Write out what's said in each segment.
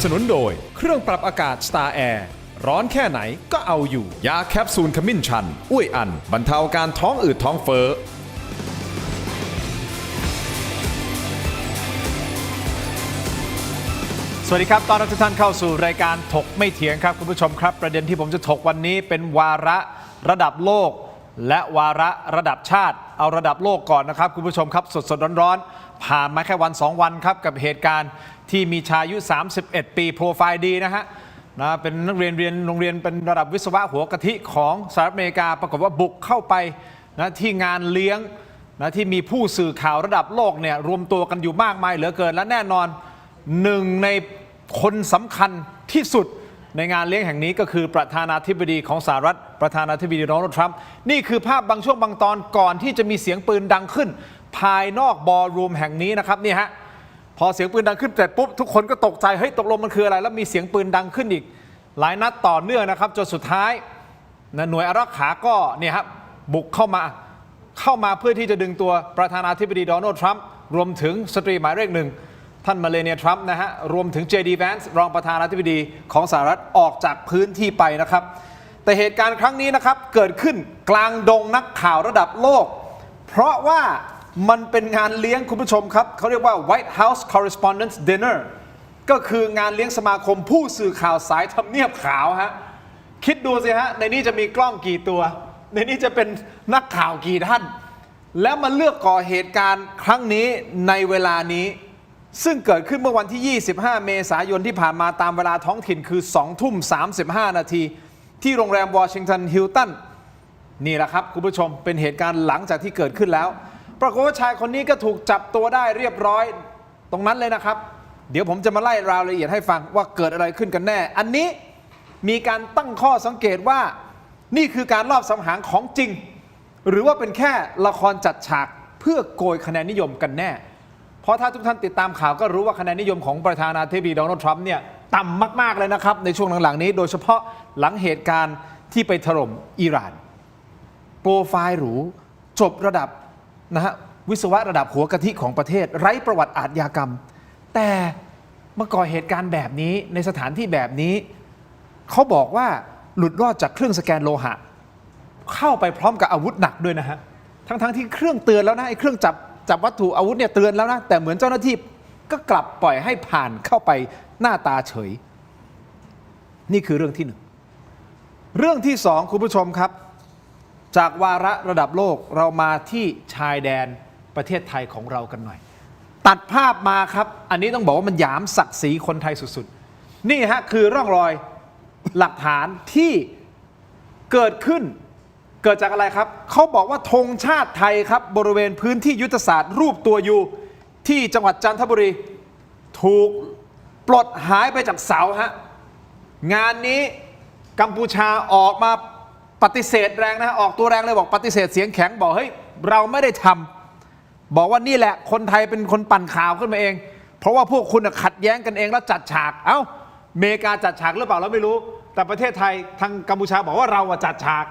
สนุนโดยเครื่องปรับอากาศ Star Air ร้อนแค่ไหนก็เอาอยู่ยาแคปซูลขมิ้นชันอุ้ยอันบรรเทาการท้องอืดท้องเฟ้อสวัสดีครับตอนรับทุกท่านเข้าสู่รายการถกไม่เถียงครับคุณผู้ชมครับประเด็นที่ผมจะถกวันนี้เป็นวาระระดับโลกและวาระระดับชาติเอาระดับโลกก่อนนะครับคุณผู้ชมครับสดๆร้อนๆผ่านมาแค่วัน2วันครับกับเหตุการณ์ที่มีชายอายุ31ปีโปรไฟล์ดีนะฮะเป็นนักเรียนโรงเรียนเป็นระดับวิศวะหัวกะทิของสหรัฐอเมริกาปรากฏว่าบุกเข้าไปที่งานเลี้ยงที่มีผู้สื่อข่าวระดับโลกเนี่ยรวมตัวกันอยู่มากมายเหลือเกินและแน่นอนหนึ่งในคนสำคัญที่สุดในงานเลี้ยงแห่งนี้ก็คือประธานาธิบดีของสหรัฐประธานาธิบดีโดนัลด์ทรัมป์นี่คือภาพบางช่วงบางตอนก่อนที่จะมีเสียงปืนดังขึ้นภายนอกบอลรูมแห่งนี้นะครับนี่ฮะพอเสียงปืนดังขึ้นเสร็จปุ๊บทุกคนก็ตกใจเฮ้ยตกลงมันคืออะไรแล้วมีเสียงปืนดังขึ้นอีกหลายนัดต่อเนื่องนะครับจนสุดท้ายหน่วยอารักขาก็เนี่ยครับบุกเข้ามาเพื่อที่จะดึงตัวประธานาธิบดีโดนัลด์ทรัมป์รวมถึงสตรีหมายเลขหนึ่งท่านเมเลเนียทรัมป์นะฮะรวมถึง JD Vance รองประธานาธิบดีของสหรัฐออกจากพื้นที่ไปนะครับแต่เหตุการณ์ครั้งนี้นะครับเกิดขึ้นกลางดงนักข่าวระดับโลกเพราะว่ามันเป็นงานเลี้ยงคุณผู้ชมครับเขาเรียกว่า White House Correspondents' Dinner ก็คืองานเลี้ยงสมาคมผู้สื่อข่าวสายทำเนียบขาวฮะคิดดูสิฮะในนี้จะมีกล้องกี่ตัวในนี้จะเป็นนักข่าวกี่ท่านแล้วมาเลือกก่อเหตุการณ์ครั้งนี้ในเวลานี้ซึ่งเกิดขึ้นเมื่อวันที่ 25 เมษายนที่ผ่านมาตามเวลาท้องถิ่นคือ 20:35 นาทีที่โรงแรมวอชิงตันฮิลตันนี่แหละครับคุณผู้ชมเป็นเหตุการณ์หลังจากที่เกิดขึ้นแล้วปรากฏว่าชายคนนี้ก็ถูกจับตัวได้เรียบร้อยตรงนั้นเลยนะครับเดี๋ยวผมจะมาไล่รายละเอียดให้ฟังว่าเกิดอะไรขึ้นกันแน่อันนี้มีการตั้งข้อสังเกตว่านี่คือการลอบสังหารของจริงหรือว่าเป็นแค่ละครจัดฉากเพื่อโกยคะแนนนิยมกันแน่เพราะถ้าทุกท่านติดตามข่าวก็รู้ว่าคะแนนนิยมของประธานาธิบดีโดนัลด์ทรัมป์เนี่ยต่ำมากๆเลยนะครับในช่วงหลังๆนี้โดยเฉพาะหลังเหตุการณ์ที่ไปถล่มอิหร่านโปรไฟล์หรูจบระดับวิศวะระดับหัวกะทิของประเทศไร้ประวัติอาชญากรรมแต่มาก่อเหตุการณ์แบบนี้ในสถานที่แบบนี้เขาบอกว่าหลุดรอดจากเครื่องสแกนโลหะเข้าไปพร้อมกับอาวุธหนักด้วยนะฮะทั้งที่เครื่องเตือนแล้วนะไอ้เครื่องจับวัตถุอาวุธเนี่ยเตือนแล้วนะแต่เหมือนเจ้าหน้าที่ก็กลับปล่อยให้ผ่านเข้าไปหน้าตาเฉยนี่คือเรื่องที่หนึ่งเรื่องที่สองคุณผู้ชมครับจากวาระระดับโลกเรามาที่ชายแดนประเทศไทยของเรากันหน่อยตัดภาพมาครับอันนี้ต้องบอกว่ามันหยามศักดิ์ศรีคนไทยสุดๆนี่ฮะคือร่องรอยหลักฐานที่เกิดจากอะไรครับเขาบอกว่าธงชาติไทยครับบริเวณพื้นที่ยุทธศาสตร์รูปตัวยูที่จังหวัดจันทบุรีถูกปลดหายไปจากเสาฮะงานนี้กัมพูชาออกมาปฏิเสธแรงนะออกตัวแรงเลยบอกปฏิเสธเสียงแข็งบอกเฮ้ยเราไม่ได้ทำบอกว่านี่แหละคนไทยเป็นคนปั่นข่าวขึ้นมาเองเพราะว่าพวกคุณขัดแย้งกันเองแล้วจัดฉากเอ้าอเมริกาจัดฉากหรือเปล่าเราไม่รู้แต่ประเทศไทยทางกัมพูชาบอกว่าเราจัดฉาก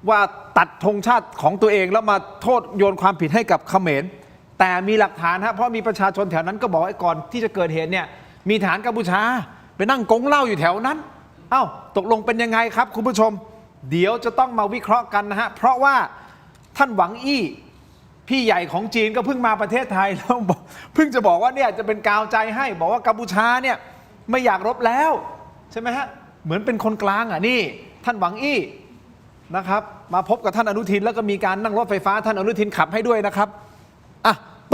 ว่าตัดธงชาติของตัวเองแล้วมาโทษโยนความผิดให้กับเขมรแต่มีหลักฐานฮะเพราะมีประชาชนแถวนั้นก็บอกว่าก่อนที่จะเกิดเหตุเนี่ยมีฐานกัมพูชาไปนั่งกงเหล้าอยู่แถวนั้นเอ้าตกลงเป็นยังไงครับคุณผู้ชมเดี๋ยวจะต้องมาวิเคราะห์กันนะฮะเพราะว่าท่านหวังอี้พี่ใหญ่ของจีนก็เพิ่งมาประเทศไทยแล้วเพิ่งจะบอกว่าเนี่ยจะเป็นกาวใจให้บอกว่ากัมพูชาเนี่ยไม่อยากรบแล้วใช่ไหมฮะเหมือนเป็นคนกลางนี่ท่านหวังอี้นะครับมาพบกับท่านอนุทินแล้วก็มีการนั่งรถไฟฟ้าท่านอนุทินขับให้ด้วยนะครับ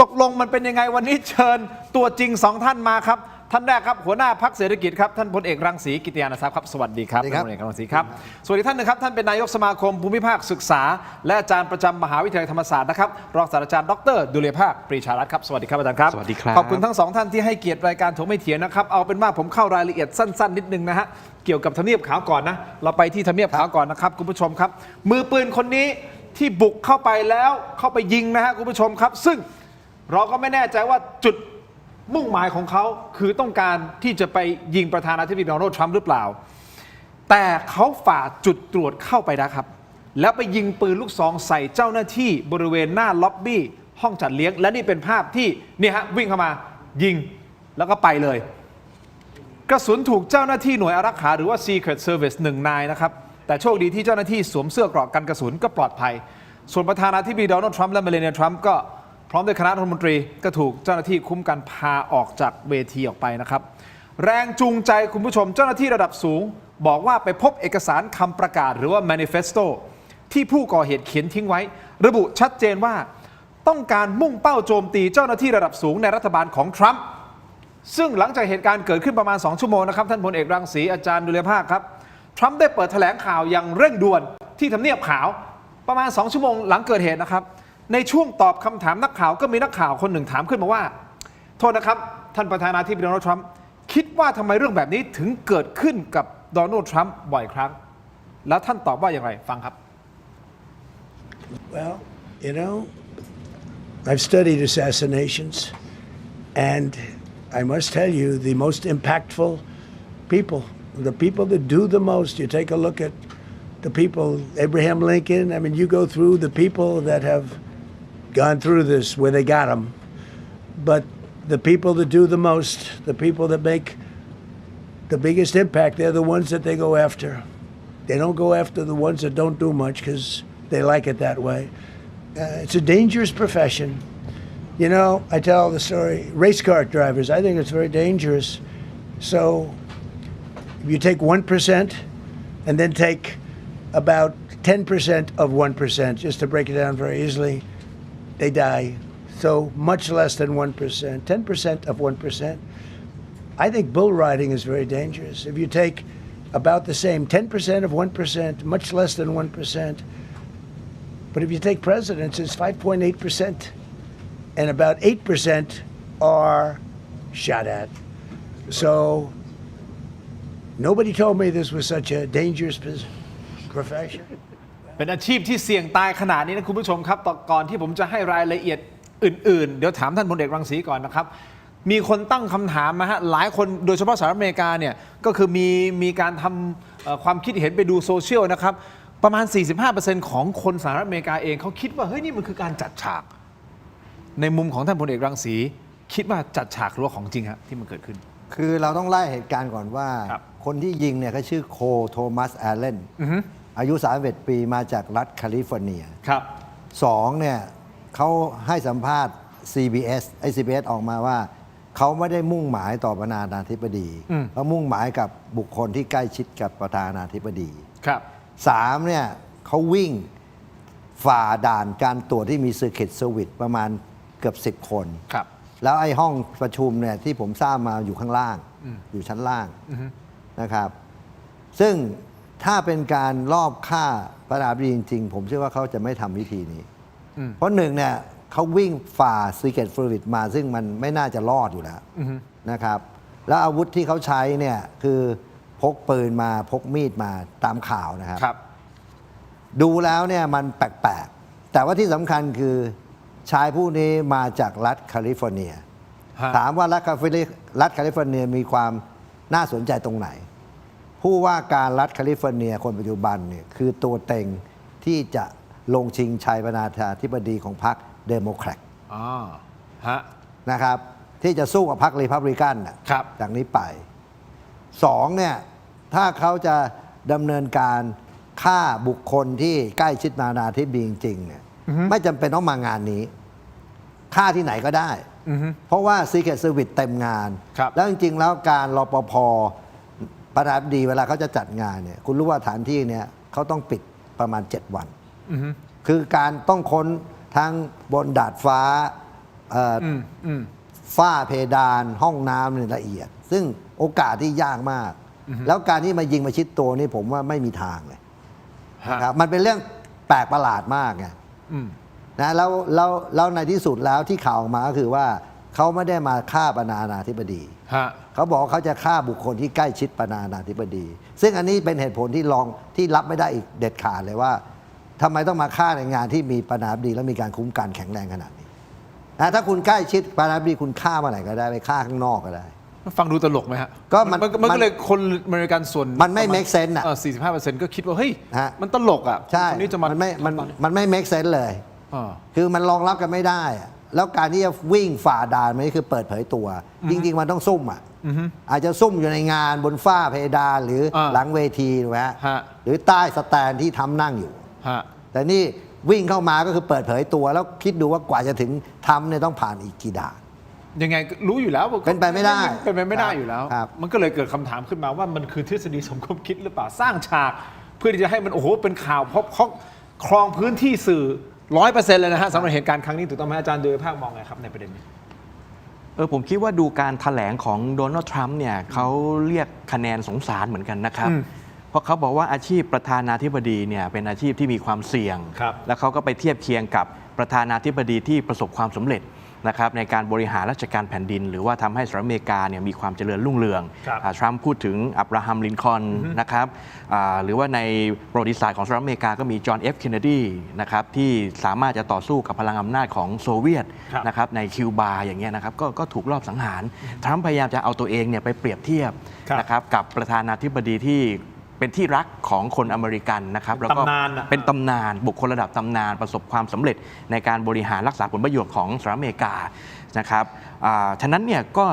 ตกลงมันเป็นยังไงวันนี้เชิญตัวจริง2ท่านมาครับท่านแรกครับหัวหน้าพรรคเศรษฐกิจครับท่านพลเอกรังสีกิติยานทรัพย์ครับสวัสดีครับท่านพลเอกรังสีครับสวัสดีท่านนะครับท่านเป็นนายกสมาคมภูมิภาคศึกษาและอาจารย์ประจำมหาวิทยาลัยธรรมศาสตร์นะครับรองศาสตราจารย์ดร.ดุลยภาคปรีชารัตน์ครับสวัสดีครับอาจารย์ครับสวัสดีครับขอบคุณทั้ง2ท่านที่ให้เกียรติรายการถกไม่เถียงนะครับเอาเป็นว่าผมเข้ารายละเอียดสั้นๆนิดนึงนะฮะเกี่ยวกับทำเนียบขาวก่อนนะเราไปที่ทำเนียบขาวก่อนนะครับคุณผู้ชมครับมือปืนคนนี้ที่บุกเข้าไปแล้วเข้าไปยิงนะฮะคุณผู้ชมครับซึ่งเราก็ไม่แน่ใจว่าจุดมุ่งหมายของเขาคือต้องการที่จะไปยิงประธานาธิบดีโดนัลด์ทรัมป์หรือเปล่าแต่เขาฝ่าจุดตรวจเข้าไปนะครับแล้วไปยิงปืนลูกซองใส่เจ้าหน้าที่บริเวณหน้าล็อบบี้ห้องจัดเลี้ยงและนี่เป็นภาพที่นี่ฮะวิ่งเข้ามายิงแล้วก็ไปเลย กระสุนถูกเจ้าหน้าที่หน่วยอารักขาหรือว่า Secret Service 1 นายนะครับแต่โชคดีที่เจ้าหน้าที่สวมเสื้อเกราะกันกระสุนก็ปลอดภัยส่วนประธานาธิบดีโดนัลด์ทรัมป์และเมลานีทรัมป์ก็พร้อมด้วยคณะรัฐมนตรีก็ถูกเจ้าหน้าที่คุ้มกันพาออกจากเวทีออกไปนะครับแรงจูงใจคุณผู้ชมเจ้าหน้าที่ระดับสูงบอกว่าไปพบเอกสารคำประกาศหรือว่า manifesto ที่ผู้ก่อเหตุเขียนทิ้งไว้ระบุชัดเจนว่าต้องการมุ่งเป้าโจมตีเจ้าหน้าที่ระดับสูงในรัฐบาลของทรัมป์ซึ่งหลังจากเหตุการณ์เกิดขึ้นประมาณ2 ชั่วโมงนะครับท่านพลเอกรังสีอาจารย์ดุลยภาคครับทรัมป์ได้เปิดแถลงข่าวอย่างเร่งด่วนที่ทำเนียบขาวประมาณ2 ชั่วโมงหลังเกิดเหตุนะครับในช่วงตอบคำถามนักข่าวก็มีนักข่าวคนหนึ่งถามขึ้นมาว่าโทษนะครับท่านประธานาธิบดีโดนัลด์ทรัมป์คิดว่าทำไมเรื่องแบบนี้ถึงเกิดขึ้นกับโดนัลด์ทรัมป์บ่อยครั้งแล้วท่านตอบว่าอย่างไรฟังครับ Well, you know, I've studied assassinations, and I must tell you, the most impactful people, the people that do the most, you take a look at the people, Abraham Lincoln, I mean, you go through the people that have gone through this where they got them, but the people that do the most, the people that make the biggest impact, they're the ones that they go after. They don't go after the ones that don't do much because they like it that way. It's a dangerous profession. You know, I tell the story, race car drivers, I think it's very dangerous. So if you take 1% and then take about 10% of 1%, just to break it down very easily, they die. So much less than 1%, 10% of 1%. I think bull riding is very dangerous. If you take about the same, 10% of 1%, much less than 1%. But if you take presidents, it's 5.8%. And about 8% are shot at. So nobody told me this was such a dangerous profession. เป็นอาชีพที่เสี่ยงตายขนาดนี้นะคุณผู้ชมครับต่อก่อนที่ผมจะให้รายละเอียดอื่นๆเดี๋ยวถามท่านพลเอกรังสีก่อนนะครับมีคนตั้งคำถามมาฮะหลายคนโดยเฉพาะสหรัฐอเมริกาเนี่ยก็คือมีการทำความคิดเห็นไปดูโซเชียลนะครับประมาณ 45% ของคนสหรัฐอเมริกาเองเขาคิดว่าเฮ้ยนี่มันคือการจัดฉากในมุมของท่านพลเอกรังสีคิดว่าจัดฉากหรือว่าของจริงฮะที่มันเกิดขึ้นคือเราต้องไล่เหตุการณ์ก่อนว่า คนที่ยิงเนี่ยเขาชื่อโคโทมัสแอลเลนอายุ31 ปีมาจากรัฐแคลิฟอร์เนียครับสองเนี่ยเขาให้สัมภาษณ์ CBS CBS ออกมาว่าเขาไม่ได้มุ่งหมายต่อประธานาธิบดีเขามุ่งหมายกับบุคคลที่ใกล้ชิดกับประธานาธิบดีครับสามเนี่ยเขาวิ่งฝ่าด่านการตรวจที่มี Secret Service ประมาณเกือบ10 คนครับแล้วไอ้ห้องประชุมเนี่ยที่ผมทราบมาอยู่ข้างล่างอยู่ชั้นล่างนะครับซึ่งถ้าเป็นการลอบฆ่าประธานาธิบดีจริงๆผมเชื่อว่าเขาจะไม่ทำวิธีนี้เพราะหนึ่งเนี่ยเขาวิ่งฝ่า Secret Service มาซึ่งมันไม่น่าจะรอดอยู่แล้วนะครับแล้วอาวุธที่เขาใช้เนี่ยคือพกปืนมาพกมีดมาตามข่าวนะครับดูแล้วเนี่ยมันแปลกๆแต่ว่าที่สำคัญคือชายผู้นี้มาจากรัฐแคลิฟอร์เนียถามว่ารัฐแคลิฟอร์เนียมีความน่าสนใจตรงไหนผู้ว่าการรัฐแคลิฟอร์เนียคนปัจจุบันเนี่ยคือตัวเต็งที่จะลงชิงชัยประธานาธิบดีของพรรคเดโมแครตนะครับที่จะสู้กับพรรครีพับลิกันจากนี้ไปสองเนี่ยถ้าเขาจะดำเนินการฆ่าบุคคลที่ใกล้ชิดประธานาธิบดีจริงๆเนี่ยไม่จำเป็นต้องมางานนี้ฆ่าที่ไหนก็ได้เพราะว่า Secret Service เต็มงานแล้วจริงๆแล้วการรปภประธานาธิบดีเวลาเขาจะจัดงานเนี่ยคุณรู้ว่าสถานที่เนี่ยเขาต้องปิดประมาณ7 วันคือการต้องค้นทั้งบนดาดฟ้าฝ้าเพดานห้องน้ำเนี่ยละเอียดซึ่งโอกาสที่ยากมากแล้วการที่มายิงมาชิดตัวนี่ผมว่าไม่มีทางเลยครับมันเป็นเรื่องแปลกประหลาดมากไงนะแล้วในที่สุดแล้วที่ข่าวออกมาก็คือว่าเขาไม่ได้มาฆ่าประธานาธิบดีเขาบอกเขาจะฆ่าบุคคลที่ใกล้ชิดประธานาธิบดีซึ่งอันนี้เป็นเหตุผลที่รับไม่ได้อีกเด็ดขาดเลยว่าทำไมต้องมาฆ่าในงานที่มีประธานาธิบดีและมีการคุ้มกันแข็งแรงขนาดนี้ถ้าคุณใกล้ชิดประธานาธิบดีคุณฆ่าเมื่อไหร่ก็ได้ไปฆ่าข้างนอกก็ได้ฟังดูตลกไหมฮะก็มันก็เลยคนอเมริกันส่วนมันไม่ make sense อ่ะ45%ก็คิดว่าเฮ้ยมันตลกอ่ะใช่นี่จะมันไม่ make sense เลยคือมันรองรับกันไม่ได้ แล้วการที่จะวิ่งฝ่าด่านมันนี่คือเปิดเผยตัว จริง ๆ มันต้องซุ่มอาจจะซุ่มอยู่ในงานบนฝ้าเพดานหรือหลังเวทีถูกไหมหรือใต้สแตนที่ทำนั่งอยู่แต่นี่วิ่งเข้ามาก็คือเปิดเผยตัว แล้วคิดดูว่ากว่าจะถึงทำเนี่ยต้องผ่านอีกกี่ด่าน ยังไงรู้อยู่แล้ว เป็นไปไม่ได้ เป็นไปไม่ได้อยู่แล้ว ครับ มันก็เลยเกิดคำถามขึ้นมาว่ามันคือทฤษฎีสมคบคิดหรือเปล่าสร้างฉากเพื่อที่จะให้มันโอ้โหเป็นข่าวเพราะเขาครองพื้นที่สื่อ 100% เลยนะฮะสำหรับเหตุการณ์ครั้งนี้ถูกต้องไหมอาจารย์โดยภาคมองไงครับในประเด็นนี้ ผมคิดว่าดูการแถลงของโดนัลด์ทรัมป์เนี่ยเขาเรียกคะแนนสงสารเหมือนกันนะครับ เพราะเขาบอกว่าอาชีพประธานาธิบดีเนี่ยเป็นอาชีพที่มีความเสี่ยง แล้วเขาก็ไปเทียบเคียงกับประธานาธิบดีที่ประสบความสำเร็จนะครับในการบริหารราชการแผ่นดิน หรือว่าทำให้สหรัฐอเมริกาเนี่ยมีความเจริญรุ่งเรืองทรัมป์พูดถึงอับราฮัมลินคอล์นนะครับหรือว่าในประวัติศาสตร์ของสหรัฐอเมริกาก็มีจอห์น F. เคนเนดีนะครับที่สามารถจะต่อสู้กับพลังอำนาจของโซเวียตนะครับในคิวบาอย่างเงี้ยนะครับก็ถูกลอบสังหารทรัมป์พยายามจะเอาตัวเองเนี่ยไปเปรียบเทียบนะครับกับประธานาธิบดีที่เป็นที่รักของคนอเมริกันนะครับแล้วก็เป็นตำนานบุคคลระดับตำนานประสบความสำเร็จในการบริหารรักษาผลประโยชน์ของสหรัฐอเมริกานะครับฉะนั้นเนี่ยก็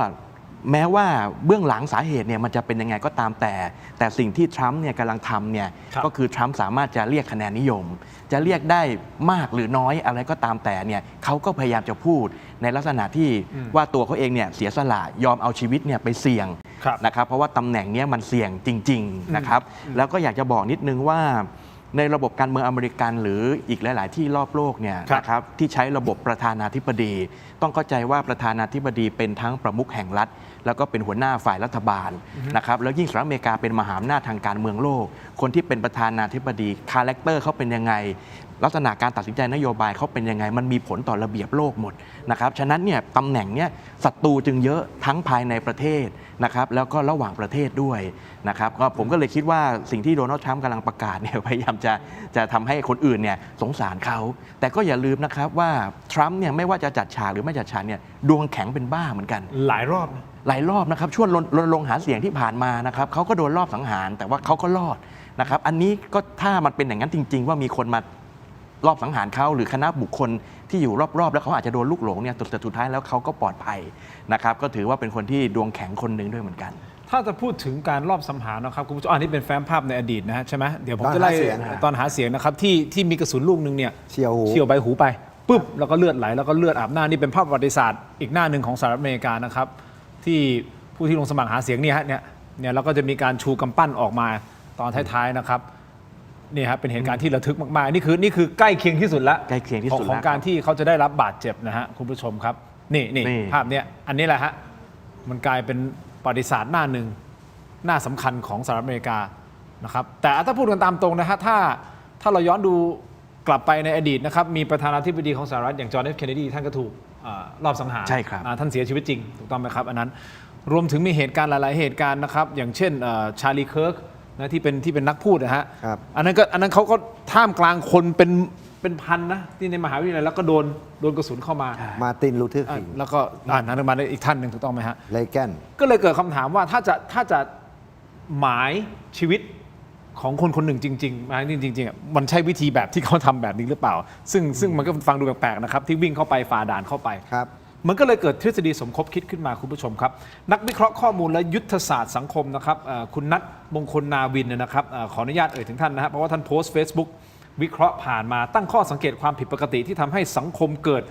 แม้ว่าเบื้องหลังสาเหตุเนี่ยมันจะเป็นยังไงก็ตามแต่สิ่งที่ทรัมป์เนี่ยกำลังทำเนี่ยก็คือทรัมป์สามารถจะเรียกคะแนนนิยมจะเรียกได้มากหรือน้อยอะไรก็ตามแต่เนี่ยเขาก็พยายามจะพูดในลักษณะที่ว่าตัวเขาเองเนี่ยเสียสละยอมเอาชีวิตเนี่ยไปเสี่ยงนะครับเพราะว่าตำแหน่งนี้มันเสี่ยงจริงๆนะครับแล้วก็อยากจะบอกนิดนึงว่าในระบบการเมืองอเมริกันหรืออีกหลาย ๆ ที่รอบโลกเนี่ยนะครับที่ใช้ระบบประธานาธิบดีต้องเข้าใจว่าประธานาธิบดีเป็นทั้งประมุขแห่งรัฐแล้วก็เป็นหัวหน้าฝ่ายรัฐบาลนะครับแล้วยิ่งสหรัฐอเมริกาเป็นมหาอำนาจทางการเมืองโลกคนที่เป็นประธานาธิบดีคาแรคเตอร์เขาเป็นยังไงลักษณะการตัดสินใจนโยบายเขาเป็นยังไงมันมีผลต่อระเบียบโลกหมดนะครับฉะนั้นเนี่ยตำแหน่งเนี้ยศัตรูจึงเยอะทั้งภายในประเทศนะครับแล้วก็ระหว่างประเทศด้วยนะครับก็ผมก็เลยคิดว่าสิ่งที่โดนัลด์ทรัมป์กำลังประกาศเนี่ยพยายามจะทำให้คนอื่นเนี่ยสงสารเขาแต่ก็อย่าลืมนะครับว่าทรัมป์เนี่ยไม่ว่าจะจัดฉากหรือไม่จัดฉากเนี่ยดวงแข็งเป็นบ้าเหมือนกันหลายรอบนะครับช่วงรณรงค์หาเสียงที่ผ่านมานะครับเขาก็โดนรอบสังหารแต่ว่าเขาก็รอดนะครับอันนี้ก็ถ้ามันเป็นอย่างนั้นจริงๆว่ามีคนมารอบสังหารเขาหรือคณะบุคคลที่อยู่รอบๆแล้วเขาอาจจะโดนลูกหลงเนี่ยแต่สุดท้ายแล้วเขาก็ปลอดภัยนะครับก็ถือว่าเป็นคนที่ดวงแข็งคนหนึ่งด้วยเหมือนกันถ้าจะพูดถึงการรอบสังหารนะครับคุณผู้ชมอันนี้เป็นแฟ้มภาพในอดีตนะฮะใช่ไหมเดี๋ยวผมจะไล่ตอนหาเสียงนะครับที่มีกระสุนลูกนึงเนี่ยเฉี่ยวใบหูไปปุ๊บแล้วก็เลือดไหลแล้วก็เลือดอาบหน้านี่เป็นภาพประวัติศาสตร์อีกหน้าหนึ่งของสหรัฐอเมริกานะครับที่ผู้ที่ลงสมัครหาเสียงเนี่ยแล้วก็จะมีการชูกำปั้นออกมาตอนท้ายๆนะครับนี่ครับเป็นเหตุการณ์ที่ระทึกมากๆนี่คือใกล้เคียงที่สุดแล้วใกล้เคียงที่สุดของการที่เขาจะได้รับบาดเจ็บนะฮะคุณผู้ชมครับนี่ภาพเนี้ยอันนี้แหละฮะมันกลายเป็นประวัติศาสตร์หน้าหนึ่งหน้าสำคัญของสหรัฐอเมริกานะครับแต่ถ้าพูดกันตามตรงนะฮะถ้าเราย้อนดูกลับไปในอดีตนะครับมีประธานาธิบดีของสหรัฐอย่างจอห์น F. เคนเนดีท่านก็ถูกรอบสังหารใช่ครับท่านเสียชีวิตจริงถูกต้องไหมครับอันนั้นรวมถึงมีเหตุการณ์หลายๆเหตุการณ์นะครับอย่างเช่นชาลีเคิร์กนะที่เป็นนักพูดนะฮะอันนั้นเขาก็ท่ามกลางคนเป็นพันนะที่ในมหาวิทยาลัยแล้วก็โดนกระสุนเข้ามาตินลูเทอร์คิงแล้วก็นั้นมาอีกท่านหนึ่งถูกต้องไหมฮะเลแกนก็เลยเกิดคำถามว่าถ้าจะหมายชีวิตของคนหนึ่งจริงๆมาจริงๆมันใช่วิธีแบบที่เขาทำแบบนี้หรือเปล่าซึ่งมันก็ฟังดูแปลกๆนะครับที่วิ่งเข้าไปฝ่าด่านเข้าไปมันก็เลยเกิดทฤษฎีสมคบคิดขึ้นมาคุณผู้ชมครับนักวิเคราะห์ข้อมูลและยุทธศาสตร์สังคมนะครับคุณนัทมงคลนาวินนะครับขออนุญาตเอ่ยถึงท่านนะครับเพราะว่าท่านโพสต์ Facebook วิเคราะห์ผ่านมาตั้งข้อสังเกตความผิดปกติที่ทำให้สังคมเกิด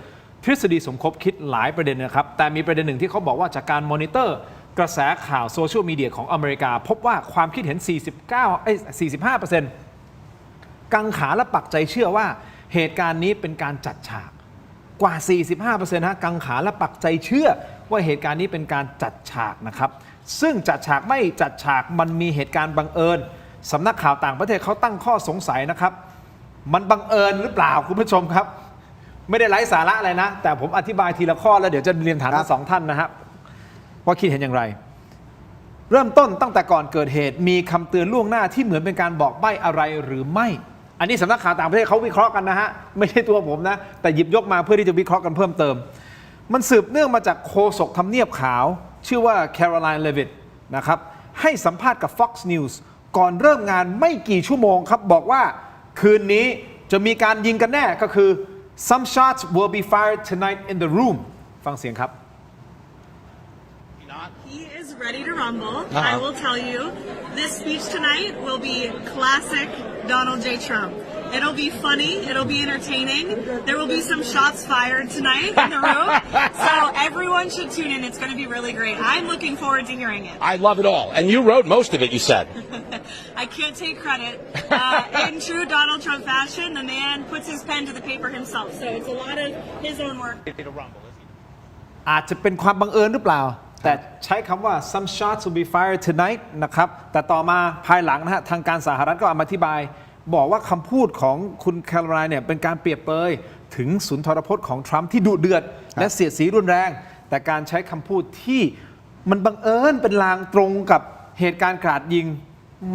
ทฤษฎีสมคบคิดหลายประเด็นนะครับแต่มีประเด็นหนึ่งที่เขาบอกว่าจากการมอนิเตอร์กระแสข่าวโซเชียลมีเดียของอเมริกาพบว่าความคิดเห็น 45% กังขาและปักใจเชื่อว่าเหตุการณ์นี้เป็นการจัดฉากกว่า 45% นะกังขาและปักใจเชื่อว่าเหตุการณ์นี้เป็นการจัดฉากนะครับซึ่งจัดฉากไม่จัดฉากมันมีเหตุการณ์บังเอิญสำนักข่าวต่างประเทศเขาตั้งข้อสงสัยนะครับมันบังเอิญหรือเปล่าคุณผู้ชมครับไม่ได้ไร้สาระอะไรนะแต่ผมอธิบายทีละข้อแล้วเดี๋ยวจะเรียนถามทั้งสองท่านนะครับว่าคิดเห็นอย่างไรเริ่มต้นตั้งแต่ก่อนเกิดเหตุมีคำเตือนล่วงหน้าที่เหมือนเป็นการบอกใบ้อะไรหรือไม่อันนี้สำนักข่าวต่างประเทศเขาวิเคราะห์กันนะฮะไม่ใช่ตัวผมนะแต่หยิบยกมาเพื่อที่จะวิเคราะห์กันเพิ่มเติมมันสืบเนื่องมาจากโฆษกทำเนียบขาวชื่อว่าแคโรไลน์เลวิตนะครับให้สัมภาษณ์กับ Fox News ก่อนเริ่มงานไม่กี่ชั่วโมงครับบอกว่าคืนนี้จะมีการยิงกันแน่ก็คือ Some shots will be fired tonight in the room ฟังเสียงครับ He is ready to rumble. I will tell you, this speech tonight will be classic Donald J. Trump. It'll be funny. It'll be entertaining. There will be some shots fired tonight in the room. So everyone should tune in. It's going to be really great. I'm looking forward to hearing it. I love it all. And you wrote most of it, you said. I can't take credit. In true Donald Trump fashion, the man puts his pen to the paper himself. So it's a lot of his own work. อาจจะเป็นความบังเอิญหรือเปล่า แต่ใช้คำว่า some shots will be fired tonight นะครับแต่ต่อมาภายหลังนะฮะทางการสหรัฐก็อธิบายบอกว่าคำพูดของคุณแคโรไลน์เนี่ยเป็นการเปรียบเปยถึงสุนทรพจน์ของทรัมป์ที่ดุเดือดและเสียดสีรุนแรง แต่การใช้คำพูดที่มันบังเอิญเป็นลางตรงกับเหตุการณ์กราดยิง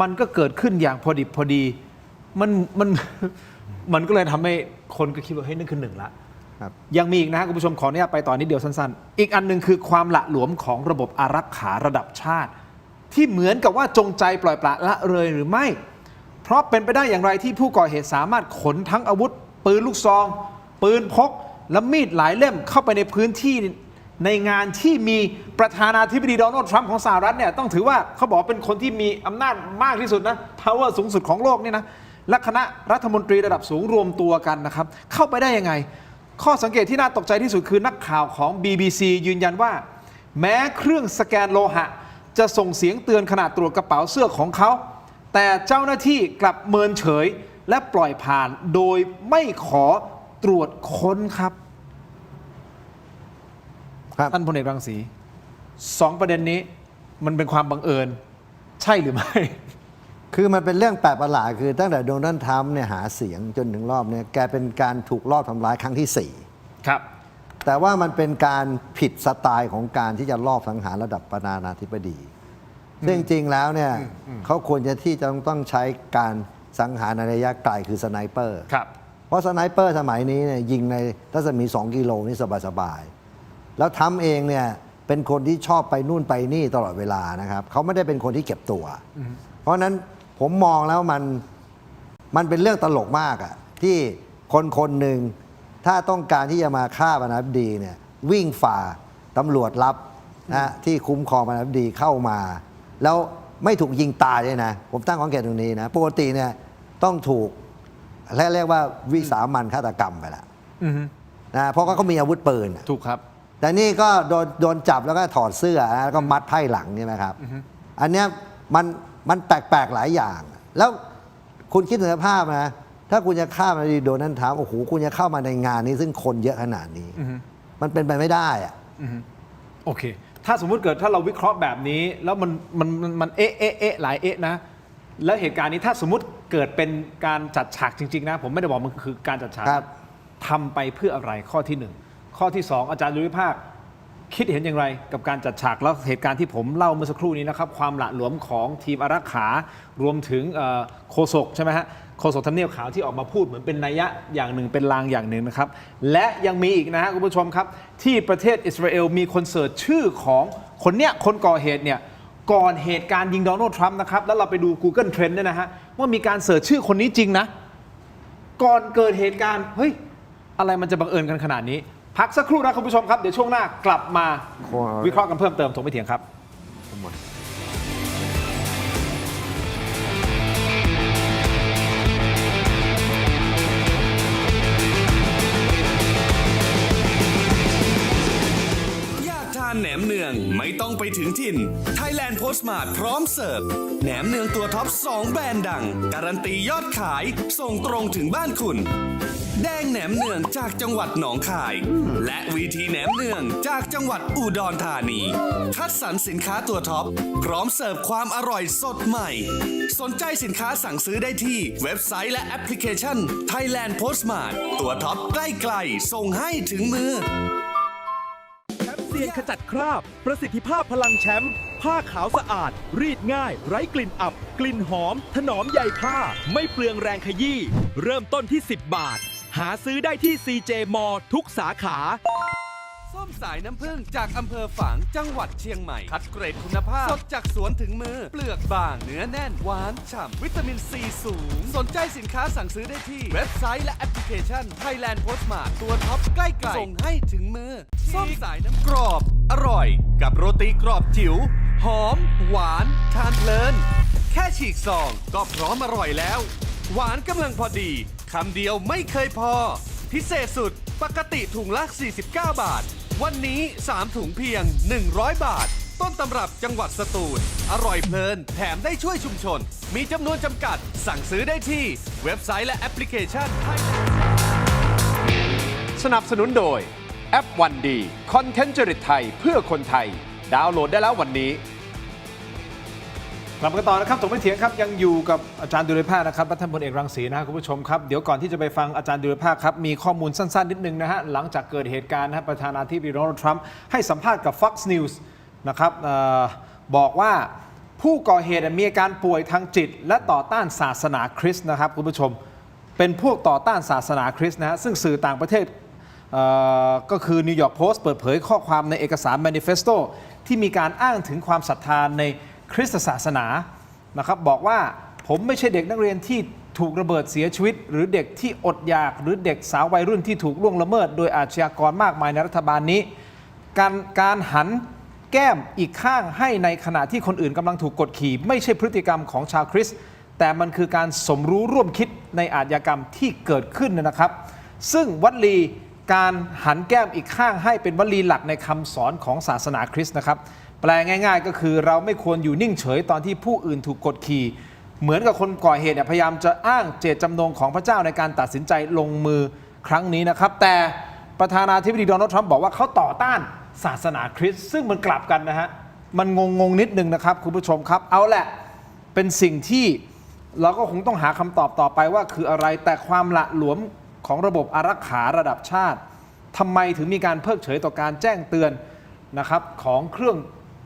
มันก็เกิดขึ้นอย่างพอดิบพอดีมันก็เลยทำให้คนก็คิดว่าเฮ้ยนั่นคือหนึ่งละยังมีอีกนะคุณผู้ชมขออนุญาตไปต่อนิดเดียวสั้นๆอีกอันหนึ่งคือความหละหลวมของระบบอารักขาระดับชาติที่เหมือนกับว่าจงใจปล่อยปละละเลยหรือไม่เพราะเป็นไปได้อย่างไรที่ผู้ก่อเหตุสามารถขนทั้งอาวุธปืนลูกซองปืนพกและมีดหลายเล่มเข้าไปในพื้นที่ในงานที่มีประธานาธิบดีโดนัลด์ทรัมป์ของสหรัฐเนี่ยต้องถือว่าเขาบอกเป็นคนที่มีอำนาจมากที่สุดนะ power สูงสุดของโลกนี่นะและคณะรัฐมนตรีระดับสูงรวมตัวกันนะครับเข้าไปได้ยังไงข้อสังเกตที่น่าตกใจที่สุดคือนักข่าวของ BBC ยืนยันว่าแม้เครื่องสแกนโลหะจะส่งเสียงเตือนขณะตรวจกระเป๋าเสื้อของเขาแต่เจ้าหน้าที่กลับเมินเฉยและปล่อยผ่านโดยไม่ขอตรวจค้นครับท่านพลเอกรังสีสองประเด็นนี้มันเป็นความบังเอิญใช่หรือไม่ คือมันเป็นเรื่องแปลกประหลาดคือตั้งแต่โดนัลด์ทรัมป์เนี่ยหาเสียงจนถึงรอบเนี่ยแกเป็นการถูกลอบทำร้ายครั้งที่4ครับแต่ว่ามันเป็นการผิดสไตล์ของการที่จะลอบสังหารระดับประธานาธิบดีซึ่งจริงแล้วเนี่ยเขาควรจะที่จะต้องใช้การสังหารในระยะไกลคือสไนเปอร์เพราะสไนเปอร์สมัยนี้เนี่ยยิงในรัศมี2 กิโลนี่สบายๆแล้วทรัมป์เองเนี่ยเป็นคนที่ชอบไปนู่นไปนี่ตลอดเวลานะครับเขาไม่ได้เป็นคนที่เก็บตัวเพราะนั้นผมมองแล้วมันเป็นเรื่องตลกมากอะที่คนหนึ่งถ้าต้องการที่จะมาฆ่าประธานาธิบดีเนี่ยวิ่งฝ่าตำรวจลับนะที่คุ้มครองประธานาธิบดีเข้ามาแล้วไม่ถูกยิงตายเลยนะผมตั้งข้อสังเกตตรงนี้นะปกติเนี่ยต้องถูกเรียกว่าวิสามันฆาตกรรมไปแล้วนะเพราะเขามีอาวุธปืนถูกครับแต่นี่ก็โดนจับแล้วก็ถอดเสื้อแล้วก็มัดไพ่หลังใช่ไหมครับอันเนี้ยมันแปลกๆหลายอย่างแล้วคุณคิดถึงสภาพนะถ้าคุณจะฆ่ามาดีโดนัลด์ทรัมป์โอ้โหคุณจะเข้ามาในงานนี้ซึ่งคนเยอะขนาดนี้มันเป็นไปไม่ได้อะโอเคถ้าสมมุติเกิดถ้าเราวิเคราะห์แบบนี้แล้วมันเอ๊ะหลายเอ๊ะนะแล้วเหตุการณ์นี้ถ้าสมมุติเกิดเป็นการจัดฉากจริงๆนะผมไม่ได้บอกมันคือการจัดฉากทำไปเพื่ออะไรข้อที่1ข้อที่2อาจารย์ดุริภาคคิดเห็นอย่างไรกับการจัดฉากแล้วเหตุการณ์ที่ผมเล่าเมื่อสักครู่นี้นะครับความหละหลวมของทีมอารักขารวมถึงโฆษกใช่ไหมฮะโฆษกทำเนียบขาวที่ออกมาพูดเหมือนเป็นนัยยะอย่างหนึ่งเป็นลางอย่างหนึ่งนะครับและยังมีอีกนะฮะคุณผู้ชมครับที่ประเทศอิสราเอลมีคนเสิร์ชชื่อของคนเนี้ยคนก่อเหตุเนี่ยก่อนเหตุการณ์ยิงโดนัลด์ทรัมป์นะครับแล้วเราไปดู Google Trend เนี่ยนะฮะว่ามีการเสิร์ชชื่อคนนี้จริงนะก่อนเกิดเหตุการณ์เฮ้ยอะไรมันจะบังเอิญกันขนาดนี้พักสักครู่นะคุณผู้ชมครับเดี๋ยวช่วงหน้ากลับมาวิเคราะห์กันเพิ่มเติมถกไม่เถียงครับแหนมเนืองไม่ต้องไปถึงถิ่น Thailand Postmart พร้อมเสิร์ฟแหนมเนืองตัวท็อป2แบรนด์ดังการันตียอดขายส่งตรงถึงบ้านคุณแดงแหนมเนืองจากจังหวัดหนองคายและวีทีแหนมเนืองจากจังหวัดอุดรธานีคัดสรรสินค้าตัวท็อปพร้อมเสิร์ฟความอร่อยสดใหม่สนใจสินค้าสั่งซื้อได้ที่เว็บไซต์และแอปพลิเคชัน Thailand Postmart ตัวท็อปใกล้ๆส่งให้ถึงมือเซียนขจัดคราบประสิทธิภาพพลังแชมป์ผ้าขาวสะอาดรีดง่ายไร้กลิ่นอับกลิ่นหอมถนอมใยผ้าไม่เปลืองแรงขยี้เริ่มต้นที่10 บาทหาซื้อได้ที่ CJ มอ ทุกสาขาส้ม สายน้ำผึ้งจากอำเภอฝางจังหวัดเชียงใหม่คัดเกรดคุณภาพสดจากสวนถึงมือเปลือกบางเนื้อแน่นหวานฉ่ำวิตามินซีสูงสนใจสินค้าสั่งซื้อได้ที่เว็บไซต์และแอปพลิเคชัน Thailand Postmart ตัวท็อปใกล้ๆส่งให้ถึงมือส้มสายน้ำกรอบอร่อยกับโรตีกรอบจิ๋วหอมหวานทานเพลินแค่ฉีกซองก็พร้อมอร่อยแล้วหวานกำลังพอดีคำเดียวไม่เคยพอพิเศษสุดปกติถุงละ49 บาทวันนี้3ถุงเพียง100 บาทต้นตำรับจังหวัดสตูลอร่อยเพลินแถมได้ช่วยชุมชนมีจำนวนจำกัดสั่งซื้อได้ที่เว็บไซต์และแอปพลิเคชันสนับสนุนโดยแอปวันดีคอนเทนต์จริตไทยเพื่อคนไทยดาวน์โหลดได้แล้ววันนี้กลับมากันต่อนะครับถกไม่เถียงครับยังอยู่กับอาจารย์ดุลยภาคนะครับและท่านพลเอกรังสีนะครับคุณผู้ชมครับเดี๋ยวก่อนที่จะไปฟังอาจารย์ดุลยภาคครับมีข้อมูลสั้นๆนิดนึงนะฮะหลังจากเกิดเหตุการณ์นะประธานาธิบดีโดนัลด์ทรัมป์ให้สัมภาษณ์กับ Fox News นะครับบอกว่าผู้ก่อเหตุมีอาการป่วยทางจิตและต่อต้านศาสนาคริสต์นะครับคุณผู้ชมเป็นพวกต่อต้านศาสนาคริสต์นะฮะซึ่งสื่อต่างประเทศก็คือนิวยอร์กโพสต์เปิดเผยข้อความในเอกสาร Manifesto ที่มีการอ้างถึงความศรัทธาในคริสตศาสนานะครับบอกว่าผมไม่ใช่เด็กนักเรียนที่ถูกระเบิดเสียชีวิตหรือเด็กที่อดอยากหรือเด็กสาววัยรุ่นที่ถูกล่วงละเมิดโดยอาชญากรมากมายในรัฐบาลนี้การหันแก้มอีกข้างให้ในขณะที่คนอื่นกำลังถูกกดขี่ไม่ใช่พฤติกรรมของชาวคริสต์แต่มันคือการสมรู้ร่วมคิดในอาชญากรรมที่เกิดขึ้นนะครับซึ่งวลีการหันแก้มอีกข้างให้เป็นวลีหลักในคำสอนของศาสนาคริสต์นะครับแปลง่ายๆก็คือเราไม่ควรอยู่นิ่งเฉยตอนที่ผู้อื่นถูกกดขี่เหมือนกับคนก่อเหตุพยายามจะอ้างเจตจำนงของพระเจ้าในการตัดสินใจลงมือครั้งนี้นะครับแต่ประธานาธิบดีโดนัลด์ทรัมป์บอกว่าเขาต่อต้านศาสนาคริสต์ซึ่งมันกลับกันนะฮะมันงงนิดนึงนะครับคุณผู้ชมครับเอาแหละเป็นสิ่งที่เราก็คงต้องหาคำตอบต่อไปว่าคืออะไรแต่ความหละหลวมของระบบอารักขาระดับชาติทำไมถึงมีการเพิกเฉยต่อการแจ้งเตือนนะครับของเครื่อง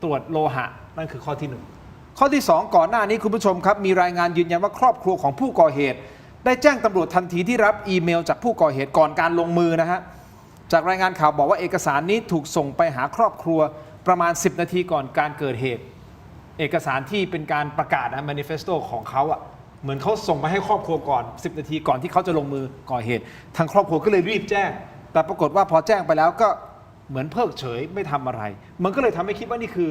ตรวจโลหะนั่นคือข้อที่1ข้อที่2ก่อนหน้านี้คุณผู้ชมครับมีรายงานยืนยันว่าครอบครัวของผู้ก่อเหตุได้แจ้งตำรวจทันทีที่รับอีเมลจากผู้ก่อเหตุก่อนการลงมือนะฮะจากรายงานข่าวบอกว่าเอกสารนี้ถูกส่งไปหาครอบครัวประมาณ10 นาทีก่อนการเกิดเหตุเอกสารที่เป็นการประกาศนะ manifesto ของเขาอ่ะเหมือนเขาส่งไปให้ครอบครัวก่อน10 นาทีก่อนที่เขาจะลงมือก่อเหตุทางครอบครัวก็เลยรีบแจ้งแต่ปรากฏว่าพอแจ้งไปแล้วก็เหมือนเพิกเฉยไม่ทำอะไรมันก็เลยทำให้คิดว่านี่คือ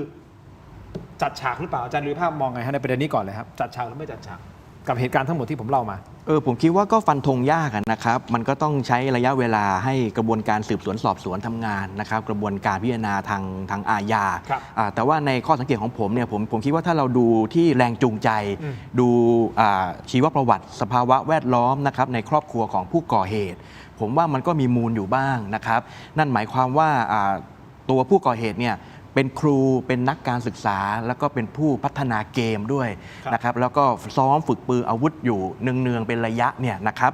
จัดฉากหรือเปล่าอาจารย์ดุลยภาคมองไงฮะในประเด็นนี้ก่อนเลยครับจัดฉากหรือไม่จัดฉากกับเหตุการณ์ทั้งหมดที่ผมเล่ามาผมคิดว่าก็ฟันธงยากนะครับมันก็ต้องใช้ระยะเวลาให้กระบวนการสืบสวนสอบสวนทำงานนะครับกระบวนการพิจารณาทางอาญาแต่ว่าในข้อสังเกตของผมเนี่ยผมคิดว่าถ้าเราดูที่แรงจูงใจดูชีวประวัติสภาวะแวดล้อมนะครับในครอบครัวของผู้ก่อเหตุผมว่ามันก็มีมูลอยู่บ้างนะครับนั่นหมายความว่าตัวผู้ก่อเหตุเนี่ยเป็นครูเป็นนักการศึกษาแล้วก็เป็นผู้พัฒนาเกมด้วยนะครับแล้วก็ซ้อมฝึกปืนอาวุธอยู่เนืองๆเป็นระยะเนี่ยนะครับ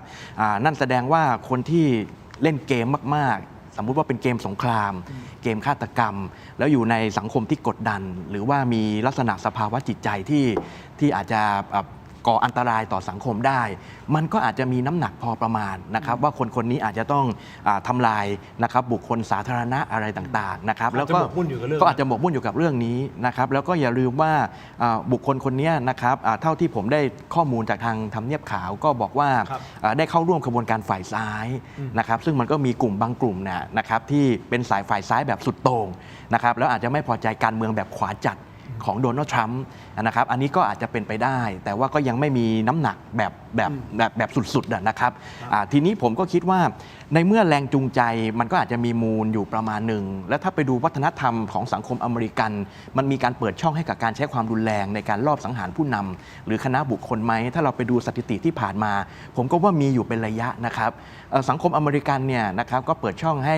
นั่นแสดงว่าคนที่เล่นเกมมากๆสมมุติว่าเป็นเกมสงครามเกมฆาตกรรมแล้วอยู่ในสังคมที่กดดันหรือว่ามีลักษณะสภาวะจิตใจที่อาจจะก่ออันตรายต่อสังคมได้มันก็อาจจะมีน้ำหนักพอประมาณนะครับว่าคนนี้อาจจะต้องทำลายนะครับบุคคลสาธารณะอะไรต่างๆนะครับแล้วก็อาจจะหมกมุ่นอยู่กับเรื่องนี้นะครับแล้วก็อย่าลืมว่าบุคคลคนนี้นะครับเท่าที่ผมได้ข้อมูลจากทางทำเนียบขาวก็บอกว่าได้เข้าร่วมขบวนการฝ่ายซ้ายนะครับซึ่งมันก็มีกลุ่มบางกลุ่มนะครับที่เป็นสายฝ่ายซ้ายแบบสุดโต่งนะครับแล้วอาจจะไม่พอใจการเมืองแบบขวาจัดของโดนัลด์ทรัมป์นะครับอันนี้ก็อาจจะเป็นไปได้แต่ว่าก็ยังไม่มีน้ำหนักแบบสุดๆนะครับทีนี้ผมก็คิดว่าในเมื่อแรงจูงใจมันก็อาจจะมีมูลอยู่ประมาณหนึ่งและถ้าไปดูวัฒนธรรมของสังคมอเมริกันมันมีการเปิดช่องให้กับการใช้ความรุนแรงในการลอบสังหารผู้นำหรือคณะบุคคลไหมถ้าเราไปดูสถิติที่ผ่านมาผมก็ว่ามีอยู่เป็นระยะนะครับสังคมอเมริกันเนี่ยนะครับก็เปิดช่องให้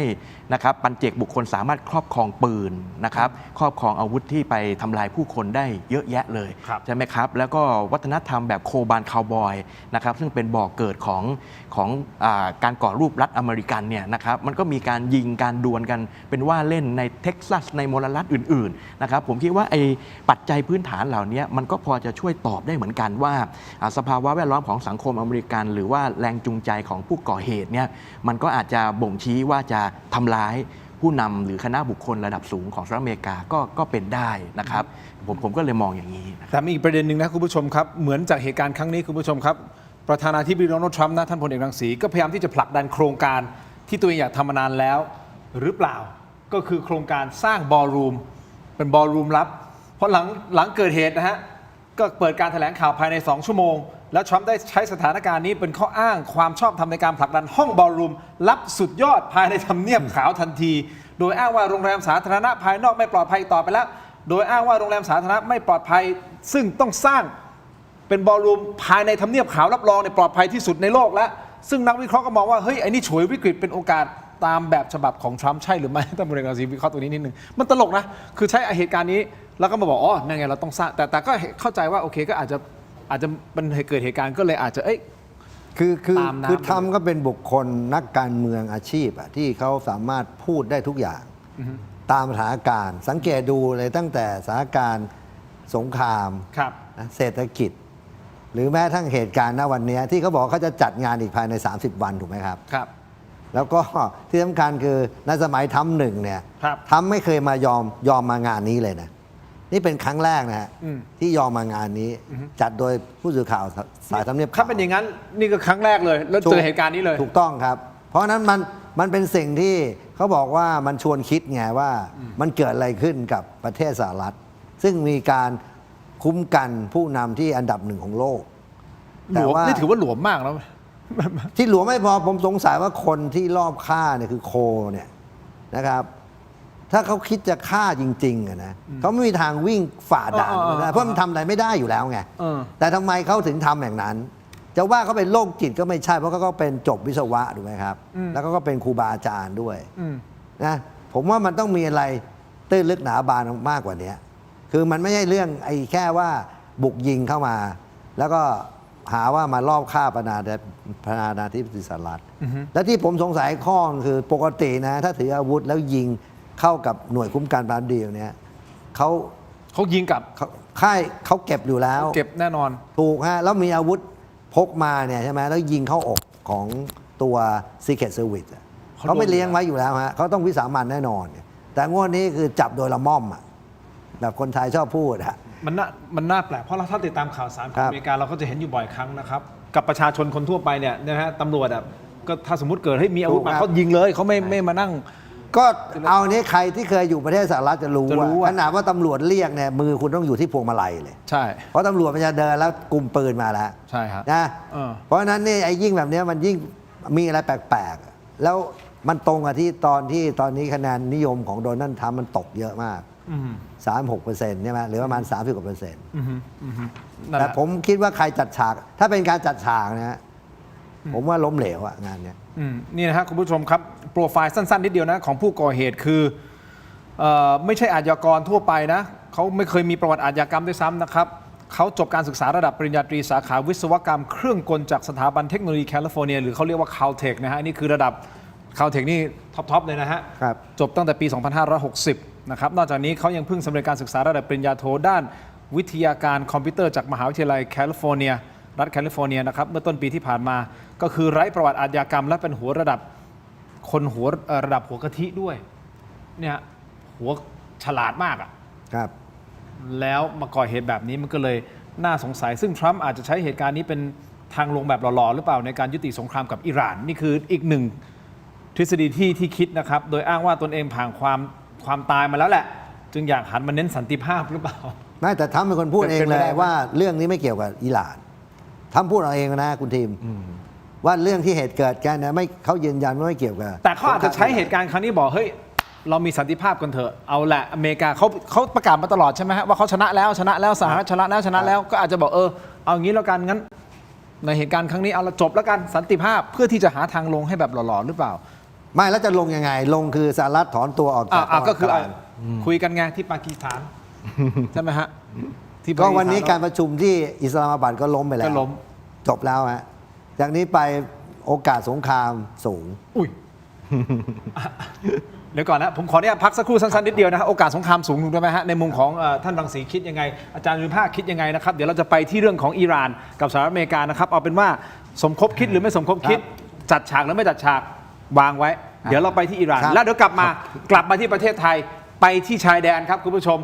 นะครับปัจเจกบุคคลสามารถครอบครองปืนนะครับครอบครองอาวุธที่ไปทำลายผู้คนได้เยอะแยะเลยใช่ไหมครับแล้วก็วัฒนธรรมแบบโคบานคาวบอยนะครับซึ่งเป็นบ่อเกิดของการก่อรูปรัฐอเมริกันเนี่ยนะครับมันก็มีการยิงการดวลกันเป็นว่าเล่นในเท็กซัสในมลรัฐอื่นๆนะครับผมคิดว่าไอ้ปัจจัยพื้นฐานเหล่านี้มันก็พอจะช่วยตอบได้เหมือนกันว่าสภาวะแวดล้อมของสังคมอเมริกันหรือว่าแรงจูงใจของผู้ก่อเหตุเนี่ยมันก็อาจจะบ่งชี้ว่าจะทำร้ายผ ผู้นำหรือคณะบุคคลระดับสูงของสหรัฐอเมริกาก็เป็นได้นะครับผมก็เลยมองอย่างนี้นะครับ แต่มีอีกประเด็นหนึ่งนะคุณผู้ชมครับเหมือนจากเหตุการณ์ครั้งนี้คุณผู้ชมครับประธานาธิบดีโดนัลด์ทรัมป์นะท่านพลเอกรังสีก็พยายามที่จะผลักดันโครงการที่ตัวเองอยากทำมานานแล้ว หรือเปล่าก็คือโครงการสร้างบอลรูมเป็นบอลรูมลับเพราะหลังเกิดเหตุนะฮะก็เปิดการแถลงข่าวภายใน2 ชั่วโมงแล้วทรัมป์ได้ใช้สถานการณ์นี้เป็นข้ออ้างความชอบธรรมในการผลักดันห้องบอลรูมลับสุดยอดภายในทำเนียบขาวทันทีโดยอ้างว่าโรงแรมสาธารณะภายนอกไม่ปลอดภัยต่อไปแล้วโดยอ้างว่าโรงแรมสาธารณะไม่ปลอดภัยซึ่งต้องสร้างเป็นบอลรูมภายในทำเนียบขาวรับรองในปลอดภัยที่สุดในโลกแล้วซึ่งนักวิเคราะห์ก็มองว่าเฮ้ยไอ้นี่ฉวยวิกฤตเป็นโอกาสตามแบบฉบับของทรัมป์ใช่หรือไม่ท่านบริการวิเคราะห์ตัวนี้นิดนึงมันตลกนะคือใช้เหตุการณ์นี้แล้วก็มาบอกอ๋อนั่นไงเราต้องสร้างแต่ก็เข้าใจว่าโอเคก็อาจจะมันเกิดเหตุการณ์ก็เลยอาจจะคือทำก็เป็นบุคคลนักการเมืองอาชีพที่เขาสามารถพูดได้ทุกอย่างตามสถานการณ์สังเกตดูเลยตั้งแต่สถานการณ์สงครามเศรษฐกิจหรือแม้ทั้งเหตุการณ์ณวันนี้ที่เขาบอกเขาจะจัดงานอีกภายใน30 วันถูกไหมครับแล้วก็ที่สำคัญคือในสมัยทำหนึ่งเนี่ยทำไม่เคยมายอมมางานนี้เลยนะนี่เป็นครั้งแรกนะฮะที่ยอมมางานนี้จัดโดยผู้สื่อข่าวสายทำเนียบถ้าเป็นอย่างนั้นนี่ก็ครั้งแรกเลยแล้วเจอเหตุการณ์นี้เลยถูกต้องครับเพราะนั้นมันเป็นสิ่งที่เขาบอกว่ามันชวนคิดไงว่ามันเกิดอะไรขึ้นกับประเทศสหรัฐซึ่งมีการคุ้มกันผู้นำที่อันดับ1ของโลกแต่ว่านี่ถือว่าหลวมมากแล้วที่หลวมไม่พอผมสงสัยว่าคนที่รอบฆ่าเนี่ยคือโคเนี่ยนะครับถ้าเขาคิดจะฆ่าจริงๆนะเขาไม่มีทางวิ่งฝ่าด่านนะเพราะมันทำอะไรไม่ได้อยู่แล้วไงแต่ทำไมเขาถึงทำอย่างนั้นจะว่าเขาเป็นโรคจิตก็ไม่ใช่เพราะเขาก็เป็นจบวิศวะถูกไหมครับแล้วก็เป็นครูบาอาจารย์ด้วยนะผมว่ามันต้องมีอะไรตื้นลึกหนาบานมากกว่านี้คือมันไม่ใช่เรื่องไอ้แค่ว่าบุกยิงเข้ามาแล้วก็หาว่ามาลอบฆ่าประธานาธิบดีสหรัฐและที่ผมสงสัยข้อคือปกตินะถ้าถืออาวุธแล้วยิงเข้ากับหน่วยคุ้มกันปราบปรามเนี่ยเขายิงกับค่ายเขาเก็บอยู่แล้วเก็บแน่นอนถูกฮะแล้วมีอาวุธพกมาเนี่ยใช่ไหมแล้วยิงเข้าอกของตัว Secret Service เขาไม่เลี้ยงไว้อยู่แล้วฮะเขาต้องวิสามันแน่นอนแต่งวดนี้คือจับโดยละม่อมแบบคนไทยชอบพูดมันน่าแปลกเพราะเราถ้าติดตามข่าวสารของอเมริกาเราก็จะเห็นอยู่บ่อยครั้งนะครับกับประชาชนคนทั่วไปเนี่ยนะฮะตำรวจก็ถ้าสมมติเกิดให้มีอาวุธมาเขายิงเลยเขาไม่มานั่งก็เอานี้ใครที่เคยอยู่ประเทศสหรัฐจะรู้ว่าขนาดว่าตำรวจเรียกเนี่ยมือคุณต้องอยู่ที่พวงมาลัยเลยใช่เพราะตำรวจมันจะเดินแล้วกุมปืนมาแล้วใช่ครับนะเพราะฉะนั้นนี่ไอ้ยิ่งแบบนี้มันยิ่งมีอะไรแปลกๆแล้วมันตรงกับที่ตอนนี้คะแนนนิยมของโดนัลด์ทรัมป์มันตกเยอะมาก36%ใช่ไหมหรือประมาณ30%แต่ผมคิดว่าใครจัดฉากถ้าเป็นการจัดฉากนะผมว่าล้มเหลวงานเนี้ยนี่นะฮะคุณผู้ชมครับโปรไฟล์สั้นๆนิดเดียวนะของผู้ก่อเหตุคือไม่ใช่อาชญากรทั่วไปนะเขาไม่เคยมีประวัติอาชญากรรมด้วยซ้ำนะครับเขาจบการศึกษาระดับปริญญาตรีสาขาวิศวกรรมเครื่องกลจากสถาบันเทคโนโลยีแคลิฟอร์เนียหรือเขาเรียกว่า Caltech นะฮะนี่คือระดับ Caltech นี่ท็อปเลยนะฮะจบตั้งแต่ปี 2560 นะครับนอกจากนี้เขายังเพิ่งสำเร็จการศึกษาระดับปริญญาโทด้านวิทยาการคอมพิวเตอร์จากมหาวิทยาลัยแคลิฟอร์เนียรัฐแคลิฟอร์เนียนะครับเมื่อต้นปีที่ผ่านมาก็คือไร้ประวัติอาชญากรรมและเป็นหัวระดับระดับหัวกะทิด้วยเนี่ยหัวฉลาดมากครับแล้วมาก่อเหตุแบบนี้มันก็เลยน่าสงสัยซึ่งทรัมป์อาจจะใช้เหตุการณ์นี้เป็นทางลงแบบหล่อๆหรือเปล่าในการยุติสงครามกับอิหร่านนี่คืออีกหนึ่งทฤษฎีที่คิดนะครับโดยอ้างว่าตนเองผ่านความตายมาแล้วแหละจึงอยากหันมาเน้นสันติภาพหรือเปล่าไม่แต่ทรัมป์เป็นคนพูดเองเลยว่าเรื่องนี้ไม่เกี่ยวกับอิหร่านทำพูดเอาเองนะคุณทีมว่าเรื่องที่เหตุเกิดกันนะไม่เขายืนยันว่าไม่เกี่ยวกันแต่เขาอาจจะใช้เหตุการณ์ครั้งนี้บอกเฮ้ยเรามีสันติภาพกันเถอะเอาแหละอเมริกาเขาประกาศมาตลอดใช่ไหมฮะว่าเขาชนะแล้วสหรัฐชนะแล้วก็อาจจะบอกเอางี้แล้วกันงั้นในเหตุการณ์ครั้งนี้เอาละจบแล้วกันสันติภาพเพื่อที่จะหาทางลงให้แบบหล่อๆหรือเปล่าไม่แล้วจะลงยังไงลงคือสหรัฐถอนตัวออกจากก็คือคุยกันไงที่ปากีสถานใช่ไหมฮะก็วันนี้การประชุมที่อิสลามบัดก็ล้มไปแล้วจบแล้วฮะจากนี้ไปโอกาสสงครามสูงเดี๋ยวก่อนนะผมขอเนี่ยพักสักครู่สั้นๆนิดเดียวนะโอกาสสงครามสูงถูกไหมฮะในมุมของท่านรังสีคิดยังไงอาจารย์วิภาคคิดยังไงนะครับเดี๋ยวเราจะไปที่เรื่องของอิหร่านกับสหรัฐอเมริกานะครับเอาเป็นว่าสมคบคิดหรือไม่สมคบคิดจัดฉากหรือไม่จัดฉากวางไว้ เดี๋ยวเราไปที่อิหร่าน ครับ แล้วเดี๋ยวกลับมาที่ประเทศไทยไปที่ชายแดนครับคุณผู้ชม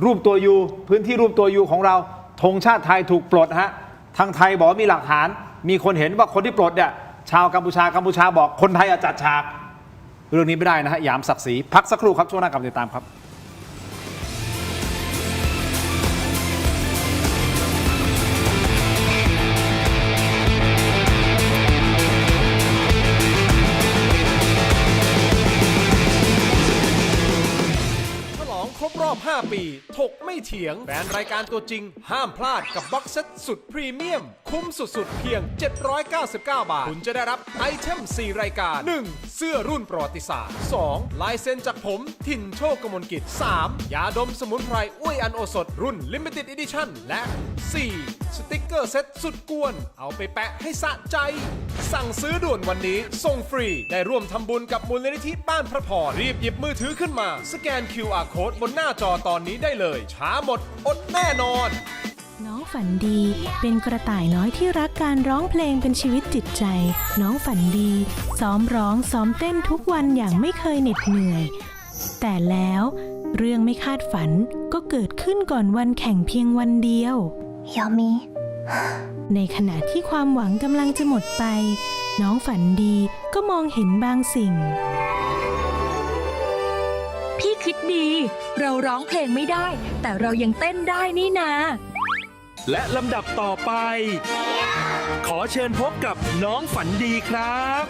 รูปตัวยูพื้นที่รูปตัวยูของเราธงชาติไทยถูกปลดฮะทางไทยบอกว่ามีหลักฐานมีคนเห็นว่าคนที่ปลดเนี่ยชาวกัมพูชาบอกคนไทยจัดฉากเรื่องนี้ไม่ได้นะฮะหยามศักดิ์ศรีพักสักครู่ครับช่วงหน้ากลับมาติดตามครับฉลองครบรอบ 5 ปี ถกไม่เถียงแฟนรายการตัวจริง ห้ามพลาดกับบ็อกเซตสุดพรีเมียม คุ้มสุดๆ เพียง 799 บาท คุณจะได้รับไอเทม 4 รายการ 1. เสื้อรุ่นประวัติศาสตร์ 2. ลายเซ็นจากผม ถิ่นโชคกมลกิจ 3. ยาดมสมุนไพรอุ้ยอันโอสถรุ่น Limited Edition และ 4. สติกเกอร์เซ็ตสุดกวน เอาไปแปะให้สะใจ สั่งซื้อด่วนวันนี้ส่งฟรีได้ร่วมทำบุญกับมูลนิธิบ้านพระพรรีบหยิบมือถือขึ้นมาสแกน QR Code บนหน้าจอตอนนี้ได้เลย ช้าหมดอดแน่นอน น้องฝันดีเป็นกระต่ายน้อยที่รักการร้องเพลงเป็นชีวิตจิตใจ น้องฝันดีซ้อมร้องซ้อมเต้นทุกวันอย่างไม่เคยเหน็ดเหนื่อย แต่แล้วเรื่องไม่คาดฝันก็เกิดขึ้นก่อนวันแข่งเพียงวันเดียว ยามี ในขณะที่ความหวังกำลังจะหมดไป น้องฝันดีก็มองเห็นบางสิ่ง พี่คิดดี เราร้องเพลงไม่ได้ แต่เรายังเต้นได้นี่นา และลำดับต่อไป ขอเชิญพบกับน้องฝันดีครับ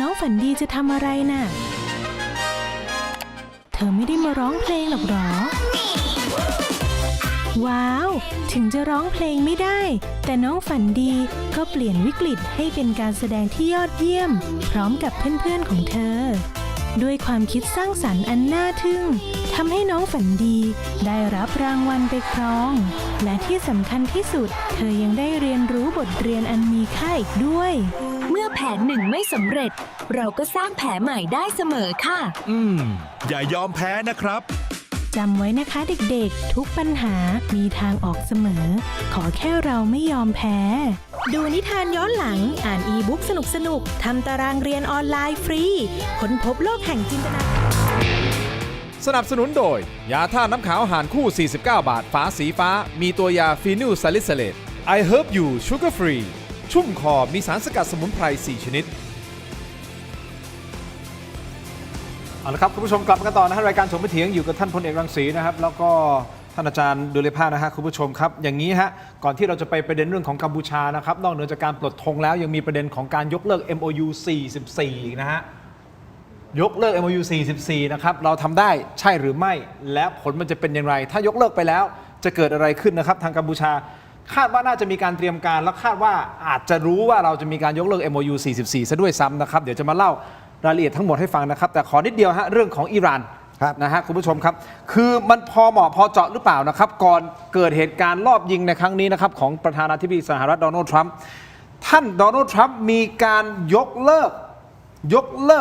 น้องฝันดีจะทำอะไรน่ะ เธอไม่ได้มาร้องเพลงหรอกหรอ ว้าว ถึงจะร้องเพลงไม่ได้ แต่น้องฝันดีก็เปลี่ยนวิกฤตให้เป็นการแสดงที่ยอดเยี่ยม พร้อมกับเพื่อนๆของเธอ ด้วยความคิดสร้างสรรค์อันน่าทึ่งทำให้น้องฝันดีได้รับรางวัลไปครอง และที่สำคัญที่สุด เธอยังได้เรียนรู้บทเรียนอันมีค่าอีกด้วย เมื่อแผนหนึ่งไม่สำเร็จ เราก็สร้างแผนใหม่ได้เสมอค่ะ อย่ายอมแพ้นะครับ จำไว้นะคะเด็กๆ ทุกปัญหามีทางออกเสมอ ขอแค่เราไม่ยอมแพ้ ดูนิทานย้อนหลังอ่านอีบุ๊กสนุกๆทำตารางเรียนออนไลน์ฟรีค้นพบโลกแห่งจินตนาการ สนับสนุนโดย ยาท่าน้ำขาวหารคู่ 49 บาท ฝาสีฟ้า มีตัวยาฟีนิลซาลิซิเลต I Herb You Sugar Free ชุ่มคอมีสารสกัดสมุนไพร 4 ชนิด เอาละครับคุณผู้ชมกลับมากันต่อนะฮะรายการถกไม่เถียงอยู่กับท่านพลเอกรังสีนะครับแล้วก็ท่านอาจารย์ดุลยภาสนะฮะคุณผู้ชมครับอย่างนี้ฮะก่อนที่เราจะไปประเด็นเรื่องของกัมพูชานะครับนอกเหนือจากการปลดธงแล้วยังมีประเด็นของการยกเลิก MOU 44อีกนะฮะยกเลิก MOU 44นะครับเราทำได้ใช่หรือไม่และผลมันจะเป็นอย่างไรถ้ายกเลิกไปแล้วจะเกิดอะไรขึ้นนะครับทางกัมพูชาคาดว่าน่าจะมีการเตรียมการและคาดว่าอาจจะรู้ว่าเราจะมีการยกเลิก MOU 44ซะด้วยซ้ำนะครับเดี๋ยวจะมาเล่ารายละเอียดทั้งหมดให้ฟังนะครับแต่ขอนิดเดียวฮะเรื่องของอิหร่านนะฮะคุณผู้ชมครับคือมันพอเหมาะพอเจาะหรือเปล่านะครับก่อนเกิดเหตุการณ์รอบยิงในครั้งนี้นะครับของประธานาธิบดีสหรัฐโดนัลด์ทรัมป์ท่านโดนัลด์ทรัมป์มีการยกเลิ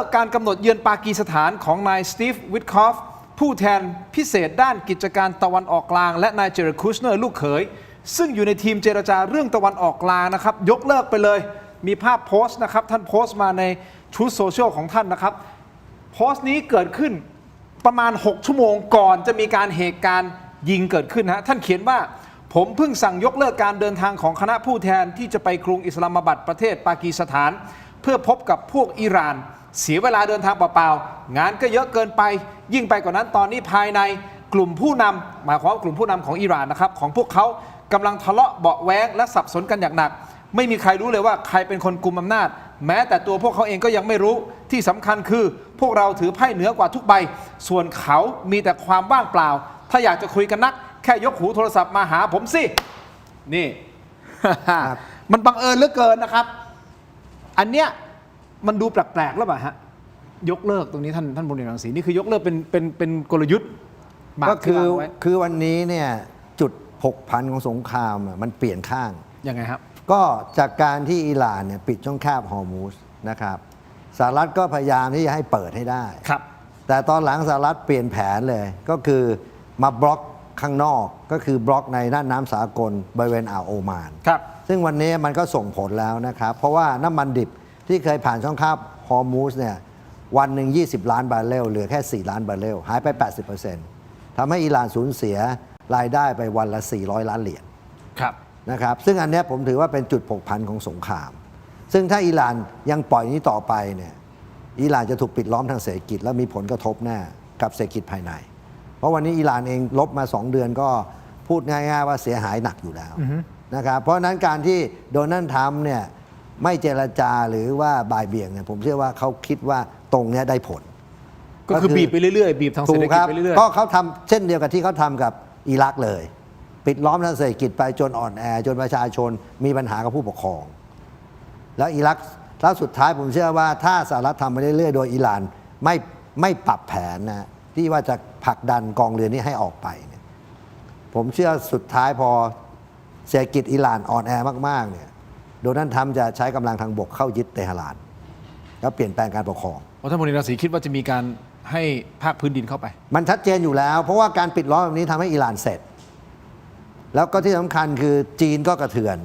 กการกำหนดเยือนปากีสถานของนายสตีฟวิทคอฟผู้แทนพิเศษด้านกิจการตะวันออกกลางและนายเจเรดคูชเนอร์ลูกเขยซึ่งอยู่ในทีมเจรจาเรื่องตะวันออกกลางนะครับยกเลิกไปเลยมีภาพโพสต์นะครับท่านโพสต์มาในTruth Social ของท่านนะครับโพสต์นี้เกิดขึ้นประมาณ6ชั่วโมงก่อนจะมีการเหตุการณ์ยิงเกิดขึ้นนะท่านเขียนว่าผมเพิ่งสั่งยกเลิกการเดินทางของคณะผู้แทนที่จะไปกรุงอิสลามาบัดประเทศปากีสถานเพื่อพบกับพวกอิหร่านเสียเวลาเดินทางเปล่าๆงานก็เยอะเกินไปยิ่งไปกว่านั้นตอนนี้ภายในกลุ่มผู้นำหมายความว่ากลุ่มผู้นำของอิหร่านนะครับของพวกเขากำลังทะเลาะเบาะแว้งและสับสนกันอย่างหนักไม่มีใครรู้เลยว่าใครเป็นคนกุมอำนาจแม้แต่ตัวพวกเขาเองก็ยังไม่รู้ที่สำคัญคือพวกเราถือไพ่เหนือกว่าทุกใบส่วนเขามีแต่ความว่างเปล่าถ้าอยากจะคุยกันนักแค่ยกหูโทรศัพท์มาหาผมสินี่ มันบังเอิญเหลือเกินนะครับอันเนี้ยมันดูแปลกๆแล้วป่ะฮะยกเลิกตรงนี้ท่านพลเอกรังสีนี่คือยกเลิกเป็นกลยุทธ์ก็คือวันนี้เนี่ยจุดผกผันของสงครามมันเปลี่ยนข้างยังไงครับก็จากการที่อิหร่านเนี่ยปิดช่องแคบฮอร์มุซนะครับสหรัฐก็พยายามที่จะให้เปิดให้ได้ครับแต่ตอนหลังสหรัฐเปลี่ยนแผนเลยก็คือมาบล็อกข้างนอกก็คือบล็อกในน่านน้ำสากลบริเวณอ่าวโอมานครับซึ่งวันนี้มันก็ส่งผลแล้วนะครับเพราะว่าน้ำมันดิบที่เคยผ่านช่องแคบฮอร์มุซเนี่ย วันหนึ่ง20 ล้านบาร์เรลเหลือแค่4 ล้านบาร์เรลหายไป 80%ทำให้อิหร่านสูญเสียรายได้ไปวันละ400 ล้านเหรียญ ครับ นะครับซึ่งอันเนี้ยผมถือว่าเป็นจุดผกผันของสงคราม ซึ่งถ้าอิหร่านยังปล่อยนี้ต่อไปเนี่ยอิหร่านจะถูกปิดล้อมทางเศรษฐกิจและมีผลกระทบแน่กับเศรษฐกิจภายใน เพราะวันนี้อิหร่านเองลบมา2 เดือนก็พูดง่ายๆว่าเสียหายหนักอยู่แล้วนะครับเพราะฉะนั้นการที่โดนัลด์ทรัมป์เนี่ยไม่เจรจาหรือว่าบ่ายเบี่ยงเนี่ยผมเชื่อว่าเขาคิดว่าตรงเนี้ยได้ผล ก็คือบีบไปเรื่อยๆบีบทางเศรษฐกิจไปเรื่อยๆ ก็เขาทำเช่นเดียวกับที่เขาทำกับอิรักเลย ปิดล้อมทางเศรษฐกิจไปจนอ่อนแอจนประชาชนมีปัญหากับผู้ปกครอง แล้วอิรักแล้วสุดท้ายผมเชื่อว่าถ้าสหรัฐทำไปเรื่อยๆโดยอิหร่านไม่ปรับแผนนะที่ว่าจะผลักดันกองเรือนี้ให้ออกไปเนี่ยผมเชื่อสุดท้ายพอเศรษฐกิจอิหร่านอ่อนแอมากๆเนี่ยโดนัลด์ทรัมป์จะใช้กำลังทางบกเข้ายึดเตหะรานแล้วเปลี่ยนแปลงการปกครอง ท่านพลเอกรังสีคิดว่าจะมีการให้ภาคพื้นดินเข้าไป มันชัดเจนอยู่แล้ว เพราะว่าการปิดล้อมแบบนี้ทำให้อิหร่านเสร็จ แล้วก็ที่สำคัญคือจีนก็กระเทือน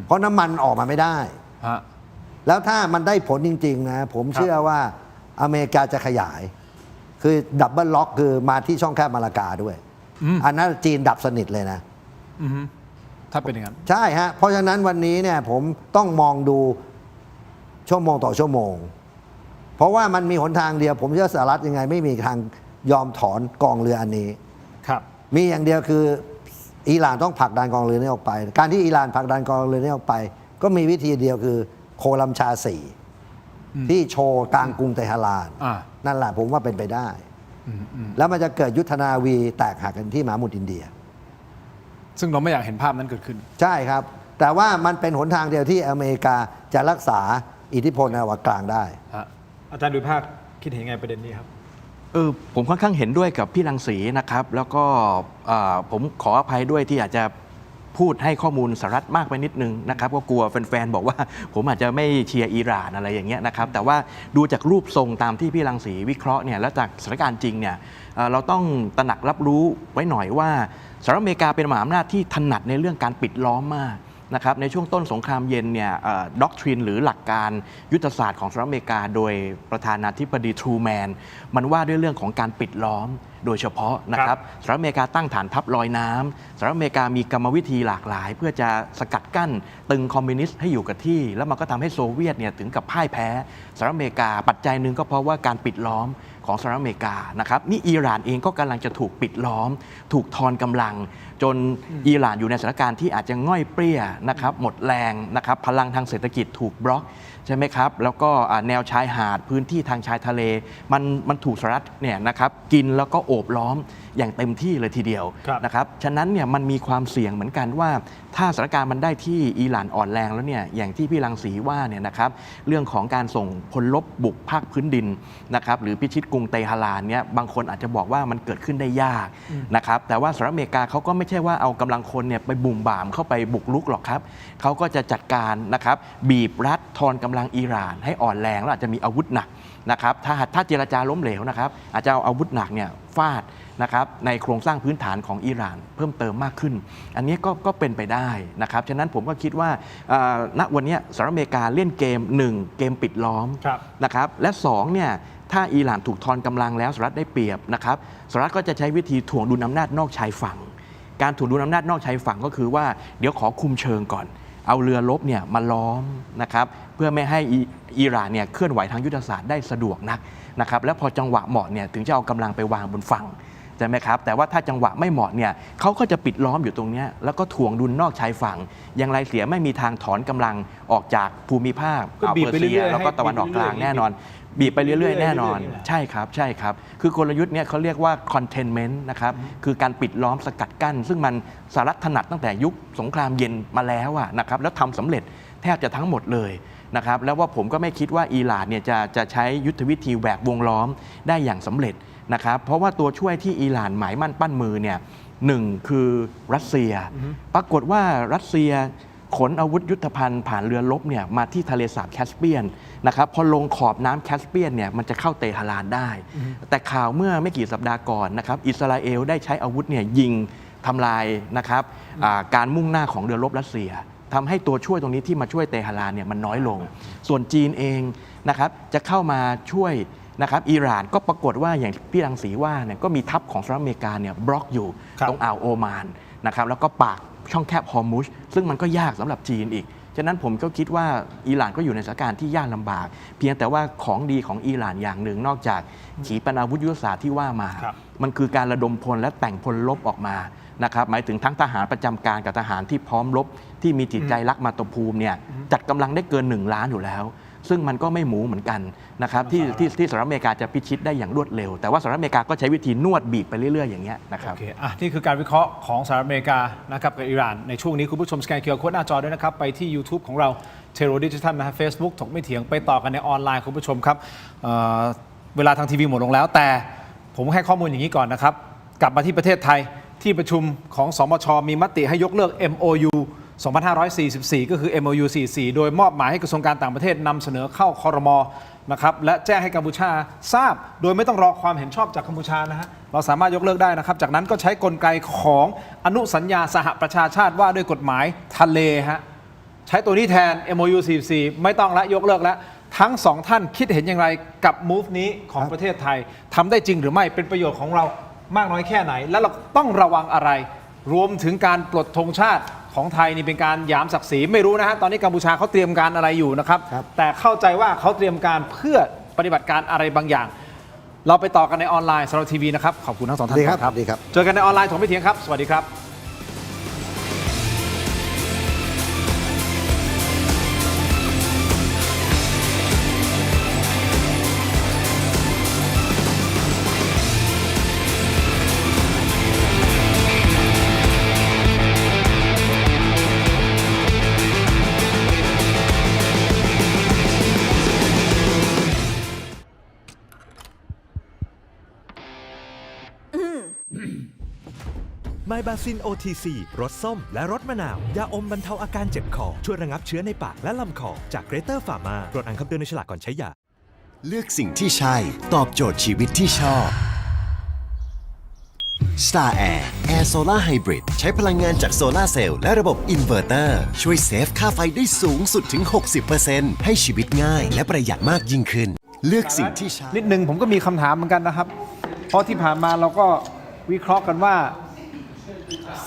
เพราะน้ำมันออกมาไม่ได้ แล้วถ้ามันได้ผลจริงๆนะผมเชื่อว่าอเมริกาจะขยาย คือดับเบิลล็อกคือมาที่ช่องแคบมาลากาด้วยอันนั้นจีนดับสนิทเลยนะถ้าเป็นอย่างนั้นใช่ฮะเพราะฉะนั้นวันนี้เนี่ยผมต้องมองดูชั่วโมงต่อชั่วโมงเพราะว่ามันมีหนทางเดียวผมเชื่อสหรัฐยังไงไม่มีทางยอมถอนกองเรืออันนี้ครับมีอย่างเดียวคืออิหร่านต้องผลักดันกองเรือนี้ออกไปการที่อิหร่านผลักดันกองเรือนี้ออกไปก็มีวิธีเดียวคือโคลัมชา4ที่โชว์กลางกรุงเตหะรานนั่นแหละผมว่าเป็นไปได้แล้วมันจะเกิดยุทธนาวีแตกหักกันที่มหาสมุทรอินเดียซึ่งเราไม่อยากเห็นภาพนั้นเกิดขึ้นใช่ครับแต่ว่ามันเป็นหนทางเดียวที่อเมริกาจะรักษาอิทธิพลในตะวันออกกลางได้อาจารย์ดุภาคคิดเห็นไงประเด็นนี้ครับผมค่อนข้างเห็นด้วยกับพี่รังสีนะครับแล้วก็ผมขออภัยด้วยที่อาจจะพูดให้ข้อมูลสหรัฐมากไปนิดนึงนะครับก็กลัวแฟนๆบอกว่าผมอาจจะไม่เชียร์อิหร่านอะไรอย่างเงี้ยนะครับแต่ว่าดูจากรูปทรงตามที่พี่รังสีวิเคราะห์เนี่ยแล้วจากสถานการณ์จริงเนี่ยเราต้องตระหนักรับรู้ไว้หน่อยว่าสหรัฐอเมริกาเป็นมหาอำนาจที่ถนัดในเรื่องการปิดล้อมมากนะครับในช่วงต้นสงครามเย็นเนี่ยด็อกทรินหรือหลักการยุทธศาสตร์ของสหรัฐอเมริกาโดยประธานาธิบดีทรูแมนมันว่าด้วยเรื่องของการปิดล้อมโดยเฉพาะนะครับสหรัฐอเมริกาตั้งฐานทัพลอยน้ำสหรัฐอเมริกามีกรรมวิธีหลากหลายเพื่อจะสกัดกั้นตึงคอมมิวนิสต์ให้อยู่กับที่แล้วมันก็ทำให้โซเวียตเนี่ยถึงกับพ่ายแพ้สหรัฐอเมริกาปัจจัยหนึ่งก็เพราะว่าการปิดล้อมของสหรัฐอเมริกานะครับนี่อิหร่านเองก็กำลังจะถูกปิดล้อมถูกทอนกำลังจนอิหร่านอยู่ในสถานการณ์ที่อาจจะง่อยเปรี้ยนะครับหมดแรงนะครับพลังทางเศรษฐกิจถูกบล็อกใช่ไหมครับแล้วก็แนวชายหาดพื้นที่ทางชายทะเลมันถูกสหรัฐเนี่ยนะครับกินแล้วก็โอบล้อมอย่างเต็มที่เลยทีเดียวนะครับฉะนั้นเนี่ยมันมีความเสี่ยงเหมือนกันว่าถ้าสถานการณ์มันได้ที่อิหร่านอ่อนแรงแล้วเนี่ยอย่างที่พี่รังสีว่าเนี่ยนะครับเรื่องของการส่งพลรบบุกภาคพื้นดินนะครับหรือพิชิตกรุงเตหะรานเนี่ยบางคนอาจจะบอกว่ามันเกิดขึ้นได้ยากนะครับแต่ว่าสหรัฐอเมริกาเขาก็ไม่ใช่ว่าเอากำลังคนเนี่ยไปบุ่มบ่ามเข้าไปบุกรุกหรอกครับเขาก็จะจัดการนะครับบีบรัดทอนกำลังอิหร่านให้อ่อนแรงแล้วอาจจะมีอาวุธหนักนะครับถ้าเจรจาล้มเหลวนะครับอาจจะเอาอาวุธหนักเนี่ยฟาดนะครับในโครงสร้างพื้นฐานของอิหร่านเพิ่มเติมมากขึ้นอันนี้ก็เป็นไปได้นะครับฉะนั้นผมก็คิดว่าณวันนี้สหรัฐอเมริกาเล่นเกม1เกมปิดล้อมนะครับและ2เนี่ยถ้าอิหร่านถูกทอนกำลังแล้วสหรัฐได้เปรียบนะครับสหรัฐก็จะใช้วิธีถ่วงดุลอำนาจนอกชายฝั่งการถ่วงดุลอำนาจนอกชายฝั่งก็คือว่าเดี๋ยวขอคุมเชิงก่อนเอาเรือรบเนี่ยมาล้อมนะครับเพื่อไม่ให้อิหร่านเนี่ยเคลื่อนไหวทางยุทธศาสตร์ได้สะดวกนักนะครับแล้วพอจังหวะเหมาะเนี่ยถึงจะเอากำลังไปวางบนฝั่งใช่ไหมครับแต่ว่าถ้าจังหวะไม่เหมาะเนี่ยเขาก็จะปิดล้อมอยู่ตรงนี้แล้วก็ถ่วงดุลนอกชายฝั่งอย่างไรเสียไม่มีทางถอนกำลังออกจากภูมิภาคเปอร์เซียแล้วก็ตะวันออกกลางแน่นอนบีบไปเรื่อยๆแน่นอนใช่ครับใช่ครับคือกลยุทธ์เนี่ยเขาเรียกว่า containment นะครับคือการปิดล้อมสกัดกั้นซึ่งมันสหรัฐถนัดตั้งแต่ยุคสงครามเย็นมาแล้วนะครับแล้วทำสำเร็จแทบจะทั้งหมดเลยนะครับแล้วว่าผมก็ไม่คิดว่าอิหร่านเนี่ยจะใช้ยุทธวิธีแหวกวงล้อมได้อย่างสำเร็จนะครับเพราะว่าตัวช่วยที่อิหร่านหมายมั่นปั้นมือเนี่ย1คือรัสเซียปรากฏว่ารัสเซียขนอาวุธยุทโธภัณฑ์ผ่านเรือรบเนี่ยมาที่ทะเลสาบแคสเปียนนะครับพอลงขอบน้ำแคสเปียนเนี่ยมันจะเข้าเตหะรานได้แต่ข่าวเมื่อไม่กี่สัปดาห์ก่อนนะครับอิสราเอลได้ใช้อาวุธเนี่ยยิงทำลายนะครับการมุ่งหน้าของเรือรบรัสเซีย ทำให้ตัวช่วยตรงนี้ที่มาช่วยเตหะรานเนี่ยมันน้อยลง ส่วนจีนเองนะครับจะเข้ามาช่วยนะครับอิหร่านก็ปรากฏว่าอย่างพี่รังสีว่าเนี่ยก็มีทัพของสหรัฐอเมริกาเนี่ยบล็อกอยู่ตรงอ่าวโอมานนะครับแล้วก็ปากช่องแคบฮอร์มุซซึ่งมันก็ยากสำหรับจีนอีกฉะนั้นผมก็คิดว่าอิหร่านก็อยู่ในสถานการณ์ที่ยากลำบากเพียงแต่ว่าของดีของอิหร่านอย่างหนึ่งนอกจากขีปนาวุธยุทโธศาสตร์ที่ว่ามามันคือการระดมพลและแต่งพลรบออกมานะครับหมายถึงทั้งทหารประจำการกับทหารที่พร้อมรบที่มีจิตใจรักมาตุภูมิเนี่ยจัดกำลังได้เกิน1 ล้านอยู่แล้วซึ่งมันก็ไม่หมูเหมือนกันนะครับที่สหรัฐอเมริกาจะพิชิตได้อย่างรวดเร็วแต่ว่าสหรัฐอเมริกาก็ใช้วิธีนวดบีบไปเรื่อยๆอย่างเงี้ยนะครับนี่คือการวิเคราะห์ของสหรัฐอเมริกานะครับกับอิหร่านในช่วงนี้คุณผู้ชมสแกน QR Code หน้าจอด้วยนะครับไปที่ YouTube ของเราเทโรดิจิทัลนะฮะ Facebook ถกไม่เถียงไปต่อกันในออนไลน์คุณผู้ชมครับเวลาทางทีวีหมดลงแล้วแต่ผมให้ข้อมูลอย่างนี้ก่อนนะครับกลับมาที่ประเทศไทยที่ประชุมของสมช.มีมติให้ยกเลิก MOU 2544 ก็คือ MOU 44 โดยมอบหมายให้กระทรวงการต่างประเทศนำเสนอเข้าครม.นะครับและแจ้งให้กัมพูชาทราบโดยไม่ต้องรอความเห็นชอบจากกัมพูชานะฮะเราสามารถยกเลิกได้นะครับจากนั้นก็ใช้กลไกของอนุสัญญาสหประชาชาติว่าด้วยกฎหมายทะเลฮะใช้ตัวนี้แทน MOU 44 ไม่ต้องละยกเลิกแล้วทั้งสองท่านคิดเห็นอย่างไรกับ move นี้ของประเทศไทยทำได้จริงหรือไม่เป็นประโยชน์ของเรามากน้อยแค่ไหนและเราต้องระวังอะไรรวมถึงการปลดธงชาติของไทยนี่เป็นการหยามศักดิ์ศรีไม่รู้นะฮะตอนนี้กัมพูชาเขาเตรียมการอะไรอยู่นะครับแต่เข้าใจว่าเขาเตรียมการเพื่อปฏิบัติการอะไรบางอย่างเราไปต่อกันในออนไลน์สำหรับทีวีนะครับขอบคุณทั้งสองท่านครับเจอกันในออนไลน์ถกไม่เถียงครับสวัสดีครับไมบาซิน OTC รสส้มและรสมะนาว ยาอมบรรเทาอาการเจ็บคอ ช่วยระงับเชื้อในปากและลำคอ จากเกรเตอร์ฟาร์มาตรวจอ่านคำเตือนในฉลากก่อนใช้ยา เลือกสิ่งที่ใช่ ตอบโจทย์ชีวิตที่ชอบ Star Air Air Solar Hybrid ใช้พลังงานจากโซลาร์เซลล์และระบบอินเวอร์เตอร์ช่วยเซฟค่าไฟได้สูงสุดถึง 60% ให้ชีวิตง่ายและประหยัดมากยิ่งขึ้น เลือกสิ่งที่ใช่นิดนึงผมก็มีคำถามเหมือนกันนะครับเพราะที่ผ่านมาเราก็วิเคราะห์กันว่า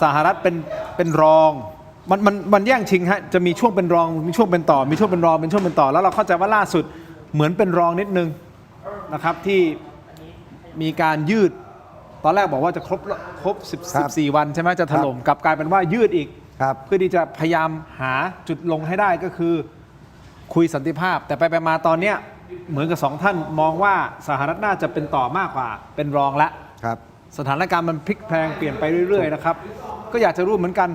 สหรัฐเป็นรองมันแย่งชิงฮะจะมีช่วงเป็นรองมีช่วงเป็นต่อมีช่วงเป็นรองเป็นช่วงเป็นต่อแล้วเราเข้าใจว่าล่าสุดเหมือนเป็นรองนิดนึงนะครับที่มีการยืดตอนแรกบอกว่าจะครบ14 วันใช่ไหมจะถล่มกลับกลายเป็นว่ายืดอีกเพื่อที่จะพยายามหาจุดลงให้ได้ก็คือคุยสันติภาพแต่ไปมาตอนเนี้ยเหมือนกับสองท่านมองว่าสหรัฐน่าจะเป็นต่อมากกว่าเป็นรองละสถานการณ์มันพลิกแพลงเปลี่ยนไปเรื่อยๆนะครับก็อยากจะรู้เหมือนกัน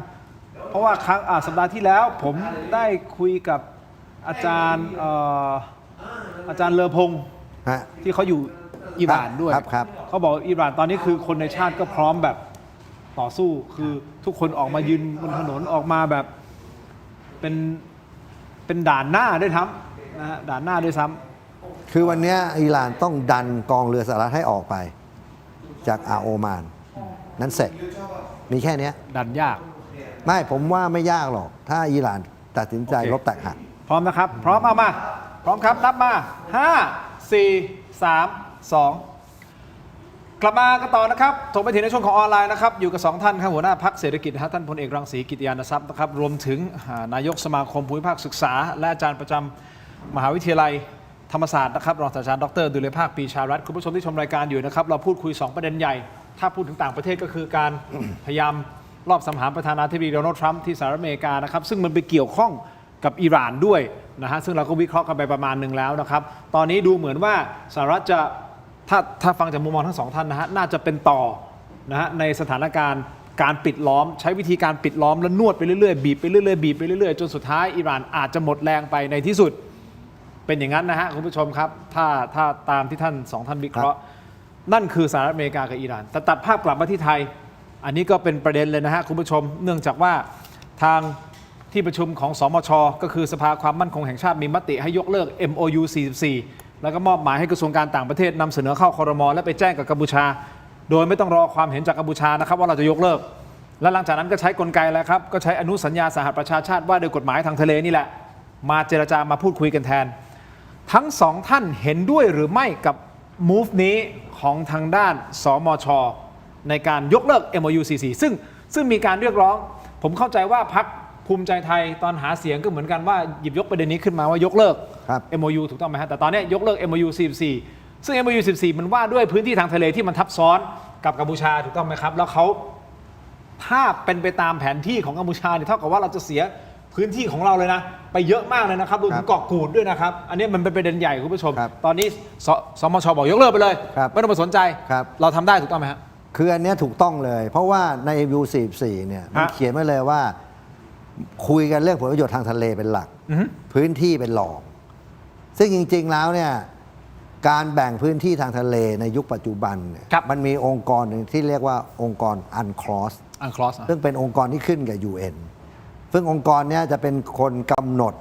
เพราะว่าครั้งสัปดาห์ที่แล้วผมได้คุยกับอาจารย์เลอพงศ์ที่เขาอยู่อิหร่านด้วยเขาบอกอิหร่านตอนนี้คือคนในชาติก็พร้อมแบบต่อสู้คือทุกคนออกมายืนบนถนนออกมาแบบเป็นด่านหน้าด้วยซ้ำนะฮะด่านหน้าด้วยซ้ำคือวันนี้อิหร่านต้องดันกองเรือสหรัฐให้ออกไปจากอ่าวโอมานนั้นเสร็จมีแค่นี้ดันยากไม่ผมว่าไม่ยากหรอกถ้าอิหร่านตัดสินใจรบแตกหักพร้อมนะครับพร้อมเอามาพร้อมครับนับมา5 4 3 2กลับมากันต่อนะครับถกไปถึงในช่วงของออนไลน์นะครับอยู่กับ2ท่านครับหัวหน้าพรรคเศรษฐกิจนะฮะท่านพลเอกรังสีกิติยานทรัพย์นะครับรวมถึงนายกสมาคมภูมิภาคศึกษาและอาจารย์ประจำมหาวิทยาลัยธรรมศาสตร์นะครับรองศาสตราจารย์ดร.ดุลยภาคปีชารัตน์คุณผู้ชมที่ชมรายการอยู่นะครับเราพูดคุย2ประเด็นใหญ่ถ้าพูดถึงต่างประเทศก็คือการ พยายามรอบสังหารประธานาธิบดีโดนัลด์ทรัมป์ที่สหรัฐอเมริกานะครับซึ่งมันไปเกี่ยวข้องกับอิหร่านด้วยนะฮะซึ่งเราก็วิเคราะห์กันไปประมาณหนึ่งแล้วนะครับตอนนี้ดูเหมือนว่าสหรัฐจะถ้าฟังจากมุมมองทั้งสองท่านนะฮะน่าจะเป็นต่อนะฮะในสถานการณ์การปิดล้อมใช้วิธีการปิดล้อมแล้วนวดไปเรื่อยๆบีบไปเรื่อยๆบีบไปเรื่อยๆจนสุดท้ายอิหร่านอาจจะหมดแรงไปในที่สุดเป็นอย่างนั้นนะฮะคุณผู้ชมครับถ้าตามที่ท่าน2ท่านวิเคราะห์นั่นคือสหรัฐอเมริกากับอิหร่านแต่ตัดภาพกลับมาที่ไทยอันนี้ก็เป็นประเด็นเลยนะฮะคุณผู้ชมเนื่องจากว่าทางที่ประชุมของสมช.ก็คือสภาความมั่นคงแห่งชาติมีมติให้ยกเลิก MOU 44 แล้วก็มอบหมายให้กระทรวงการต่างประเทศนำเสนอเข้าครม.และไปแจ้งกับกัมพูชาโดยไม่ต้องรอความเห็นจากกัมพูชานะครับว่าเราจะยกเลิก และหลังจากนั้นก็ใช้กลไกแล้วครับก็ใช้อนุสัญญาสหประชาชาติว่าโดยกฎหมายทางทะเลนี่แหละมาเจรจามาพูดคุยกันแทนทั้งสองท่านเห็นด้วยหรือไม่กับ move นี้ของทางด้านสมช.ในการยกเลิก MOU 44ซึ่งมีการเรียกร้องผมเข้าใจว่าพรรคภูมิใจไทยตอนหาเสียงก็เหมือนกันว่าหยิบยกประเด็นนี้ขึ้นมาว่ายกเลิก MOU ถูกต้องไหมฮะแต่ตอนนี้ยกเลิก MOU 44ซึ่ง MOU 44มันว่าด้วยพื้นที่ทางทะเลที่มันทับซ้อนกับกัมพูชาถูกต้องไหมครับแล้วเขาถ้าเป็นไปตามแผนที่ของกัมพูชาเนี่ยเท่ากับว่าเราจะเสียพื้นที่ของเราเลยนะไปเยอะมากเลยนะครับรวมถึงเกาะกูดด้วยนะครับอันนี้มันเป็นประเด็นใหญ่คุณผู้ชมตอนนี้สมช.บอกยกเลิกไปเลยไม่ต้องมาสนใจเราทำได้ถูกต้องไหมฮะคืออันนี้ถูกต้องเลยเพราะว่าใน MOU 44เนี่ยมันเขียนไว้เลยว่าคุยกันเรื่องผลประโยชน์ทางทะเลเป็นหลักพื้นที่เป็นรองซึ่งจริงๆแล้วเนี่ยการแบ่งพื้นที่ทางทะเลในยุคปัจจุบันเนี่ยมันมีองค์กรหนึ่งที่เรียกว่าองค์กร UNCLOS ซึ่งเป็นองค์กรที่ขึ้นกับ UN ซึ่งองค์กรนี้จะเป็นคนกำหนด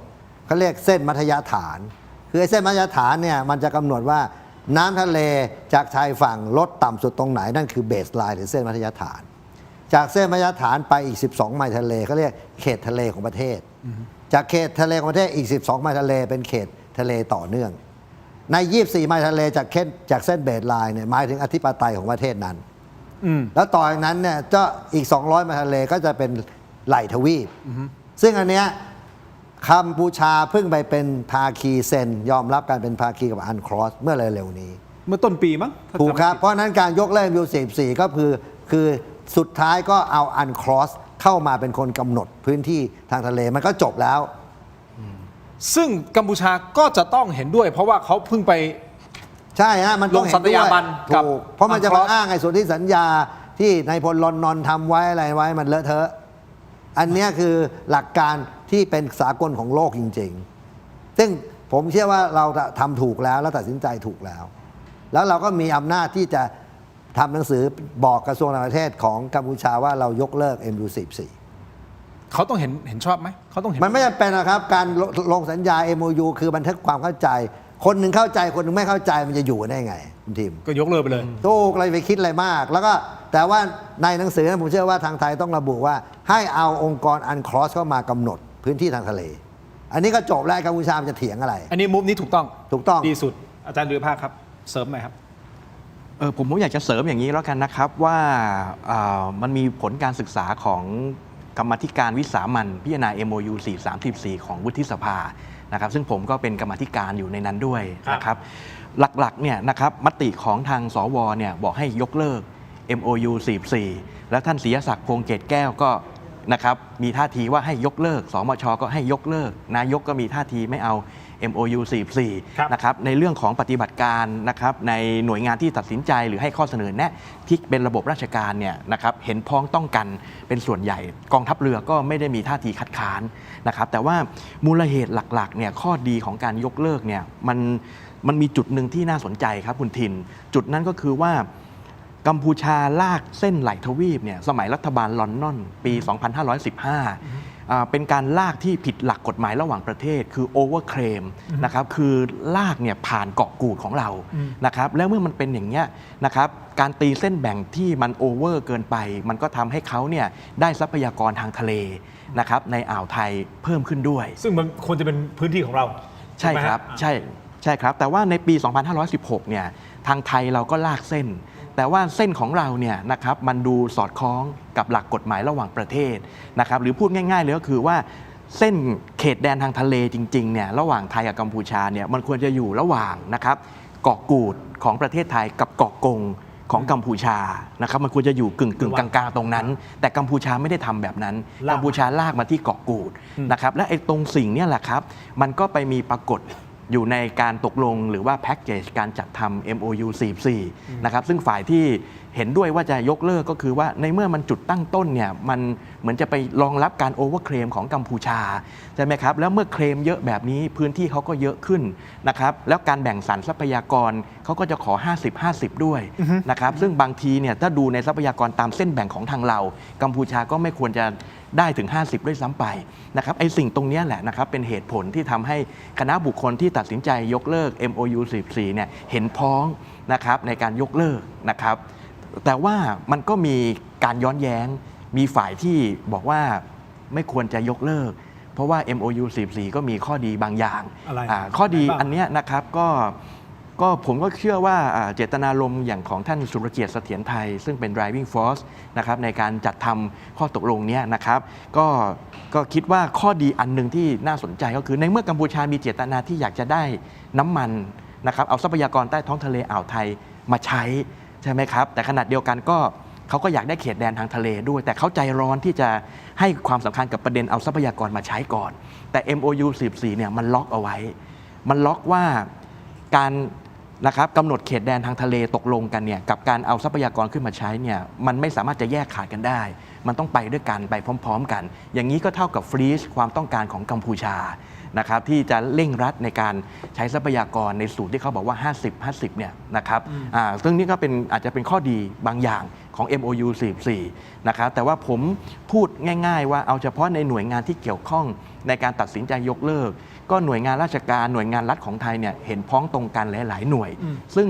เขาเรียกเส้นมัธยฐานคือเส้นมัธยฐานเนี่ยมันจะกำหนดว่าน้ำทะเลจากชายฝั่งลดต่ำสุดตรงไหนนั่นคือเบสไลน์หรือเส้นมัธยฐานจากเส้นมัธยฐานไปอีก12ไมล์ทะเลเขาเรียกเขตทะเลของประเทศจากเขตทะเลของประเทศอีก12ไมล์ทะเลเป็นเขตทะเลต่อเนื่องใน24ไมล์ทะเลจากเส้นเบสไลน์เนี่ยหมายถึงอธิปไตยของประเทศนั้นแล้วต่อจากนั้นเนี่ยก็อีก200ไมล์ทะเลก็จะเป็นไหล่ทวีปซึ่งอันเนี้ยกัมพูชาเพิ่งไปเป็นภาคีเซ็นยอมรับการเป็นภาคีกับ UNCLOS เมื่อเร็วๆนี้เมื่อต้นปีมั้งถูกครับเพราะนั้นการยกเลิก MOU 44ก็คือสุดท้ายก็เอา UNCLOS เข้ามาเป็นคนกำหนดพื้นที่ทางทะเลมันก็จบแล้วซึ่งกัมพูชาก็จะต้องเห็นด้วยเพราะว่าเขาเพิ่งไปใช่ฮะมันต้องเห็นด้วยถูกเพราะมันจะมาอ้างไอ้ส่วนที่สัญญาที่นายพลลอนนอนทำไว้อะไรไว้มันเลอะเทอะอันนี้คือหลักการที่เป็นสากลของโลกจริงๆซึ่งผมเชื่อว่าเราทำถูกแล้วและตัดสินใจถูกแล้วแล้วเราก็มีอำนาจที่จะทำหนังสือบอกกระทรวงต่างประเทศของกัมพูชาว่าเรายกเลิก MOU 44เขาต้องเห็นชอบไหมเขาต้องเห็นมันไม่จำเป็นนะครับการลงสัญญา MOU คือบันทึกความเข้าใจคนหนึ่งเข้าใจคนหนึ่งไม่เข้าใจมันจะอยู่ได้ไงคุณทีมก็ยกเลิกไปเลยถูกอะไรไปคิดอะไรมากแล้วก็แต่ว่าในหนังสือนั้นผมเชื่อว่าทางไทยต้องระบุว่าให้เอาองค์กร UNCLOS เข้ามากำหนดพื้นที่ทางทะเลอันนี้ก็จบแล้วกัมพูชาจะเถียงอะไรอันนี้มุมนี้ถูกต้องดีสุดอาจารย์เรือภาคครับเสริมไหมครับผมอยากจะเสริมอย่างนี้แล้วกันนะครับว่ามันมีผลการศึกษาของกรรมาธิการวิสามัญพิจารณา MOU 434ของวุฒิสภานะครับซึ่งผมก็เป็นกรรมาธิการอยู่ในนั้นด้วยนะครับหลักๆเนี่ยนะครับมติของทางสวเนี่ยบอกให้ยกเลิก MOU 44แล้วท่านศรีศักดิ์พวงเกตแก้วก็นะครับมีท่าทีว่าให้ยกเลิกสมช.ก็ให้ยกเลิกนายกก็มีท่าทีไม่เอา MOU 44นะครับในเรื่องของปฏิบัติการนะครับในหน่วยงานที่ตัดสินใจหรือให้ข้อเสนอแนะที่เป็นระบบราชการเนี่ยนะครับเห็นพ้องต้องกันเป็นส่วนใหญ่กองทัพเรือก็ไม่ได้มีท่าทีคัดค้านนะครับแต่ว่ามูลเหตุหลักๆเนี่ยข้อดีของการยกเลิกเนี่ยมันมีจุดหนึ่งที่น่าสนใจครับคุณทินจุดนั้นก็คือว่ากัมพูชาลากเส้นไหลทวีปเนี่ยสมัยรัฐบาลลอนดอนปี 2515เป็นการลากที่ผิดหลักกฎหมายระหว่างประเทศคือโอเวอร์เคลมนะครับคือลากเนี่ยผ่านเกาะกูดของเรานะครับแล้วเมื่อมันเป็นอย่างนี้นะครับการตีเส้นแบ่งที่มันโอเวอร์เกินไปมันก็ทำให้เขาเนี่ยได้ทรัพยากรทางทะเลนะครับในอ่าวไทยเพิ่มขึ้นด้วยซึ่งมันควรจะเป็นพื้นที่ของเราใช่ครับใช่ครับแต่ว่าในปี 2516เนี่ยทางไทยเราก็ลากเส้นแต่ว่าเส้นของเราเนี่ยนะครับมันดูสอดคล้องกับหลักกฎหมายระหว่างประเทศนะครับหรือพูดง่ายๆเลยก็คือว่าเส้นเขตแดนทางทะเลจริงๆเนี่ยระหว่างไทยกับกัมพูชาเนี่ยมันควรจะอยู่ระหว่างนะครับเกาะกูดของประเทศไทยกับเกาะกงของกัมพูชานะครับมันควรจะอยู่กึ่งกลางๆตรงนั้นแต่กัมพูชาไม่ได้ทำแบบนั้นกัมพูชาลากมาที่เกาะกูดนะครับและไอ้ตรงสิ่งนี้แหละครับมันก็ไปมีปรากฏอยู่ในการตกลงหรือว่าแพ็กเกจการจัดทำ MOU 44นะครับซึ่งฝ่ายที่เห็นด้วยว่าจะยกเลิกก็คือว่าในเมื่อมันจุดตั้งต้นเนี่ยมันเหมือนจะไปรองรับการโอเวอร์เคลมของกัมพูชาใช่ไหมครับแล้วเมื่อเคลมเยอะแบบนี้พื้นที่เขาก็เยอะขึ้นนะครับแล้วการแบ่งสรรทรัพยากรเขาก็จะขอ 50-50 ด้วยนะครับซึ่งบางทีเนี่ยถ้าดูในทรัพยากรตามเส้นแบ่งของทางเรากัมพูชาก็ไม่ควรจะได้ถึง 50 ด้วยซ้ำไปนะครับไอ้สิ่งตรงนี้แหละนะครับเป็นเหตุผลที่ทำให้คณะบุคคลที่ตัดสินใจยกเลิก MOU 44เนี่ยเห็นพ้องนะครับในการยกเลิกนะครับแต่ว่ามันก็มีการย้อนแย้ง มีฝ่ายที่บอกว่าไม่ควรจะยกเลิก เพราะว่า MOU 44ก็มีข้อดีบางอย่าง อะไร ข้อดี อะไรบ้าง อันเนี้ยนะครับก็ผมก็เชื่อว่าเจตนารมณ์อย่างของท่านสุรเกียรติเสถียรไทย ซึ่งเป็น driving force นะครับในการจัดทำข้อตกลงเนี้ยนะครับก็คิดว่าข้อดีอันหนึ่งที่น่าสนใจก็คือในเมื่อกัมพูชามีเจตนาที่อยากจะได้น้ำมันนะครับเอาทรัพยากรใต้ท้องทะเลอ่าวไทยมาใช้ใช่ไหมครับแต่ขณะเดียวกันก็เขาก็อยากได้เขตแดนทางทะเลด้วยแต่เขาใจร้อนที่จะให้ความสำคัญกับประเด็นเอาทรัพยากรมาใช้ก่อนแต่ MOU 44เนี่ยมันล็อกเอาไว้มันล็อกว่าการนะครับกำหนดเขตแดนทางทะเลตกลงกันเนี่ยกับการเอาทรัพยากรขึ้นมาใช้เนี่ยมันไม่สามารถจะแยกขาดกันได้มันต้องไปด้วยกันไปพร้อมๆกันอย่างนี้ก็เท่ากับฟรีซความต้องการของกัมพูชานะครับที่จะเร่งรัดในการใช้ทรัพยากรในสูตรที่เขาบอกว่า 50-50 เนี่ยนะครับซึ่งนี่ก็เป็นอาจจะเป็นข้อดีบางอย่างของ MOU 44นะครับแต่ว่าผมพูดง่ายๆว่าเอาเฉพาะในหน่วยงานที่เกี่ยวข้องในการตัดสินใจยกเลิกก็หน่วยงานราชการหน่วยงานรัฐของไทยเนี่ยเห็นพ้องตรงกันหลายๆหน่วยซึ่ง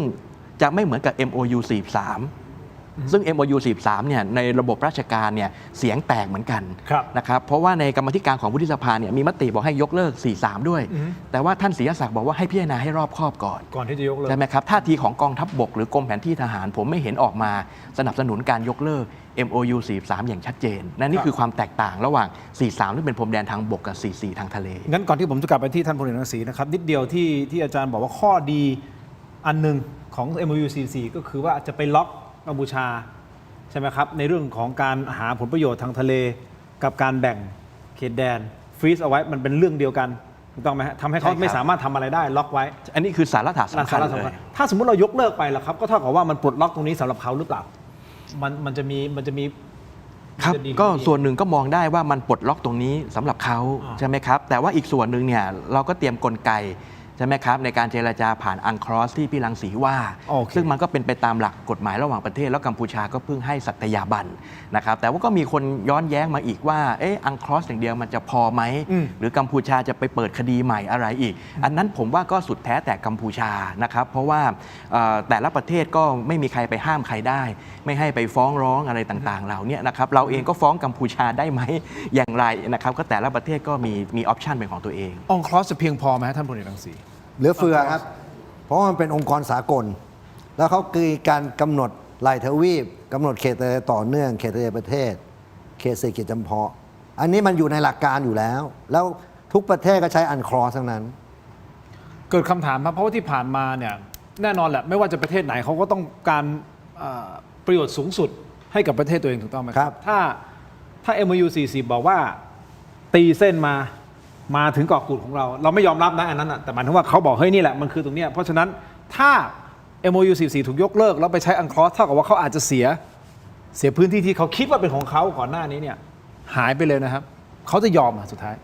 จะไม่เหมือนกับ MOU 43ซึ่ง MOU 43เนี่ยในระบบราชการเนี่ยเสียงแตกเหมือนกันนะครับเพราะว่าในกรรมาธิการของวุฒิสภาเนี่ยมีมติบอกให้ยกเลิก43ด้วยแต่ว่าท่านศรีศักดิ์บอกว่าให้พิจารณาให้รอบคอบก่อนที่จะยกเลิกใช่ไหมครับท่าทีของกองทัพบกหรือกรมแผนที่ทหารผมไม่เห็นออกมาสนับสนุนการยกเลิก MOU 43อย่างชัดเจนและนี่คือความแตกต่างระหว่าง43ที่เป็นพรมแดนทางบกกับ44ทางทะเลงั้นก่อนที่ผมจะกลับไปที่ท่านพลเอกรังสีนะครับนิดเดียวที่อาจารย์บอกว่าข้อดีอันหนึ่งของ MOU 44ก็คือว่าจะไปล็อกกัมพูชาใช่ไหมครับในเรื่องของการหาผลประโยชน์ทางทะเลกับการแบ่งเขตแดนฟรีซเอาไว้มันเป็นเรื่องเดียวกันถูกต้องไหมฮะทำให้เขาไม่สามารถทำอะไรได้ล็อกไว้อันนี้คือสาระสำคัญเลยถ้าสมมติเรายกเลิกไปล่ะครับก็เท่ากับว่ามันปลดล็อกตรงนี้สำหรับเขาหรือเปล่ามันจะมีครับก็ส่วนหนึ่งก็มองได้ว่ามันปลดล็อกตรงนี้สำหรับเขาใช่ไหมครับแต่ว่าอีกส่วนหนึ่งเนี่ยเราก็เตรียมกลไกใช่ไหมครับในการเจรจาผ่านอังครอสที่พี่รังสีว่าซึ่งมันก็เป็นไปตามหลักกฎหมายระหว่างประเทศแล้วกัมพูชาก็เพิ่งให้สัตยาบันนะครับแต่ว่าก็มีคนย้อนแย้งมาอีกว่าอังครอสอย่างเดียวมันจะพอไหมหรือกัมพูชาจะไปเปิดคดีใหม่อะไรอีกอันนั้นผมว่าก็สุดแท้แต่กัมพูชานะครับเพราะว่าแต่ละประเทศก็ไม่มีใครไปห้ามใครได้ไม่ให้ไปฟ้องร้องอะไรต่างๆเหล่านี้นะครับเราเองก็ฟ้องกัมพูชาได้ไหมอย่างไรนะครับก็แต่ละประเทศก็มีออปชันเป็นของตัวเององครอสจะเพียงพอไหมท่านพลเอกรังสีเหลือเฟือครับเพราะมันเป็นองค์กรสากลแล้วเขาคือการกำหนดรายทวีปกำหนดเขตต่อเนื่องเขตประเทศเขตเศรษฐกิจจำเพาะอันนี้มันอยู่ในหลักการอยู่แล้วแล้วทุกประเทศก็ใช้อันครอสทั้งนั้นเกิดคำถามครับเพราะว่าที่ผ่านมาเนี่ยแน่นอนแหละไม่ว่าจะประเทศไหนเขาก็ต้องการประโยชน์สูงสุดให้กับประเทศตัวเองถูกต้องไหมครับถ้า MOU 40บอกว่าตีเส้นมาถึงเกาะกูดของเราไม่ยอมรับนะอันนั้นแต่หมายถึงว่าเขาบอกเฮ้ยนี่แหละมันคือตรงนี้เพราะฉะนั้นถ้า MOU 44ถูกยกเลิกแล้วไปใช้อังครอสเท่ากับว่าเขาอาจจะเสียพื้นที่ที่เขาคิดว่าเป็นของเขาก่อนหน้านี้เนี่ยหายไปเลยนะครับเขาจะยอมสุดท้าย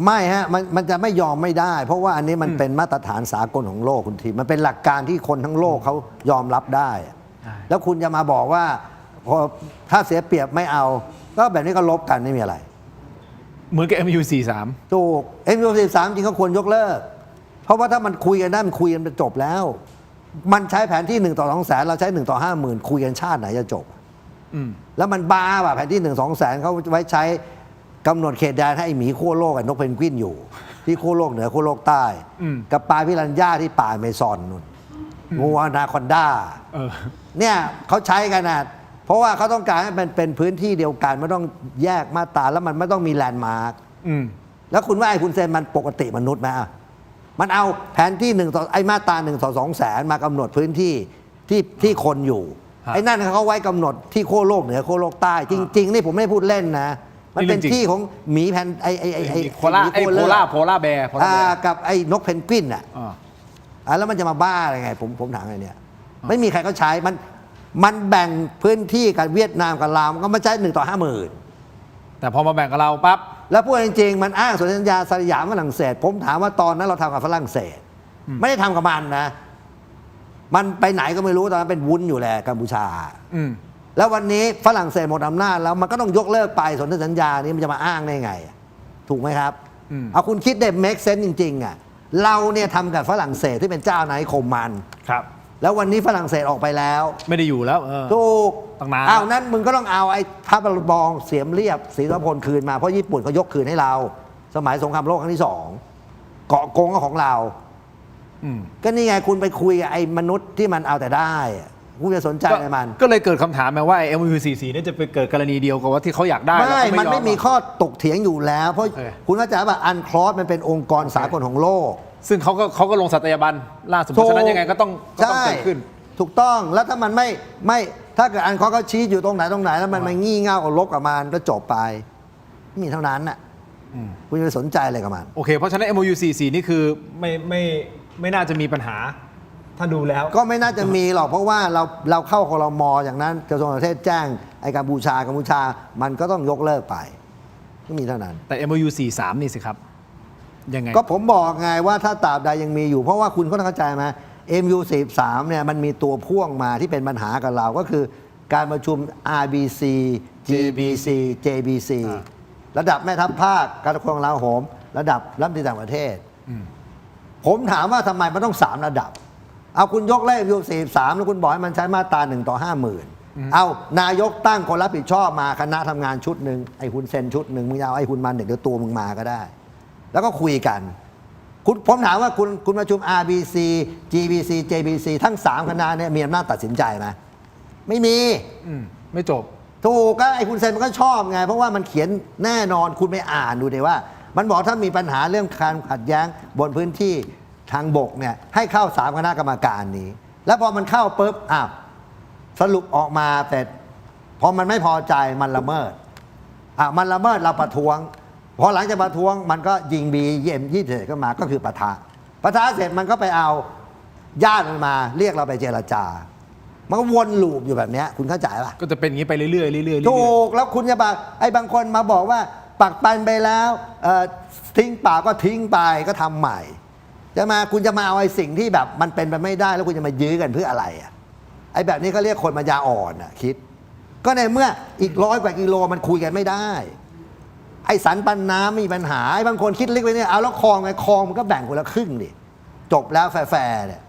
ไม่ฮะมันจะไม่ยอมไม่ได้ เพราะว่าอันนี้มันเป็นมาตรฐานสากลของโลกคุณทีมันเป็นหลักการที่คนทั้งโลกเขายอมรับได้แล้วคุณจะมาบอกว่าพอถ้าเสียเปรียบไม่เอาก็แบบนี้ก็ลบกันไม่มีอะไรเหมือนกับ MOU 43ถูก MOU 43จริงเขาควรยกเลิกเพราะว่าถ้ามันคุยกันได้มันคุยกันจบแล้วมันใช้แผนที่1 ต่อ 200,000เราใช้1 ต่อ 50,000คุยกันชาติไหนจะจบแล้วมันบ้าป่ะแผนที่1 200,000เขาไว้ใช้กำหนดเขตแดนให้หมีขั้วโลกกับนกเพนกวินอยู่ที่ขั้วโลกเหนือขั้วโลกใต้กับปลาพิรันย่าที่ป่าเมซอนนู่นงูอนาคอนด้าเนี่ยเขาใช้กันนะเพราะว่าเขาต้องการให้มันเป็นพื้นที่เดียวกันไม่ต้องแยกมาตราแล้วมันไม่ต้องมีแลนด์มาร์กแล้วคุณว่าไอ้คุณเซนมันปกติมนุษย์ไหมมันเอาแผนที่1 ต่อไอ้มาตรา1 ต่อ 200,000มากำหนดพื้นที่ที่คนอยู่ไอ้นั่นเขาไว้กำหนดที่ขั้วโลกเหนือขั้วโลกใต้จริงๆนี่ผมไม่พูดเล่นนะมันเป็นที่ของหมีแพนไอ้โพล่าแบร์กับไอ้นกเพนกวินแล้วมันจะมาบ้าอะไรไงผมถามอะไรเนี่ยไม่มีใครเขาใช้มันแบ่งพื้นที่กับเวียดนามกับลาวมันก็มาใช้1 ต่อ 50,000แต่พอมาแบ่งกับเราปั๊บแล้วพูดจริงๆมันอ้างสนธิสัญญาสยามฝรั่งเศสผมถามว่าตอนนั้นเราทำกับฝรั่งเศสไม่ได้ทำกับมันนะมันไปไหนก็ไม่รู้ตอนนั้นเป็นวุ้นอยู่แหละกัมพูชาแล้ววันนี้ฝรั่งเศสหมดอำนาจแล้วมันก็ต้องยกเลิกไปสนธิสัญญานี้มันจะมาอ้างได้ไงถูกไหมครับเอาคุณคิดได้ make sense จริงๆเราเนี่ยทำกับฝรั่งเศสที่เป็นเจ้านายคมมันครับ แล้ววันนี้ฝรั่งเศสออกไปแล้ว ไม่ได้อยู่แล้วถูก ตั้งนาน อ้าวนั้นมึงก็ต้องเอาไอ้พระบองเสียมเรียบศรีสุพลคืนมาเพราะญี่ปุ่นเขายกคืนให้เรา สมัยสงครามโลกครั้งที่2เกาะกงก็ของเราก็นี่ไงคุณไปคุยกับไอ้มนุษย์ที่มันเอาแต่ได้คุณจะสนใจในมันก็เลยเกิดคำถามมาว่า MOU 44นี่จะไปเกิดกรณีเดียวกับว่าที่เขาอยากได้ไม่มันไม่มีข้อตกเถียงอยู่แล้วเพราะคุณเข้าใจว่าอันคลอสมันเป็นองค์กรสากลของโลกซึ่งเขาก็ลงสัตยาบันล่าสุดเพราะฉะนั้นยังไงก็ต้องเกิดขึ้นถูกต้องแล้วถ้ามันไม่ถ้าเกิดอันคลอสเขาชี้อยู่ตรงไหนแล้วมันงี่เง่ากับลบกับมันก็จบไปไม่มีเท่านั้นน่ะคุณจะไปสนใจอะไรกับมันโอเคเพราะฉะนั้น MOU 44นี่คือไม่น่าจะมีปัญหาถ้าดูแล้วก็ไม่น่าจะมีหรอกเพราะว่าเราเข้าครม.อย่างนั้นกระทรวงต่างประเทศแจ้งไอ้กัมพูชามันก็ต้องยกเลิกไปไม่มีเท่านั้นแต่ MOU 43นี่สิครับยังไงก็ผมบอกไงว่าถ้าตราบใดยังมีอยู่เพราะว่าคุณก็ต้องเข้าใจไหม MOU 43เนี่ยมันมีตัวพ่วงมาที่เป็นปัญหากับเราก็คือการประชุม RBC GBC JBC ระดับแม่ทัพภาคกระทรวงกลาโหมระดับรัฐมนตรีต่างประเทศผมถามว่าทำไมมันต้อง3ระดับเอาคุณยกเลิก MOU 43แล้วคุณบอกให้มันใช้มาตรา1 ต่อ 50,000เอานายกตั้งคนรับผิดชอบมาคณะทำงานชุดหนึ่งไอ้คุณเซ็นชุดหนึ่งมึงเอาไอ้คุณมาเดี๋ยวตัวมึงมาก็ได้แล้วก็คุยกันผมถามว่าคุณประชุม RBC GBC JBC ทั้ง3คณะเนี่ยมีอำนาจตัดสินใจไหมไม่มีไม่จบถูกก็ไอ้คุณเซนมันก็ชอบไงเพราะว่ามันเขียนแน่นอนคุณไปอ่านดูเลยว่ามันบอกถ้ามีปัญหาเรื่องการขัดแย้งบนพื้นที่ทางบกเนี่ยให้เข้า3คณะกรรมการนี้แล้วพอมันเข้าปุ๊บสรุปออกมาแต่พอมันไม่พอใจมันละเมิดมันละเมิดเราประท้วงพอหลังจากประท้วงมันก็ยิงBM-21ก็มาก็คือปะทะเสร็จมันก็ไปเอาญาติมันมาเรียกเราไปเจรจามันก็วนลูปอยู่แบบนี้คุณเข้าใจป่ะก็จะเป็นอย่างนี้ไปเรื่อยๆถูกแล้วคุณจะบอกไอ้บางคนมาบอกว่าปักปันไปแล้วทิ้งป่าก็ทิ้งไปก็ทำใหม่จะมาคุณจะมาเอาไอ้สิ่งที่แบบมันเป็นไปไม่ได้แล้วคุณจะมายื้อกันเพื่ออะไรไอ้แบบนี้เขาเรียกคนปัญญาอ่อนคิดก็ในเมื่ออีก100 กว่ากิโลมันคุยกันไม่ได้ไอ้สันปันน้ำมีปัญหาไอ้บางคนคิดเล็กไว้เนี่ยเอาแล้วคลองไงคลองมันก็แบ่งคนละครึ่งดิจบแล้วแฟร์เนี่ย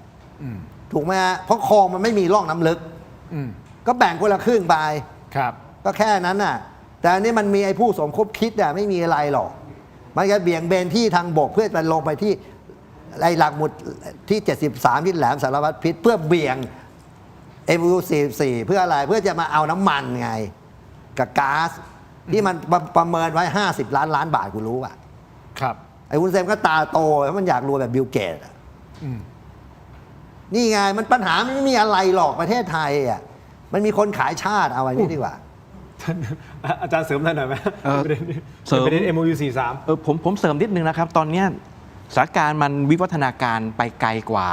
ถูกไหมฮะเพราะคลองมันไม่มีร่องน้ำลึกก็แบ่งคนละครึ่งไปครับก็แค่นั้นน่ะแต่อันนี้มันมีไอ้ผู้สมคบคิดไม่มีอะไรหรอกมันจะเบี่ยงเบนที่ทางบกเพื่อจะลงไปที่ไอ้หลักหมุดที่73ที่แหลมสารวัตรพิษเพื่อเบี่ยง MOU 44เพื่ออะไรเพื่อจะมาเอาน้ำมันไงกับก๊าซที่มันประเมินไว้50 ล้านบาทกูรู้ป่ะครับไอ้วุ้นเส้นก็ตาโตแล้วมันอยากรวยแบบบิลเกตนี่ไงมันปัญหาไม่มีอะไรหรอกประเทศไทยมันมีคนขายชาติเอาไว้นี่ดีกว่าอาจารย์เสริมหน่อยไหมเสริมประเด็น MOU 43ผมเสริมนิดนึงนะครับตอนนี้สถานการณ์มันวิวัฒนาการไปไกลกว่า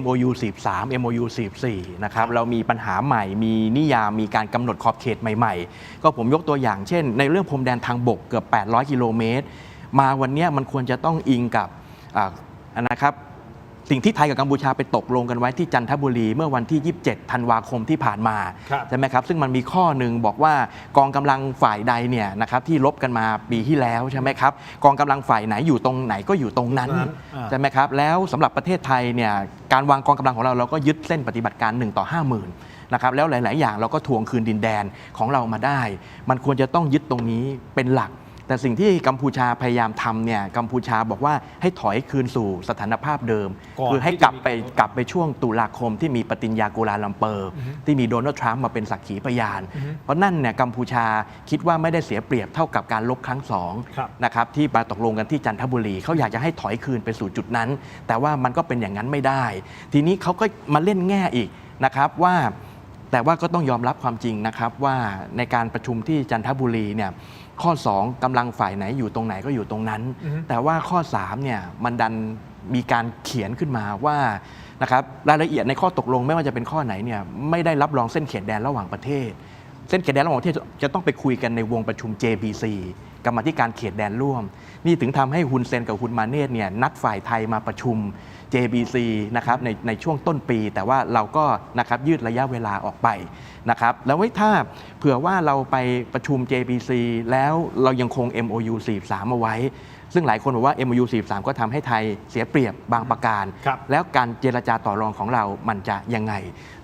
MOU 43 MOU 44นะครับเรามีปัญหาใหม่มีนิยามมีการกำหนดขอบเขตใหม่ๆก็ผมยกตัวอย่างเช่นในเรื่องพรมแดนทางบกเกือบ800 กิโลเมตรมาวันนี้มันควรจะต้องอิงกับนะครับสิ่งที่ไทยกับกัมพูชาไปตกลงกันไว้ที่จันทบุรีเมื่อวันที่27 ธันวาคมที่ผ่านมาใช่ไหมครับซึ่งมันมีข้อหนึ่งบอกว่ากองกำลังฝ่ายใดเนี่ยนะครับที่ลบกันมาปีที่แล้วใช่ไหมครับกองกำลังฝ่ายไหนอยู่ตรงไหนก็อยู่ตรงนั้นใช่ไหมครับแล้วสำหรับประเทศไทยเนี่ยการวางกองกำลังของเราก็ยึดเส้นปฏิบัติการ1 ต่อ 50,000นะครับแล้วหลายๆอย่างเราก็ทวงคืนดินแดนของเรามาได้มันควรจะต้องยึดตรงนี้เป็นหลักแต่สิ่งที่กัมพูชาพยายามทำเนี่ยกัมพูชาบอกว่าให้ถอยคืนสู่สถานภาพเดิมคือให้กลับไปช่วงตุลาคมที่มีปฏิญญากัวลาลัมเปอร์ที่มีโดนัลด์ทรัมป์มาเป็นสักขีพยานเพราะนั่นเนี่ยกัมพูชาคิดว่าไม่ได้เสียเปรียบเท่ากับการลบครั้ง2นะครับที่มาตกลงกันที่จันทบุรีเขาอยากจะให้ถอยคืนไปสู่จุดนั้นแต่ว่ามันก็เป็นอย่างนั้นไม่ได้ทีนี้เขาก็มาเล่นแง่อีกนะครับว่าแต่ว่าก็ต้องยอมรับความจริงนะครับว่าในการประชุมที่จันทบุรีเนี่ยข้อ2กำลังฝ่ายไหนอยู่ตรงไหนก็อยู่ตรงนั้นแต่ว่าข้อ3เนี่ยมันดันมีการเขียนขึ้นมาว่านะครับรายละเอียดในข้อตกลงไม่ว่าจะเป็นข้อไหนเนี่ยไม่ได้รับรองเส้นเขตแดนระหว่างประเทศเส้นเขตแดนระหว่างประเทศจะต้องไปคุยกันในวงประชุม JBC กรรมาธิการเขตแดนร่วมนี่ถึงทำให้ฮุนเซนกับฮุนมาเนตเนี่ยนัดฝ่ายไทยมาประชุม JBC นะครับในช่วงต้นปีแต่ว่าเราก็นะครับยืดระยะเวลาออกไปนะครับแล้วถ้าเผื่อว่าเราไปประชุม JBC แล้วเรายังคง MOU 43เอาไว้ ซึ่งหลายคนบอกว่า MOU 43 ก็ทำให้ไทยเสียเปรียบบางประการ แล้วการเจรจาต่อรองของเรามันจะยังไง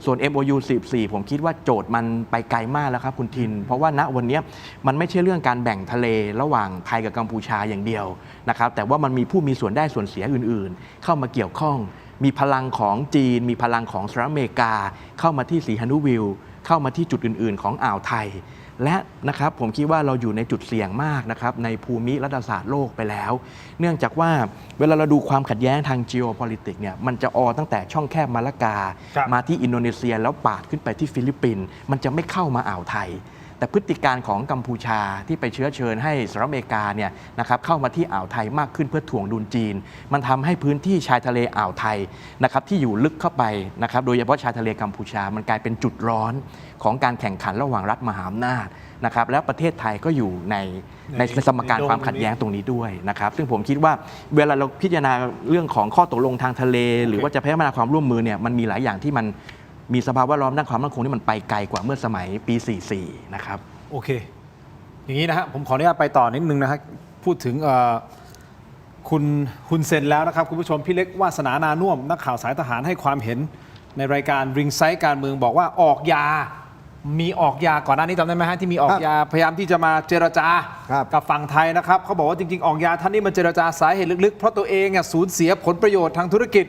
ส่วน MOU 44 ผมคิดว่าโจทย์มันไปไกลมากแล้วครับคุณทิน เพราะว่าณวันนี้มันไม่ใช่เรื่องการแบ่งทะเลระหว่างไทยกับกัมพูชาอย่างเดียวนะครับแต่ว่ามันมีผู้มีส่วนได้ส่วนเสียอื่นๆเข้ามาเกี่ยวข้องมีพลังของจีนมีพลังของสหรัฐอเมริกาเข้ามาที่สีฮานุวิลเข้ามาที่จุดอื่นๆของอ่าวไทยและนะครับผมคิดว่าเราอยู่ในจุดเสี่ยงมากนะครับในภูมิรัฐศาสตร์โลกไปแล้วเนื่องจากว่าเวลาเราดูความขัดแย้งทาง geopolitics เนี่ยมันจะตั้งแต่ช่องแคบมาลากามาที่อินโดนีเซียแล้วปาดขึ้นไปที่ฟิลิปปินส์มันจะไม่เข้ามาอ่าวไทยแต่พฤติการของกัมพูชาที่ไปเชื้อเชิญให้สหรัฐอเมริกาเนี่ยนะครับเข้ามาที่อ่าวไทยมากขึ้นเพื่อถ่วงดุลจีนมันทำให้พื้นที่ชายทะเลอ่าวไทยนะครับที่อยู่ลึกเข้าไปนะครับโดยเฉพาะชายทะเลกัมพูชามันกลายเป็นจุดร้อนของการแข่งขันระหว่างรัฐมหาอำนาจนะครับแล้วประเทศไทยก็อยู่ในสมการความขัดแย้งตรงนี้ด้วยนะครับซึ่งผมคิดว่าเวลาเราพิจารณาเรื่องของข้อตกลงทางทะเลหรือว่าจะพัฒนาความร่วมมือเนี่ยมันมีหลายอย่างที่มันมีสภาพแวดล้อมด้านความมั่นคงที่มันไปไกลกว่าเมื่อสมัยปี 44 นะครับโอเคอย่างนี้นะฮะผมขออนุญาตไปต่อนิดนึงนะฮะพูดถึงคุณฮุนเซนแล้วนะครับคุณผู้ชมพี่เล็กวาสนานานุ่วมนักข่าวสายทหารให้ความเห็นในรายการริงไซต์การเมืองบอกว่าออกยามีออกยาก่อนหน้านี้จำได้ไหมฮะที่มีออกยาพยายามที่จะมาเจรจากับฝั่งไทยนะครับเขาบอกว่าจริงๆออกยาท่านนี้มาเจรจาสาเหตุลึกๆเพราะตัวเองสูญเสียผลประโยชน์ทางธุรกิจ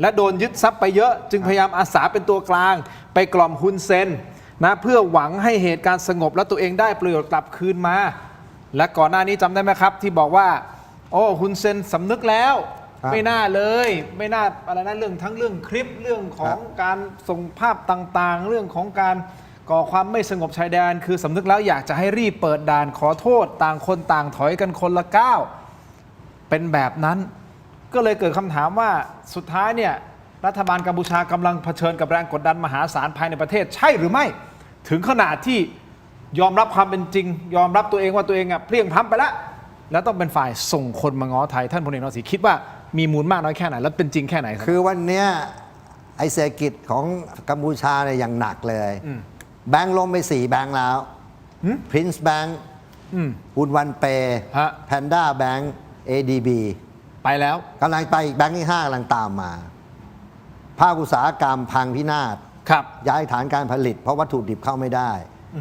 และโดนยึดทรัพย์ไปเยอะจึงพยายามอาสาเป็นตัวกลางไปกล่อมฮุนเซนนะเพื่อหวังให้เหตุการณ์สงบและตัวเองได้ประโยชน์กลับคืนมาและก่อนหน้านี้จำได้ไหมครับที่บอกว่าโอ้ฮุนเซนสำนึกแล้วไม่น่าเลยไม่น่าอะไรนะเรื่องทั้งเรื่องคลิปเรื่องของการส่งภาพต่างๆเรื่องของการก่อความไม่สงบชายแดนคือสำนึกแล้วอยากจะให้รีบเปิดด่านขอโทษต่างคนต่างถอยกันคนละก้าวเป็นแบบนั้นก็เลยเกิดคำถามว่าสุดท้ายเนี่ยรัฐบาลกัมพูชากำลังเผชิญกับแรงกดดันมหาศาลภายในประเทศใช่หรือไม่ถึงขนาดที่ยอมรับความเป็นจริงยอมรับตัวเองว่าตัวเองเพลียงพล้ำไปแล้วต้องเป็นฝ่ายส่งคนมาง้อไทยท่านพลเอกนรศรีคิดว่ามีมูลมากน้อยแค่ไหนและเป็นจริงแค่ไหนคือวันนี้ไอเศรษฐกิจของกัมพูชาเนี่ยอย่างหนักเลยแบงค์ล้มไป4แบงค์แล้วพรินซ์แบงค์อุนวันเปย์แพนด้าแบงค์ ADB ไปแล้วกำลังไปอีกแบงค์ที่5กำลังตามมาภาคอุตสาหกรรมพังพินาศย้ายฐานการผลิตเพราะวัตถุดิบเข้าไม่ได้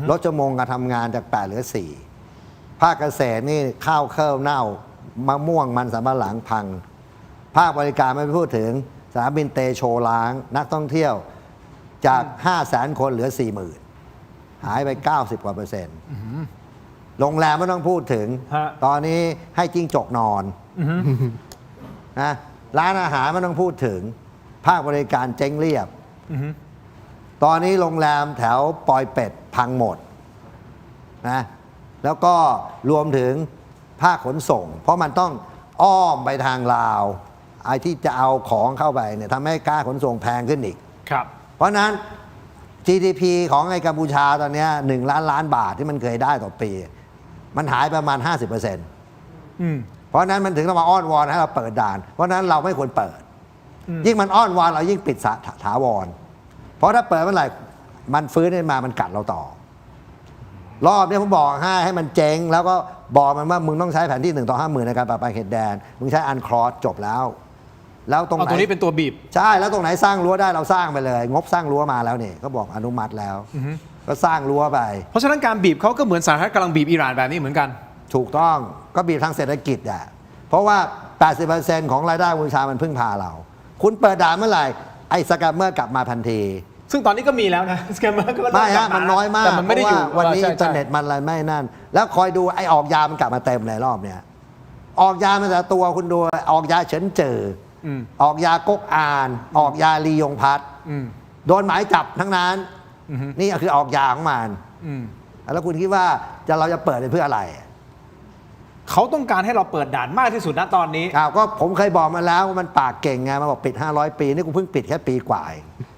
ลดชั่วโมงการทำงานจาก8เหลือ4ภาคเกษตรนี่ข้าวเครื่เน่ามะม่วงมันสำปะหลังพังภาคบริการไม่พูดถึงสนามบินเตโชล้างนักท่องเที่ยวจาก 500,000 คนเหลือ 40,000 หายไป 90 กว่า%โรงแรมไม่ต้องพูดถึงตอนนี้ให้จิ้งจกนอนนะร้านอาหารไม่ต้องพูดถึงภาคบริการเจ๊งเรียบตอนนี้โรงแรมแถวปอยเป็ดพังหมดนะแล้วก็รวมถึงภาคขนส่งเพราะมันต้องอ้อมไปทางลาวไอ้ที่จะเอาของเข้าไปเนี่ยทำให้ค่าขนส่งแพงขึ้นอีกเพราะนั้น GDP ของไอ้กัมพูชาตอนนี้1 ล้านล้านบาทที่มันเคยได้ต่อปีมันหายประมาณ 50% เพราะนั้นมันถึงต้องมาอ้อนวอนให้เราเปิดด่านเพราะนั้นเราไม่ควรเปิดยิ่งมันอ้อนวอนเรายิ่งปิดถาวรเพราะถ้าเปิดเมื่อไหร่มันฟื้นขึ้นมามันกัดเราต่อรอบนี้ผมบอกให้มันเจ๊งแล้วก็บอกมันว่ามึงต้องใช้แผนที่ 1:50,000 ในการปราบปรามเขตแดนมึงใช้อันครอสจบแล้วตรงไหนตัวนี้เป็นตัวบีบใช่แล้วตรงไหนสร้างรั้วได้เราสร้างไปเลยงบสร้างรั้วมาแล้วนี่ก็บอกอนุมัติแล้วก็สร้างรั้วไปเพราะฉะนั้นการบีบเขาก็เหมือนสหรัฐกำลังบีบอิหร่านแบบนี้เหมือนกันถูกต้องก็บีบทางเศรษฐกิจเพราะว่า 80% ของรายได้กัมพูชามันพึ่งพาเราคุณเปิดด่านเมื่อไหร่ไอ้สแกมเมอร์กลับมาทันทีซึ่งตอนนี้ก็มีแล้วนะสแกมเมอร์ก็ไม่ฮะมันน้อยมากแต่มันไม่ได้อยู่วันนี้อินเทอร์เน็ตมันอะไรไม่นั่นแล้วคอยดูไอ้ออกยามันกลับมาเต็มในรอบเนี้ยออกยามันแต่ตัวคุณดูออกยาเฉินเจอออกยาก๊กอานออกยาลียงพัดโดนหมายจับทั้งนั้นนี่คือออกยาของมันแล้วคุณคิดว่าเราจะเปิดเพื่ออะไรเขาต้องการให้เราเปิดด่านมากที่สุดนะตอนนี้ก็ผมเคยบอกมาแล้วว่ามันปากเก่งไงมาบอกปิด500 ปีนี่กูเพิ่งปิดแค่ปีกว่า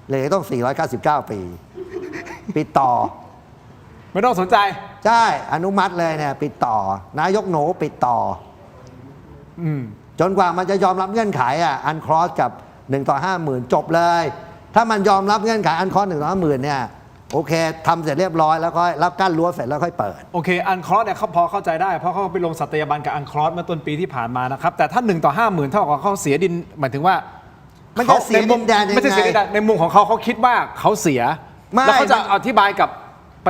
เลยต้อง499 ปีปิดต่อไม่ต้องสนใจใช่อนุมัติเลยเนี่ยปิดต่อนายกหนูปิดต่อจนกว่ามันจะยอมรับเงื่อนไขอันครอสกับ1:50,000จบเลยถ้ามันยอมรับเงื่อนไขอันครอส1:50,000เนี่ย โอเคทำเสร็จเรียบร้อยแล้วกั้นรั้วเสร็จแล้วค่อยเปิด โอเคอันคลอสเนี่ยเขาพอเข้าใจได้เพราะเขาไปลงสัตยาบันกับอันคลอสเมื่อต้นปีที่ผ่านมานะครับแต่ถ้า1 ต่อ 50,000เท่ากับเขาเสียดินหมายถึงว่า มันจะเสียดินแดนยังไง ไม่ใช่เสียดินแดนในมุมของเขาคิดว่าเขาเสีย ไม่ แล้วเขาจะอธิบายกับ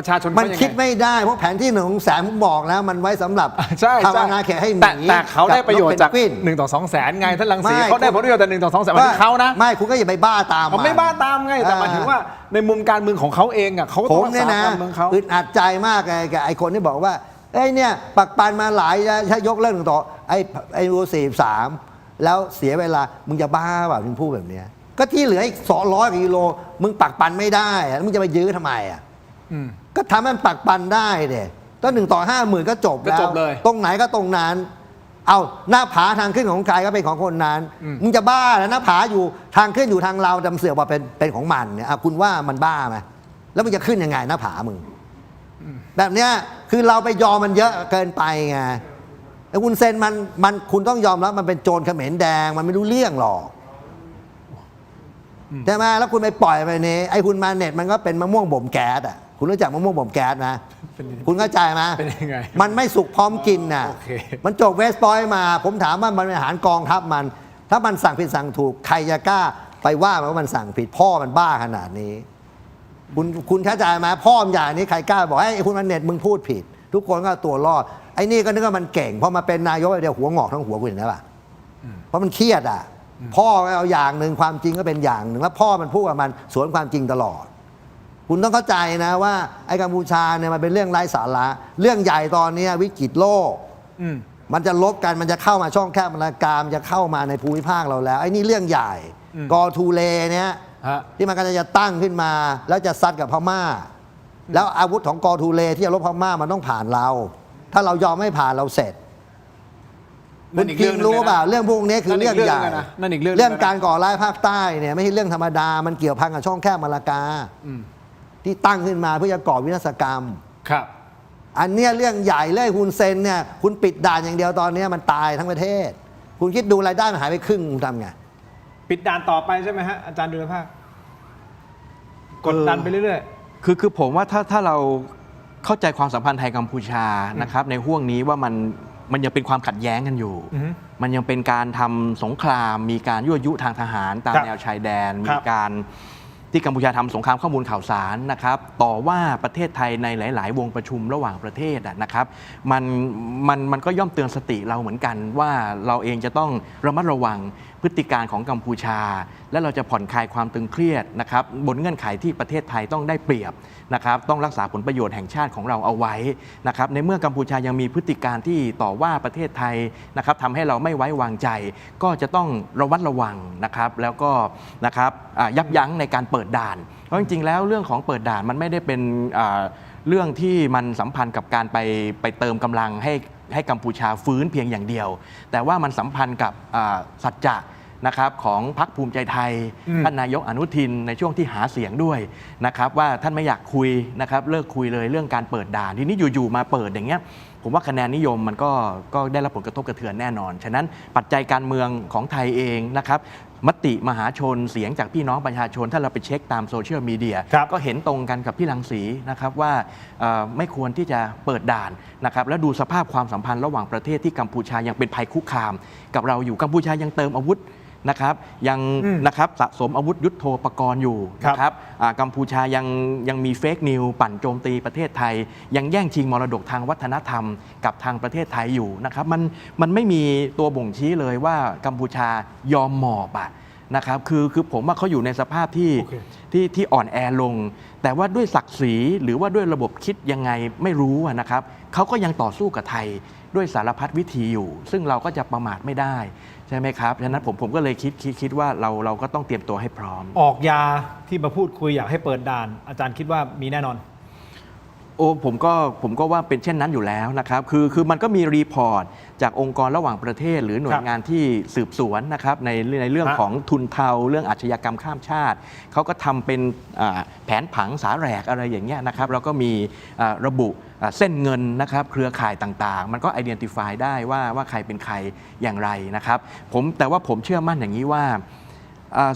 ประชาชน มันคิดไม่ได้เพราะแผนที่1 ของแสนผมบอกแล้วมันไว้สำหรับ ใช่ ทำอาณาเขตให้หมี แต่เขาได้ประโยชน์จาก บนกเพนกวิน 1 ต่อ 2 แสนไงท่านรังสี ไม่ เขาได้ผลประโยชน์แต่1 ต่อ 2 แสนหมายถึงเขานะ ไม่คุณก็อย่าไปบ้าตาม เขาไม่บ้าตามไงแต่หมายถึงว่าในมุมการเมืองของเขาเองอ่ะเขาก็ ผ ต้อ ม งรัก เนี่ย ษา นะ การเมืองเขา อึดอัดใจมากเลยกับไอ้คนที่บอกว่าเอ้ยเนี่ยปักปันมาหลายถ้ายกเลิก1 ต่อไอ้รู43แล้วเสียเวลามึงจะบ้าเปล่ามึงพูดแบบเนี้ยก็ที่เหลืออีก200กิโลมึงปักปันไม่ได้อะมึงจะไปยื้อทำไมอ่ะก็ทำให้มันปักปันได้เด็ต้น1 ต่อ 50,000ก็จบแล้ว ก็จบเลย ตรงไหนก็ตรงนั้นเอาหน้าผาทางขึ้นของใครก็เป็นของคนนั้นมึงจะบ้าแล้วหน้าผาอยู่ทางขึ้นอยู่ทางเราจำเสือกว่าเป็นของมันเนี่ยคุณว่ามันบ้าไหมแล้วมึงจะขึ้นยังไงหน้าผามึงแบบเนี้ยคือเราไปยอมมันเยอะเกินไปไงไอ้คุณเซนมันคุณต้องยอมรับมันเป็นโจรเขมรแดงมันไม่รู้เรื่องหรอกใช่ไหมแล้วคุณไปปล่อยไปนี้ไอ้คุณมาเน็ตมันก็เป็นมะม่วงบ่มแก๊สอ่ะคุณรู้จักมะม่วงบ่มแก๊สไหมคุณเข้าใจไหม เป็นยังไง มันไม่สุกพร้อมกินน่ะ โอเค มันจบเวสต์พอยต์มา ผมถามว่ามันเป็นอาหารกองทัพมัน ถ้ามันสั่งผิดสั่งถูกใครจะกล้าไปว่ามันว่ามันสั่งผิดพ่อมันบ้าขนาดนี้ คุณเข้าใจไหมพ่อมันอย่างนี้ใครกล้าบอกไอ้คุณมันเน็ตมึงพูดผิด ทุกคนก็ตัวรอดไอ้นี่ก็นึกว่ามันเก่งพอมาเป็นนายกเดียวหัวงอกทั้งหัวคุณเห็นไหมล่ะเพราะมันเครียดอ่ะพ่อเอาอย่างหนึ่งความจริงก็เป็นอย่างหนึ่งแล้วพ่อมันพูดกับมันสวนความจริงตลอด คุณต้องเข้าใจนะว่าไอ้กัมพูชาเนี่ยมันเป็นเรื่องไร้สาระเรื่องใหญ่ตอนนี้วิกฤตโลกมันจะลบกันมันจะเข้ามาช่องแคบมรกามจะเข้ามาในภูมิภาคเราแล้วไอ้นี่เรื่องใหญ่กอทูเลเนี่ยที่มันก็จะตั้งขึ้นมาแล้วจะซัดกับพม่าแล้วอาวุธของกอทูเลที่จะลบพม่ามันต้องผ่านเรา ถ้าเรายอมไม่ผ่านเราเสร็จคุณคิงรู้เปล่าเรื่องพวกนี้คือเรื่องใหญ่ นั่นอีกเรื่อง เรื่องการก่อร้ายภาคใต้เนี่ยไม่ใช่เรื่องธรรมดามันเกี่ยวพันกับช่องแคบมรกาที่ตั้งขึ้นมาเพื่อจะก่อวินาศกรรม ครับ อันเนี้ยเรื่องใหญ่เลยคุณเซนเนี่ยคุณปิดด่านอย่างเดียวตอนนี้มันตายทั้งประเทศ คุณคิดดูรายได้มันหายไปครึ่งคุณทำไง ปิดด่านต่อไปใช่ไหมฮะอาจารย์ดุลภาคกดดันไปเรื่อย คือผมว่าถ้าเราเข้าใจความสัมพันธ์ไทยกัมพูชานะครับในห่วงนี้ว่ามันยังเป็นความขัดแย้งกันอยู่ มันยังเป็นการทำสงครามมีการยั่วยุทางทหารตาม ครับ แนวชายแดน ค มี รับ การที่กัมพูชาทำสงครามข้อมูลข่าวสารนะครับต่อว่าประเทศไทยในหลาย ๆ วงประชุมระหว่างประเทศนะครับมันก็ย่อมเตือนสติเราเหมือนกันว่าเราเองจะต้องระมัดระวังพฤติการของกัมพูชา และเราจะผ่อนคลายความตึงเครียดนะครับบนเงื่อนไขที่ประเทศไทยต้องได้เปรียบนะครับต้องรักษาผลประโยชน์แห่งชาติของเราเอาไว้นะครับในเมื่อกัมพูชายังมีพฤติการที่ต่อว่าประเทศไทยนะครับทำให้เราไม่ไว้วางใจ ก็จะต้องระมัดระวังนะครับแล้วก็นะครับยับยั้งในการเปิดด่านเพราะจริงๆแล้วเรื่องของเปิดด่านมันไม่ได้เป็นเรื่องที่มันสัมพันธ์กับการไปเติมกำลังให้กัมพูชาฟื้นเพียงอย่างเดียว แต่ว่ามันสัมพันธ์กับสัจจะนะครับของพรรคภูมิใจไทยท่านนายกอนุทินในช่วงที่หาเสียงด้วยนะครับว่าท่านไม่อยากคุยนะครับเลิกคุยเลยเรื่องการเปิดด่านทีนี้อยู่ๆมาเปิดอย่างเงี้ยผมว่าคะแนนนิยมมันก็ได้รับผลกระทบกระเทือนแน่นอนฉะนั้นปัจจัยการเมืองของไทยเองนะครับมติมหาชนเสียงจากพี่น้องประชาชนถ้าเราไปเช็คตามโซเชียลมีเดียก็เห็นตรงกันกับพี่รังสีนะครับว่าไม่ควรที่จะเปิดด่านนะครับแล้วดูสภาพความสัมพันธ์ระหว่างประเทศที่กัมพูชายังเป็นภัยคุกคามกับเราอยู่กัมพูชายังเติมอาวุธนะครับยังนะครับสะสมอาวุธยุทโธปกรณ์อยู่นะครับกัมพูชายังมีเฟกนิวปั่นโจมตีประเทศไทยยังแย่งชิงมรดกทางวัฒนธรรมกับทางประเทศไทยอยู่นะครับมันไม่มีตัวบ่งชี้เลยว่ากัมพูชายอมหมอบนะครับคือผมว่าเขาอยู่ในสภาพที่อ่อนแอลงแต่ว่าด้วยศักดิ์ศรีหรือว่าด้วยระบบคิดยังไงไม่รู้นะครับเขาก็ยังต่อสู้กับไทยด้วยสารพัดวิธีอยู่ซึ่งเราก็จะประมาทไม่ได้ใช่ไหมครับฉะนั้นผมก็เลยคิดว่าเราก็ต้องเตรียมตัวให้พร้อมออกยาที่มาพูดคุยอยากให้เปิดด่านอาจารย์คิดว่ามีแน่นอนโอ้ผมก็ว่าเป็นเช่นนั้นอยู่แล้วนะครับคือมันก็มีรีพอร์ตจากองค์กรระหว่างประเทศหรือหน่วยงานที่สืบสวนนะครับในเรื่องของทุนเทาเรื่องอาชญากรรมข้ามชาติเขาก็ทำเป็นแผนผังสาแหรกอะไรอย่างเงี้ยนะครับแล้วก็มีระบุเส้นเงินนะครับเครือข่ายต่างๆมันก็ identify ได้ว่าใครเป็นใครอย่างไรนะครับแต่ว่าผมเชื่อมั่นอย่างนี้ว่า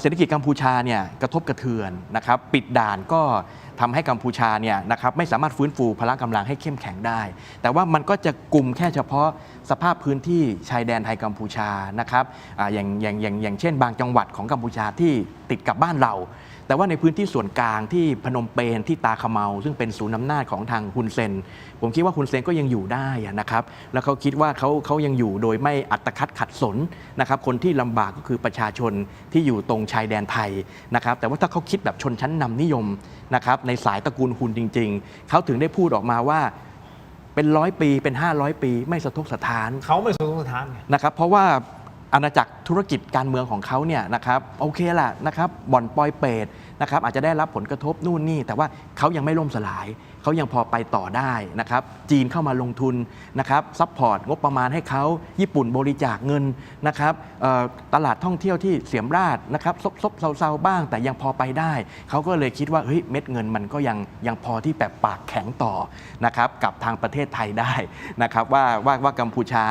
เศรษฐกิจกัมพูชาเนี่ยกระทบกระเทือนนะครับปิดด่านก็ทำให้กัมพูชาเนี่ยนะครับไม่สามารถฟื้นฟูพละกำลังให้เข้มแข็งได้ แต่ว่ามันก็จะกลุ่มแค่เฉพาะสภาพพื้นที่ชายแดนไทยกัมพูชานะครับอย่างเช่นบางจังหวัดของกัมพูชาที่ติดกับบ้านเรา แต่ว่าในพื้นที่ส่วนกลางที่พนมเปญที่ตาขะเมาซึ่งเป็นศูนย์อำนาจของทางฮุนเซนผมคิดว่าฮุนเซนก็ยังอยู่ได้นะครับแล้วเขาคิดว่าเขายังอยู่โดยไม่อัตคัดขัดสนนะครับคนที่ลำบากก็คือประชาชนที่อยู่ตรงชายแดนไทยนะครับแต่ว่าถ้าเขาคิดแบบชนชั้นนำนิยมนะครับในสายตระกูลฮุนจริงๆเขาถึงได้พูดออกมาว่าเป็น100 ปีเป็น500 ปีไม่สะทกสะท้านเขาไม่สะทกสะท้านนะครับเพราะว่าอาณาจักรธุรกิจการเมืองของเขาเนี่ยนะครับโอเคแหละนะครับบ่อนปอยเปรตนะครับอาจจะได้รับผลกระทบนู่นนี่แต่ว่าเขายังไม่ล่มสลายเขายังพอไปต่อได้นะครับจีนเข้ามาลงทุนนะครับซัพพอร์ตงบประมาณให้เขาญี่ปุ่นบริจาคเงินนะครับตลาดท่องเที่ยวที่เสียมราชนะครับซบเซาๆบ้างแต่ยังพอไปได้เขาก็เลยคิดว่าเฮ้ยเม็ดเงินมันก็ยังพอที่แบบปากแข็งต่อนะครับกับทางประเทศไทยได้นะครับว่ากัมพูชา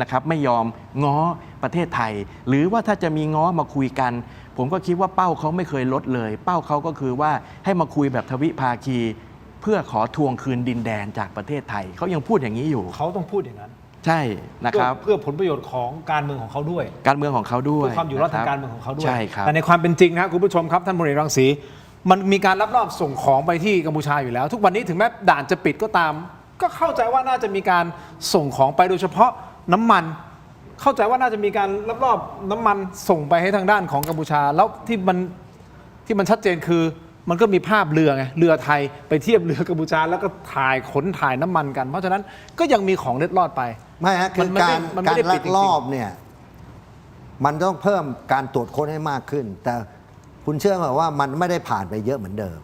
นะครับไม่ยอมง้อประเทศไทยหรือว่าถ้าจะมีง้อมาคุยกันผมก็คิดว่าเป้าเขาไม่เคยลดเลยเป้าเขาก็คือว่าให้มาคุยแบบทวิภาคีเพื่อขอทวงคืนดินแดนจากประเทศไทยเขายังพูดอย่างนี้อยู่เขาต้องพูดอย่างนั้นใช่นะครับเพื่อผลประโยชน์ของการเมืองของเขาด้วยการเมืองของเขาด้วยเพื่อความอยู่รอดทางการเมืองของเขาด้วยใช่ครับแต่ในความเป็นจริงนะครับคุณผู้ชมครับท่านพลเอกรังสีมันมีการลักลอบส่งของไปที่กัมพูชาอยู่แล้วทุกวันนี้ถึงแม้ด่านจะปิดก็ตามก็เข้าใจว่าน่าจะมีการส่งของไปโดยเฉพาะน้ำมันเข้าใจว่าน่าจะมีการลักลอบน้ำมันส่งไปให้ทางด้านของกัมพูชาแล้วที่มันชัดเจนคือมันก็มีภาพเรือไงเรือไทยไปเทียบเรือกัมพูชาแล้วก็ขนถ่ายน้ำมันกันเพราะฉะนั้นก็ยังมีของเล็ดลอดไปไม่ฮะคือการลักลอบเนี่ยมันต้องเพิ่มการตรวจค้นให้มากขึ้นแต่คุณเชื่อไหมว่ามันไม่ได้ผ่านไปเยอะเหมือนเดิม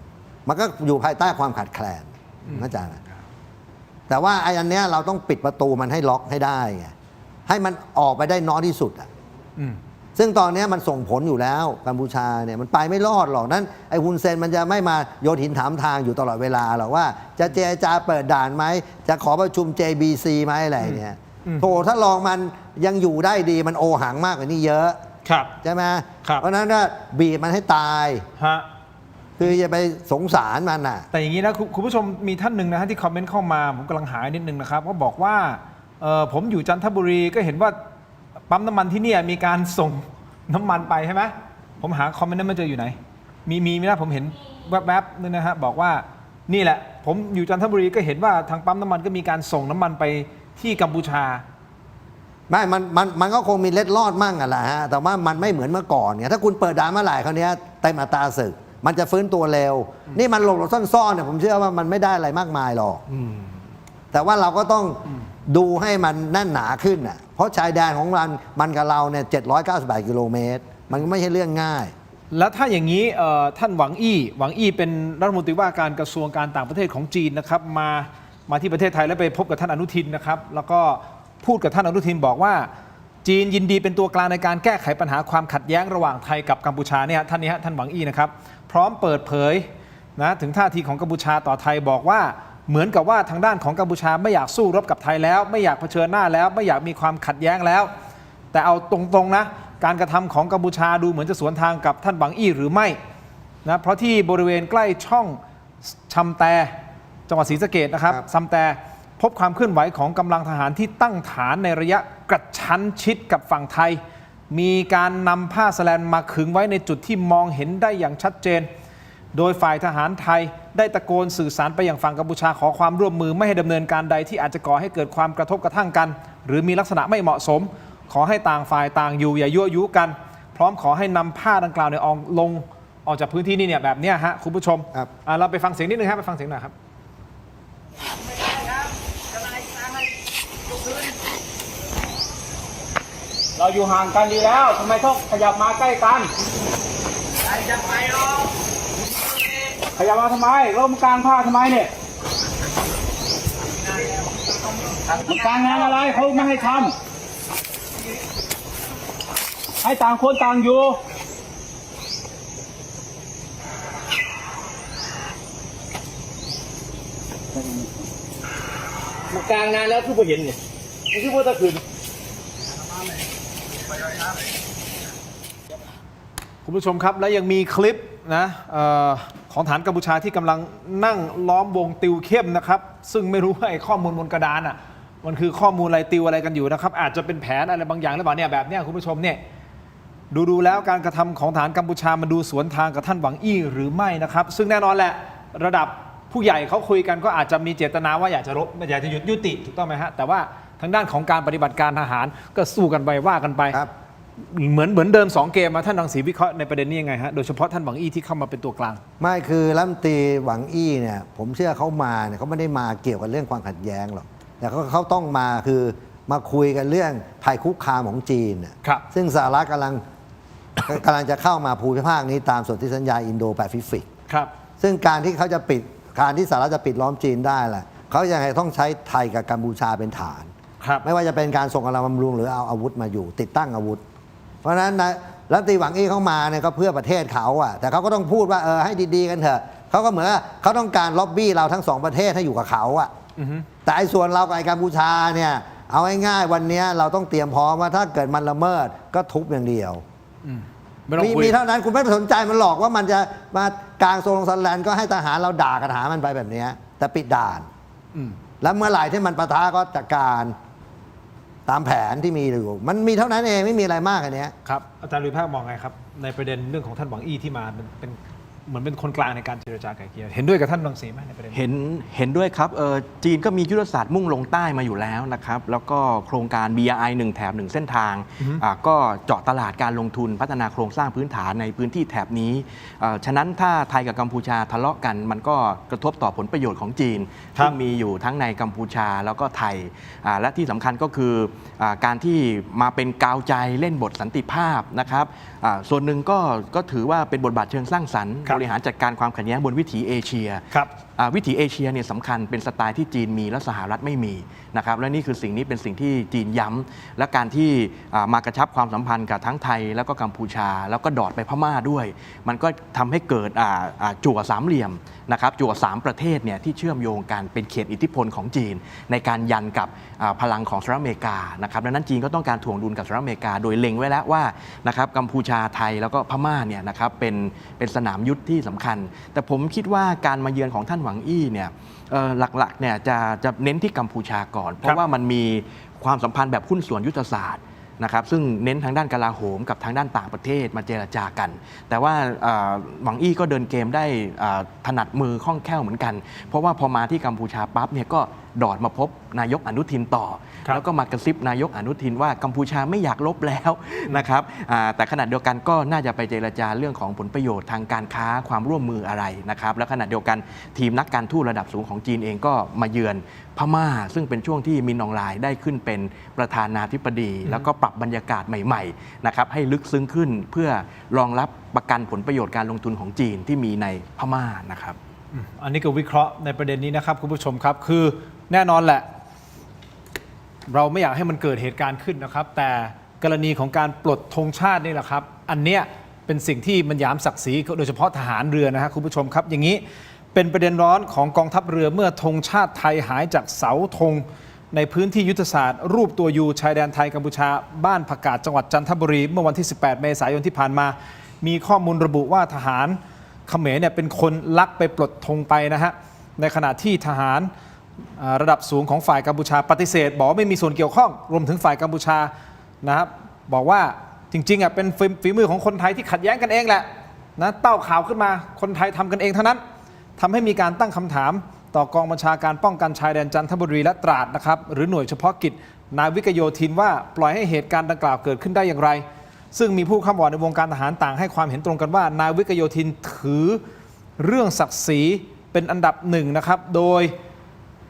มันก็อยู่ภายใต้ความขาดแคลนเข้าใจไหมแต่ว่าไอ้อันเนี้ยเราต้องปิดประตูมันให้ล็อกให้ได้ไงให้มันออกไปได้น้อยที่สุดอ่ะซึ่งตอนนี้มันส่งผลอยู่แล้วกัมพูชาเนี่ยมันไปไม่รอดหรอกนั้นไอ้ฮุนเซนมันจะไม่มาโยนหินถามทางอยู่ตลอดเวลาหรอกว่าจะเจรจาเปิดด่านไหมจะขอประชุม JBC ไหมอะไรเนี่ยโธ่ถ้าลองมันยังอยู่ได้ดีมันโอหังมากกว่านี้เยอะใช่ไหมเพราะนั้นก็บีบมันให้ตายคือจะไปสงสารมันอ่ะแต่อย่างนี้นะคุณผู้ชมมีท่านหนึ่งนะฮะที่คอมเมนต์เข้ามาผมกำลังหานิดนึงนะครับก็บอกว่าผมอยู่จันทบุรีก็เห็นว่าปั๊มน้ำมันที่นี่มีการส่งน้ำมันไปใช่ไหมผมหาคอมเมนต์นั้นไม่เจออยู่ไหนมีไหมนะผมเห็นแวบๆนึงนะฮะบอกว่านี่แหละผมอยู่จันทบุรีก็เห็นว่าทางปั๊มน้ำมันก็มีการส่งน้ำมันไปที่กัมพูชาไม่มันก็คงมีเล็ดลอดมั่งอะแหละฮะแต่ว่ามันไม่เหมือนเมื่อก่อนเนี่ยถ้าคุณเปิดด่านเมื่อไหร่คราวนี้เต็มอัตราศึกมันจะฟื้นตัวเร็วนี่มันหลบซ่อนๆเนี่ยผมเชื่อว่ามันไม่ได้อะไรมากมายหรอกแต่ว่าเราก็ต้องดูให้มันแน่นหนาขึ้นอ่ะเพราะชายแดนของมันกับเราเนี่ย798 กิโลเมตรมันไม่ใช่เรื่องง่ายแล้วถ้าอย่างนี้ท่านหวังอี้เป็นรัฐมนตรีว่าการกระทรวงการต่างประเทศของจีนนะครับมาที่ประเทศไทยแล้วไปพบกับท่านอนุทินนะครับแล้วก็พูดกับท่านอนุทินบอกว่าจีนยินดีเป็นตัวกลางในการแก้ไขปัญหาความขัดแย้งระหว่างไทยกับกัมพูชาเนี่ยท่านนี้ท่านหวังอี้นะครับพร้อมเปิดเผยนะถึงท่าทีของกัมพูชาต่อไทยบอกว่าเหมือนกับว่าทางด้านของกัมพูชาไม่อยากสู้รบกับไทยแล้วไม่อยากเผชิญหน้าแล้วไม่อยากมีความขัดแย้งแล้วแต่เอาตรงๆนะการกระทำของกัมพูชาดูเหมือนจะสวนทางกับท่านหวังอี้หรือไม่นะเพราะที่บริเวณใกล้ช่องชัมแตจังหวัดศรีสะเกษนะครับซัมแตพบความเคลื่อนไหวของกำลังทหารที่ตั้งฐานในระยะกระชั้นชิดกับฝั่งไทยมีการนำผ้าสแลนมาขึงไว้ในจุดที่มองเห็นได้อย่างชัดเจนโดยฝ่ายทหารไทยได้ตะโกนสื่อสารไปยังฝั่งกัมพูชาขอความร่วมมือไม่ให้ดำเนินการใดที่อาจจะก่อให้เกิดความกระทบกระทั่งกันหรือมีลักษณะไม่เหมาะสมขอให้ต่างฝ่ายต่างอยู่อย่ายั่วยุกันพร้อมขอให้นำผ้าดังกล่าวเนี่ยออกจากพื้นที่นี่เนี่ยแบบนี้ฮะคุณผู้ชมเราไปฟังเสียงนิดนึงครับไปฟังเสียงหน่อยครับเราอยู่ห่างกันดีแล้วทำไมต้องขยับมาใกล้กันใครจะไปหรอขยับมาทำไมร่มกลางผ้าทำไมเนี่ยมันการงานอะไรเขาไม่ให้ทำให้ต่างคนต่างอยู่มันกลางงานแล้วทุกคนเห็นเนี่ยไม่ใช่ว่าตะคืนคุณ คุณผู้ชมครับและยังมีคลิปนะของฐานกัมพูชาที่กำลังนั่งล้อมวงติวเข้มนะครับซึ่งไม่รู้ว่าไอ้ข้อมูลบนกระดานอ่ะมันคือข้อมูลอะไรติวอะไรกันอยู่นะครับอาจจะเป็นแผนอะไรบางอย่างหรือเปล่าเนี่ยแบบเนี้ยคุณผู้ชมเนี่ยดูแล้วการกระทำของฐานกัมพูชามันดูสวนทางกับท่านหวังอี้หรือไม่นะครับซึ่งแน่นอนแหละระดับผู้ใหญ่เขาคุยกันก็อาจจะมีเจตนาว่าอยากจะอยากจะยุติถูกต้องไหมฮะแต่ว่าทางด้านของการปฏิบัติการทหารก็สู้กันไปว่ากันไปเหมือนเดิม2 เกมมาท่านรังสีวิเคราะห์ในประเด็นนี้ยังไงฮะโดยเฉพาะท่านหวังอี้ที่เข้ามาเป็นตัวกลางไม่คือรัฐมนตรีหวังอี้เนี่ยผมเชื่อเขามาเนี่ยเขาไม่ได้มาเกี่ยวกับเรื่องความขัดแย้งหรอกแต่เขาต้องมาคือมาคุยกันเรื่องภัยคุกคามของจีนซึ่งสหรัฐกำลังจะเข้ามาภูมิภาคนี้ตามสนธิสัญญาอินโดแปซิฟิกซึ่งการที่เขาจะปิดการที่สหรัฐจะปิดล้อมจีนได้แหละเขายังไงต้องใช้ไทยกับกัมพูชาเป็นฐานไม่ว่าจะเป็นการส่งกำลังบำรุงหรือเอาอาวุธมาอยู่ติดตั้งอาวุธเพราะฉะนั้นรัฐมนตรีหวังอี้เข้ามาเนี่ยก็เพื่อประเทศเขาอะแต่เขาก็ต้องพูดว่าให้ดีๆกันเถอะเขาก็เหมือนเขาต้องการล็อบบี้เราทั้ง2 ประเทศให้อยู่กับเขาอะแต่ไอ้ส่วนเรากับไอ้กัมพูชาเนี่ยเอาง่ายๆวันนี้เราต้องเตรียมพร้อมว่าถ้าเกิดมันละเมิดก็ทุบอย่างเดียวมีเท่านั้นคุณไม่สนใจมันหรอกว่ามันจะมากลางโซนซันแลนด์ก็ให้ทหารเราด่ากันหามันไปแบบนี้แต่ปิดด่านแล้วเมื่อไหร่ที่มันปะทะก็จัดการตามแผนที่มีอยู่มันมีเท่านั้นเองไม่มีอะไรมากอันนี้ครับอาจารย์ลุยภาคมองไงครับในประเด็นเรื่องของท่านหวังอี้ที่มาเป็นเหมือนเป็นคนกลางในการเจรจาไกล่เกลี่ยเห็นด้วยกับท่านรังสีไหมในประเด็นเห็นด้วยครับจีนก็มียุทธศาสตร์มุ่งลงใต้มาอยู่แล้วนะครับแล้วก็โครงการ BRI 1 แถบ 1 เส้นทางก็เจาะตลาดการลงทุนพัฒนาโครงสร้างพื้นฐานในพื้นที่แถบนี้ฉะนั้นถ้าไทยกับกัมพูชาทะเลาะกันมันก็กระทบต่อผลประโยชน์ของจีนที่มีอยู่ทั้งในกัมพูชาแล้วก็ไทยและที่สำคัญก็คือการที่มาเป็นกาวใจเล่นบทสันติภาพนะครับส่วนหนึ่งก็ถือว่าเป็นบทบาทเชิงสร้างสรรค์บริหารจัดการความขัดแย้งบนวิถีเอเชียวิถีเอเชียเนี่ยสำคัญเป็นสไตล์ที่จีนมีและสหรัฐไม่มีนะครับและนี่คือสิ่งนี้เป็นสิ่งที่จีนย้ำและการที่มากระชับความสัมพันธ์กับทั้งไทยแล้วก็กัมพูชาแล้วก็ดอดไปพม่าด้วยมันก็ทำให้เกิดจั่วสามเหลี่ยมนะครับจั่ว3 ประเทศเนี่ยที่เชื่อมโยงกันเป็นเขตอิทธิพลของจีนในการยันกับพลังของสหรัฐอเมริกานะครับดังนั้นจีนก็ต้องการถ่วงดุลกับสหรัฐอเมริกาโดยเล็งไว้แล้วว่านะครับกัมพูชาไทยแล้วก็พม่าเนี่ยนะครับเป็นสนามยุทธที่สำคัญแต่ผมคิดว่าการมาเยือนของท่านหวังอี้เนี่ยหลักๆเนี่ยจะเน้นที่กัมพูชาก่อนเพราะว่ามันมีความสัมพันธ์แบบหุ้นส่วนยุทธศาสตร์นะครับซึ่งเน้นทางด้านกลาโหมกับทางด้านต่างประเทศมาเจรจากันแต่ว่าหวังอี้ก็เดินเกมได้ถนัดมือคล่องแคล่วเหมือนกันเพราะว่าพอมาที่กัมพูชาปั๊บเนี่ยก็ดอดมาพบนายกอนุทินต่อแล้วก็มากระซิบนายกอนุทินว่ากัมพูชาไม่อยากลบแล้วนะครับแต่ขณะเดียวกันก็น่าจะไปเจรจาเรื่องของผลประโยชน์ทางการค้าความร่วมมืออะไรนะครับและขณะเดียวกันทีมนักการทูตระดับสูงของจีนเองก็มาเยือนพม่าซึ่งเป็นช่วงที่มินอองไลน์ได้ขึ้นเป็นประธานาธิบดีแล้วก็ปรับบรรยากาศใหม่ๆนะครับให้ลึกซึ้งขึ้นเพื่อรองรับประกันผลประโยชน์การลงทุนของจีนที่มีในพม่านะครับอันนี้ก็วิเคราะห์ในประเด็นนี้นะครับคุณผู้ชมครับคือแน่นอนแหละเราไม่อยากให้มันเกิดเหตุการณ์ขึ้นนะครับแต่กรณีของการปลดธงชาตินี่แหละครับอันเนี้ยเป็นสิ่งที่มันหยามศักดิ์ศรีโดยเฉพาะทหารเรือนะครับคุณผู้ชมครับอย่างนี้เป็นประเด็นร้อนของกองทัพเรือเมื่อธงชาติไทยหายจากเสาธงในพื้นที่ยุทธศาสตร์รูปตัวยูชายแดนไทยกัมพูชาบ้านผักกาดจังหวัดจันทบุรีเมื่อวันที่18 เมษายนที่ผ่านมามีข้อมูลระบุว่าทหารเขมรเนี่ยเป็นคนลักไปปลดธงไปนะฮะในขณะที่ทหารระดับสูงของฝ่ายกัมพูชาปฏิเสธบอกไม่มีส่วนเกี่ยวข้องรวมถึงฝ่ายกัมพูชานะครับบอกว่าจริงๆเป็นฝีมือของคนไทยที่ขัดแย้งกันเองแหละนะเต้าข่าวขึ้นมาคนไทยทำกันเองเท่านั้นทำให้มีการตั้งคำถามต่อกองบัญชาการป้องกันชายแดนจันทบุรีและตราดนะครับหรือหน่วยเฉพาะกิจนาวิกโยธินว่าปล่อยให้เหตุการณ์ดังกล่าวเกิดขึ้นได้อย่างไรซึ่งมีผู้ข้ามวอร์ดในวงการทหารต่างให้ความเห็นตรงกันว่านาวิกโยธินถือเรื่องศักดิ์ศรีเป็นอันดับหนึ่งนะครับโดย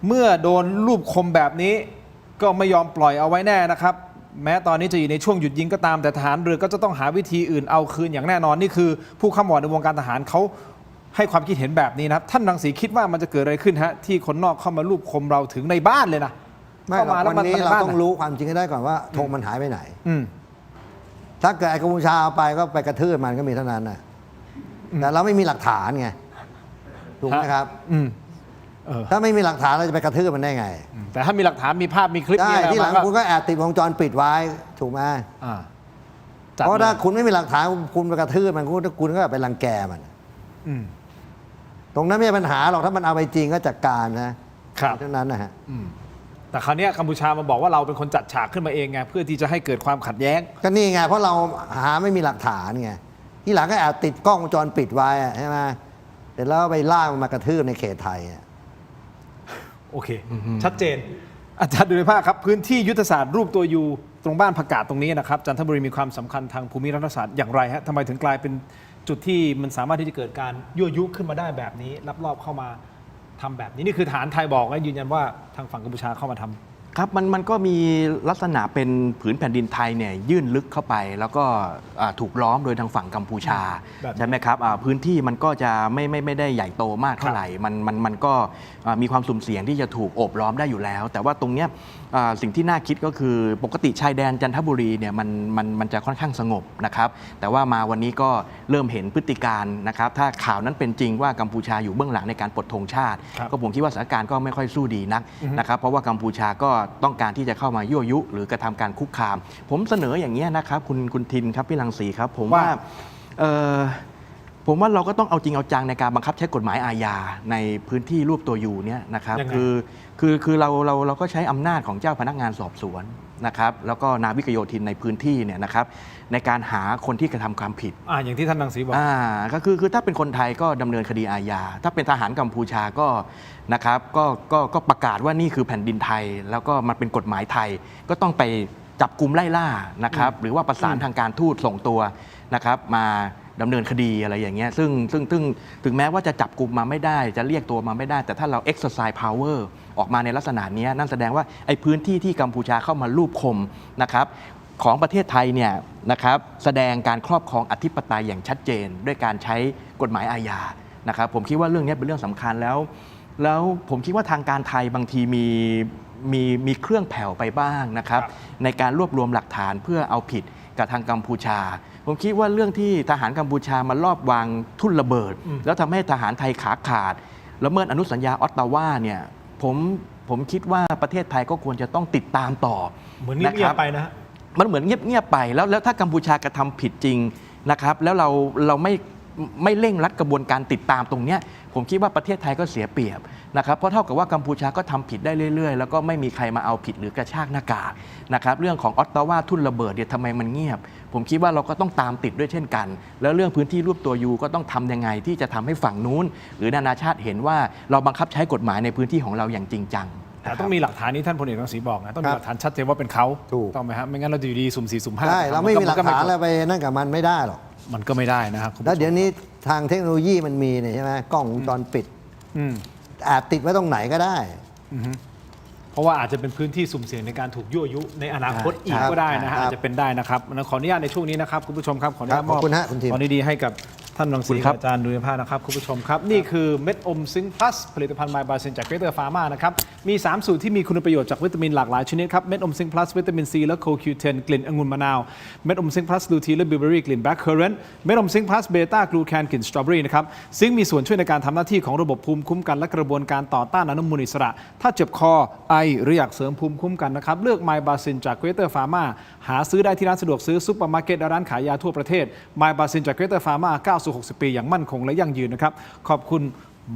เมื่อโดนลูบคมแบบนี้ก็ไม่ยอมปล่อยเอาไว้แน่นะครับแม้ตอนนี้จะอยู่ในช่วงหยุดยิงก็ตามแต่ทหารเรือก็จะต้องหาวิธีอื่นเอาคืนอย่างแน่นอนนี่คือผู้ข้ามวอร์ดในวงการทหารเขาให้ความคิดเห็นแบบนี้นะครับท่านรังสีคิดว่ามันจะเกิดอะไรขึ้นฮะที่คนนอกเข้ามาลูบคมเราถึงในบ้านเลยนะไม่วันนี้เราต้องรู้ความจริงให้ได้ก่อนว่าธงมันหายไปไหนถ้าเกิดกัมพูชาเอาไปก็ไปกระทืบมันก็มีเท่านั้นนะแต่เราไม่มีหลักฐานไงถูกไหมครับถ้าไม่มีหลักฐานเราจะไปกระทืบมันได้ไงแต่ถ้ามีหลักฐานมีภาพมีคลิปได้ที่หลังคุณก็แอบติดวงจรปิดไว้ถูกไหม จัด เพราะถ้าคุณไม่มีหลักฐานคุณไปกระทืบมันคุณก็ไปรังแกมัน อืม ตรงนั้นไม่ใช่ปัญหาหรอกถ้ามันเอาไปจริงก็จัดการนะครับเท่านั้นนะฮะ แต่คราวเนี้ยกัมพูชามาบอกว่าเราเป็นคนจัดฉากขึ้นมาเองไงเพื่อที่จะให้เกิดความขัดแย้ง ก็นี่ไงเพราะเราหาไม่มีหลักฐานไงที่หลังก็แอบติดกล้องวงจรปิดไว้อะใช่ไหมเสร็จแล้วไปล่ามากระทืบในเขตไทยอะ โอเค ชัดเจน อาจารย์ดุลยภาคครับ พื้นที่ยุทธศาสตร์รูปตัวยูตรงบ้านผักกาดตรงนี้นะครับจันทบุรีมีความสำคัญทางภูมิรัฐศาสตร์อย่างไรฮะทำไมถึงกลายเป็นจุดที่มันสามารถที่จะเกิดการยั่วยุขึ้นมาได้แบบนี้ลับลอบเข้ามาทำแบบนี้นี่คือฐานไทยบอกและยืนยันว่าทางฝั่งกัมพูชาเข้ามาทำ ครับมันก็มีลักษณะเป็นผืนแผ่นดินไทยเนี่ยยื่นลึกเข้าไป แล้วก็ถูกล้อมโดยทางฝั่งกัมพูชาใช่ไหมครับพื้นที่มันก็จะไม่ได้ใหญ่โตมากเท่าไหร่มันก็มีความสุ่มเสี่ยงที่จะถูกโอบล้อมได้อยู่แล้ว แต่ว่าตรงเนี้ยสิ่งที่น่าคิดก็คือปกติชายแดนจันทบุรีเนี่ยมันจะค่อนข้างสงบนะครับแต่ว่ามาวันนี้ก็เริ่มเห็นพฤติการนะครับถ้าข่าวนั้นเป็นจริงว่ากัมพูชาอยู่เบื้องหลังในการปลดธงชาติก็ผมคิดว่าสถานการณ์ก็ไม่ค่อยสู้ดีนักนะครับเพราะว่ากัมพูชาก็ต้องการที่จะเข้ามายั่วยุหรือกระทำการคุกคามผมเสนออย่างนี้นะครับคุณทินครับพี่รังสีครับผมว่าเราก็ต้องเอาจริงเอาจังในการบังคับใช้กฎหมายอาญาในพื้นที่รวบตัวอยู่เนี่ยนะครับคือเราก็ใช้อำนาจของเจ้าพนักงานสอบสวนนะครับแล้วก็นาวิกโยธินในพื้นที่เนี่ยนะครับในการหาคนที่กระทำความผิดอย่างที่ท่านรังสีบอกก็คือถ้าเป็นคนไทยก็ดำเนินคดีอาญาถ้าเป็นทหารกัมพูชาก็นะครับก็ประกาศว่านี่คือแผ่นดินไทยแล้วก็มันเป็นกฎหมายไทยก็ต้องไปจับกุมไล่ล่านะครับหรือว่าประสานทางการทูตส่งตัวนะครับมาดำเนินคดีอะไรอย่างเงี้ยซึ่งถึงแม้ว่าจะจับกุมมาไม่ได้จะเรียกตัวมาไม่ได้แต่ถ้าเรา exercise power ออกมาในลักษณะนี้นั่นแสดงว่าไอ้พื้นที่ที่กัมพูชาเข้ามาลูบคมนะครับของประเทศไทยเนี่ยนะครับแสดงการครอบครองอธิปไตยอย่างชัดเจนด้วยการใช้กฎหมายอาญานะครับผมคิดว่าเรื่องนี้เป็นเรื่องสำคัญแล้วผมคิดว่าทางการไทยบางทีมีเครื่องแผ่วไปบ้างนะครับในการรวบรวมหลักฐานเพื่อเอาผิดกับทางกัมพูชาผมคิดว่าเรื่องที่ทหารกัมพูชามาลอบวางทุ่นระเบิดแล้วทำให้ทหารไทยขาขาดละเมิดอนุสัญญาออตตาวาเนี่ยผมคิดว่าประเทศไทยก็ควรจะต้องติดตามต่อเหมือนเงียบไปนะมันเหมือนเงียบไปแล้วถ้ากัมพูชากระทำผิดจริงนะครับแล้วเราไม่เร่งรัดกระบวนการติดตามตรงเนี้ยผมคิดว่าประเทศไทยก็เสียเปรียบนะครับเพราะเท่ากับว่ากัมพูชาก็ทำผิดได้เรื่อยๆแล้วก็ไม่มีใครมาเอาผิดหรือกระชากหน้ากากนะครับเรื่องของออตตาวาทุ่นระเบิดเนี่ยทำไมมันเงียบผมคิดว่าเราก็ต้องตามติดด้วยเช่นกันแล้วเรื่องพื้นที่รวบตัวยูก็ต้องทำยังไงที่จะทำให้ฝั่งนู้นหรือนานาชาติเห็นว่าเราบังคับใช้กฎหมายในพื้นที่ของเราอย่างจริงจังแต่ต้องมีหลักฐานนี้ท่านพลเอกรังสีบอกนะต้องมีหลักฐานชัดเจนว่าเป็นเขาต้องไหมครับไม่งั้นเราอยู่ดีสุ่ม4สุ่ม5ใช่เราไม่มีหลักฐานอะไรไปนั่นกับมันไม่ได้หรอกมันก็ไม่ได้นะครับแล้วเดี๋ยวนี้ทางเทคโนโลยีมันมีเนี่ยใช่ไหมกล้องวงจรปิดอาจติดไว้ตรงไหนก็ได้เพราะว่าอาจจะเป็นพื้นที่สุ่มเสี่ยงในการถูกยั่วยุในอนาคตอีกก็ได้นะฮะอาจจะเป็นได้นะครับขออนุญาตในช่วงนี้นะครับคุณผู้ชมครับขออนุญาตมอบความดีให้กับท่านรังสีอาจารย์ดุลยภาคนะครับคุณผู้ชมครับนี่คือเม็ดอมซิงค์พลัสผลิตภัณฑ์ไมบาซินจากเกรเตอร์ฟาร์มานะครับมี3สูตรที่มีคุณประโยชน์จากวิตามินหลากหลายชนิดครับเม็ดอมซิงค์พลัสวิตามินซีและโคคิวเทนกลิ่นองุ่นมะนาวเม็ดอมซิงค์พลัสลูทีและบิวเบอรี่กลิ่นแบล็คเคอร์เรนต์เม็ดอมซิงค์พลัสเบต้ากลูแคนกลิ่นสตรอเบอรี่นะครับซิงค์มีส่วนช่วยในการทำหน้าที่ของระบบภูมิคุ้มกันและกระบวนการต่อต้านอนุมูลอิสระถ้าเจ็บคอไอหรืออยากเสริมภูมิคุ้มกันนะครับเลือกไมบาซินจากเกรเตอร์ฟาร์มาหาซื้อได้ที่ร้านสะดวกซื้อซุปเปอร์มาร์เก็ตและร้านขายยาทั่วประเทศไมบาซินจากเกรเตอร์ฟาร์มาก้าวสู่60 ปีอย่างมั่นคงและยั่งยืนนะครับขอบคุณ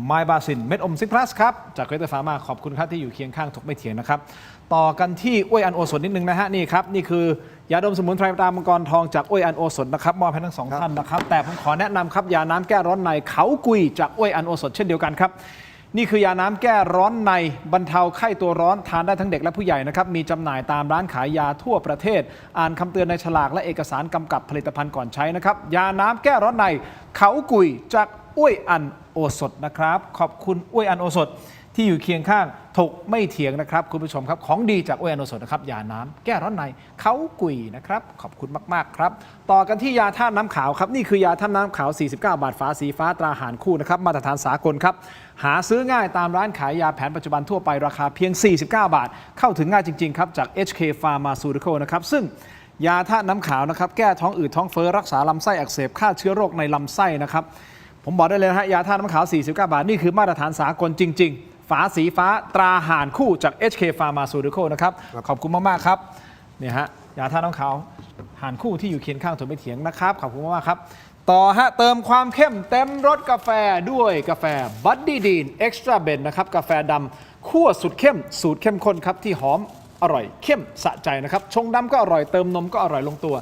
ไมบาซินเม็ดอมซิงค์พลัสครับจากเกรเตอร์ฟาร์มาขอบคุณครับที่อยู่เคียงข้างถกไม่เถียงนะครับต่อกันที่อ้วยอันโอสถนิดนึงนะฮะนี่ครับนี่คือยาดมสมุนไพรตรามังกรทองจากอ้วยอันโอสถนะครับมอบให้ทั้ง2ท่านนะครับแต่ผมขอแนะนำครับยาน้ำแก้ร้อนในเขากุยจากอ้วยอันโอสถเช่นเดียวกันครับนี่คือยาน้ำแก้ร้อนในบรรเทาไข้ตัวร้อนทานได้ทั้งเด็กและผู้ใหญ่นะครับมีจำหน่ายตามร้านขายยาทั่วประเทศอ่านคำเตือนในฉลากและเอกสารกำกับผลิตภัณฑ์ก่อนใช้นะครับยาน้ำแก้ร้อนในเขากุยจากอ้วยอันโอสถนะครับขอบคุณอ้วยอันโอสถที่อยู่เคียงข้างถกไม่เถียงนะครับคุณผู้ชมครับของดีจากอ้วยอันโอสถนะครับยาน้ำแก้ร้อนในเขากุยนะครับขอบคุณมากๆครับต่อกันที่ยาท่าตุน้ำขาวครับนี่คือยาท่าตุน้ำขาว49 บาทฝาสีฟ้าตราหารคู่นะครับมาตรฐานสากลครับหาซื้อง่ายตามร้านขายยาแผนปัจจุบันทั่วไปราคาเพียง49 บาทเข้าถึงง่ายจริงๆครับจาก HK Pharmaceutical นะครับซึ่งยาธาตุน้ำขาวนะครับแก้ท้องอืดท้องเฟ้อรักษาลำไส้อักเสบฆ่าเชื้อโรคในลำไส้นะครับผมบอกได้เลยนะฮะยาธาตุน้ำขาว49 บาทนี่คือมาตรฐานสากลจริงๆฝาสีฟ้าตราหารคู่จาก HK Pharmaceutical นะครับขอบคุณมากๆครับเนี่ยฮะยาธาตุน้ำขาวห หารคู่ที่อยู่เคียงข้างถกไม่เถียงนะครับขอบคุณมากครับต่อฮะเติมความเข้มเต็มรสกาแฟด้วยกาแฟ Buddy Dean Extra Blend นะครับกาแฟดำคั่วสุดเข้มสูตรเข้มข้นครับที่หอมอร่อยเข้มสะใจนะครับชงดำก็อร่อยเติมนมก็อร่อยลงตัว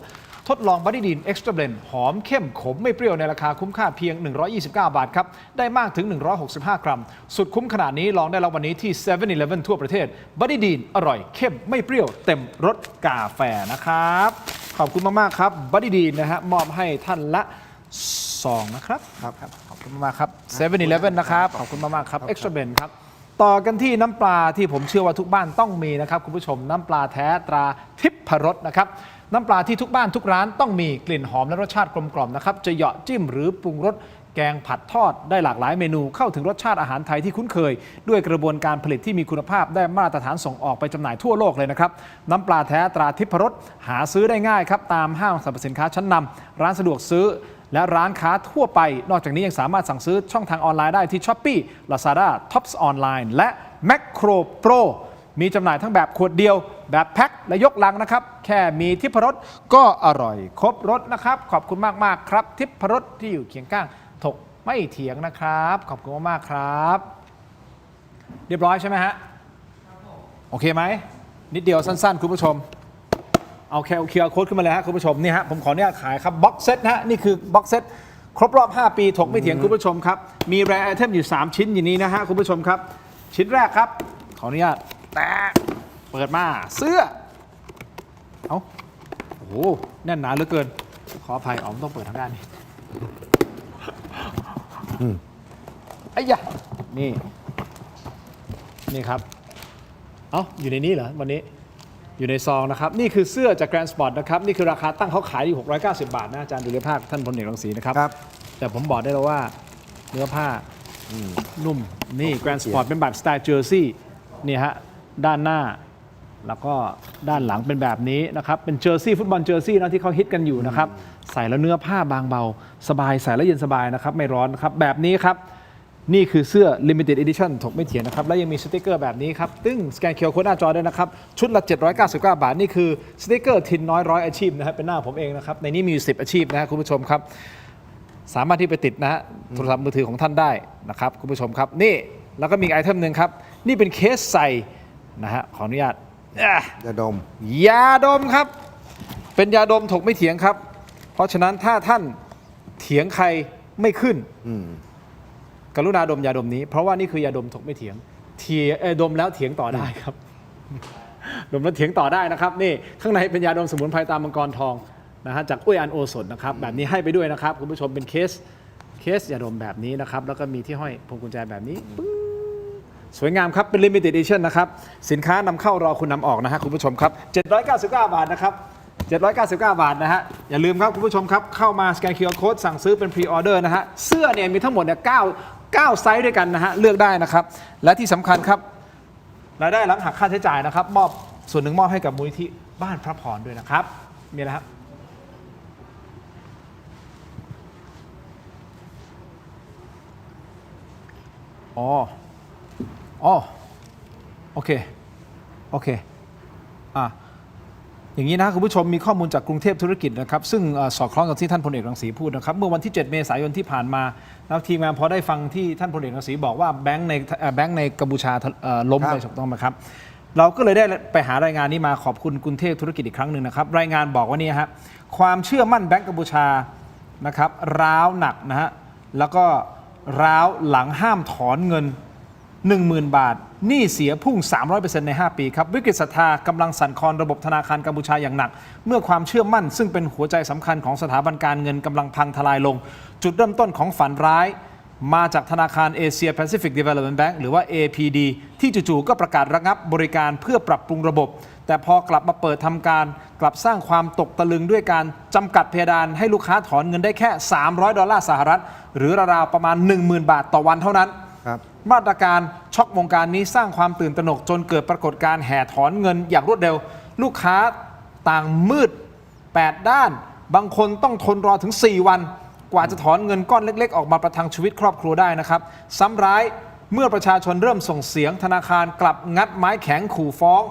ทดลอง Buddy Dean Extra Blend หอมเข้มขมไม่เปรี้ยวในราคาคุ้มค่าเพียง129 บาทครับได้มากถึง165 กรัมสุดคุ้มขนาดนี้ลองได้แล้ววันนี้ที่ 7-Eleven ทั่วประเทศ Buddy Dean อร่อยเข้มไม่เปรี้ยวเต็มรสกาแฟนะครับขอบคุณมากๆครับ Buddy Dean นะฮะมอบให้ท่านละ2นะครับขอบคุณมากครับ 7-Eleven นะครับขอบคุณมากๆครับ Extra Blend ครับต่อกันที่น้ำปลาที่ผมเชื่อว่าทุกบ้านต้องมีนะครับคุณผู้ชมน้ำปลาแท้ตราทิพรสนะครับน้ำปลาที่ทุกบ้านทุกร้านต้องมีกลิ่นหอมและรสชาติกลมกล่อมนะครับจะเหยาะจิ้มหรือปรุงรสแกงผัดทอดได้หลากหลายเมนูเข้าถึงรสชาติอาหารไทยที่คุ้นเคยด้วยกระบวนการผลิตที่มีคุณภาพได้มาตรฐานส่งออกไปจำหน่ายทั่วโลกเลยนะครับน้ำปลาแท้ตราทิพรสหาซื้อได้ง่ายครับตามห้างสรรพสินค้าชั้นนำร้านสะดวกซื้อและร้านค้าทั่วไปนอกจากนี้ยังสามารถสั่งซื้อช่องทางออนไลน์ได้ที่ Shopee Lazada Tops Online และ Macro Pro มีจำหน่ายทั้งแบบขวดเดียวแบบแพ็คและยกลังนะครับแค่มีทิพรสก็อร่อยครบรสนะครับขอบคุณมากๆครับทิพรสที่อยู่เคียงข้างถกไม่เถียงนะครับขอบคุณมากๆครับเรียบร้อยใช่ไหมฮะโอเคไหมนิดเดียวสั้นๆคุณผู้ชมเอาแค่เอาQR Codeขึ้นมาเลยฮะคุณผู้ชมนี่ฮะผมขออนุญาตขายครับบ็อกเซตนะฮะนี่คือบ็อกเซตครบรอบ5 ปีถกไม่เถียงคุณผู้ชมครับมีแรร์ไอเทมอยู่3ชิ้นอย่างนี้นะฮะคุณผู้ชมครับชิ้นแรกครับขออนุญาตแตะเปิดมาเสื้อเอาโอ้โหแน่นหนาเหลือเกินขออภัยอ๋อมต้องเปิดทางด้านนี้ไอ้ยะนี่ครับเอ้าอยู่ในนี้เหรอวันนี้อยู่ในซองนะครับนี่คือเสื้อจากแกรนด์สปอร์ตนะครับนี่คือราคาตั้งเขาขายอยู่690 บาทนะอาจารย์ดุลยภาคท่านพลเอกรังสีนะครับแต่ผมบอกได้แล้วว่าเนื้อผ้านุ่มนี่แกรนด์สปอร์ตเป็นแบบสไตล์เจอร์ซี่นี่ฮะด้านหน้าแล้วก็ด้านหลังเป็นแบบนี้นะครับเป็นเจอร์ซี่ฟุตบอลเจอร์ซี่นะที่เขาฮิตกันอยู่นะครับใส่แล้วเนื้อผ้าบางเบาสบายใส่แล้วเย็นสบายนะครับไม่ร้อนนะครับแบบนี้ครับนี่คือเสื้อ Limited Edition ถกไม่เถียงนะครับและยังมีสติกเกอร์แบบนี้ครับตึ้งสแกน QR Code หน้าจอด้วยนะครับชุดละ799 บาทนี่คือสติกเกอร์ทินน้อยร้อยอาชีพนะครับเป็นหน้าผมเองนะครับในนี้มีอยู่10 อาชีพนะครับคุณผู้ชมครับสามารถที่ไปติดนะฮะโทรศัพท์มือถือของท่านได้นะครับคุณผู้ชมครับนี่แล้วก็มีไอเทมหนึ่งครับนี่เป็นเคสใส่นะฮะขออนุญาตยาดมครับเป็นยาดมถกไม่เถียงครับเพราะฉะนั้นถ้าท่านเถียงใครไม่ขึ้นกรุณาดมยาดมนี้เพราะว่านี่คือยาดมถกไม่เถียงดมแล้วเถียงต่อได้ครับดมแล้วเถียงต่อได้นะครับนี่ข้างในเป็นยาดมสมุนไพรตามังกรทองนะฮะจากอุ้ยอันโอสถนะครับแบบนี้ให้ไปด้วยนะครับคุณผู้ชมเป็นเคสยาดมแบบนี้นะครับแล้วก็มีที่ห้อยพวงกุญแจแบบนี้สวยงามครับเป็น Limited Edition นะครับสินค้านำเข้ารอคุณนำออกนะฮะคุณผู้ชมครับ799 บาทนะครับ799 บาทนะฮะอย่าลืมครับคุณผู้ชมครับเข้ามาสแกน QR Code สั่งซื้อเป็นพรีออเดอร์นะฮะเสื้อเนี่ยมีทั้งหมดเนี่ย9ไซส์ด้วยกันนะฮะเลือกได้นะครับและที่สำคัญครับรายได้หลังหักค่าใช้จ่ายนะครับมอบส่วนหนึ่งมอบให้กับมูลนิธิบ้านพระพรด้วยนะครับมีอะไรครับอ๋อโอเคอย่างนี้นะคุณผู้ชมมีข้อมูลจากกรุงเทพธุรกิจนะครับซึ่งสอดคล้องกับที่ท่านพลเอกรังสีพูดนะครับเมื่อวันที่7 เมษายนที่ผ่านมาแล้วทีมงานพอได้ฟังที่ท่านพลเอกรังสีบอกว่าแบงค์ในกัมพูชาล้มไปถูกต้องไหมครับเราก็เลยได้ไปหารายงานนี้มาขอบคุณกรุงเทพธุรกิจอีกครั้งหนึ่งนะครับรายงานบอกว่านี่ฮะความเชื่อมั่นแบงค์กัมพูชานะครับร้าวหนักนะฮะแล้วก็ร้าวหลังห้ามถอนเงิน 10,000 บาทหนี้เสียพุ่ง 300% ใน 5 ปีครับวิกฤตศรัทธากำลังสั่นคลอนระบบธนาคารกัมพูชาอย่างหนักเมื่อความเชื่อมั่นซึ่งเป็นหัวใจสำคัญของสถาบันการเงินกำลังพังทลายลงจุดเริ่มต้นของฝันร้ายมาจากธนาคารเอเชียแปซิฟิกเดเวลลอปเมนต์แบงก์หรือว่า APD ที่จู่ๆก็ประกาศระงับบริการเพื่อปรับปรุงระบบแต่พอกลับมาเปิดทำการกลับสร้างความตกตะลึงด้วยการจำกัดเพดานให้ลูกค้าถอนเงินได้แค่$300 สหรัฐหรือราวๆประมาณ 10,000 บาทต่อวันเท่านั้นมาตรการช็อกวงการนี้สร้างความตื่นตระหนกจนเกิดปรากฏการณ์แห่ถอนเงินอย่างรวดเร็วลูกค้าต่างมืด8ด้านบางคนต้องทนรอถึง4 วันกว่าจะถอนเงินก้อนเล็กๆออกมาประทังชีวิตครอบครัวได้นะครับซ้ำร้ายเมื่อประชาชนเริ่มส่งเสียงธนาคารกลับงัดไม้แข็งขู่ฟ้อง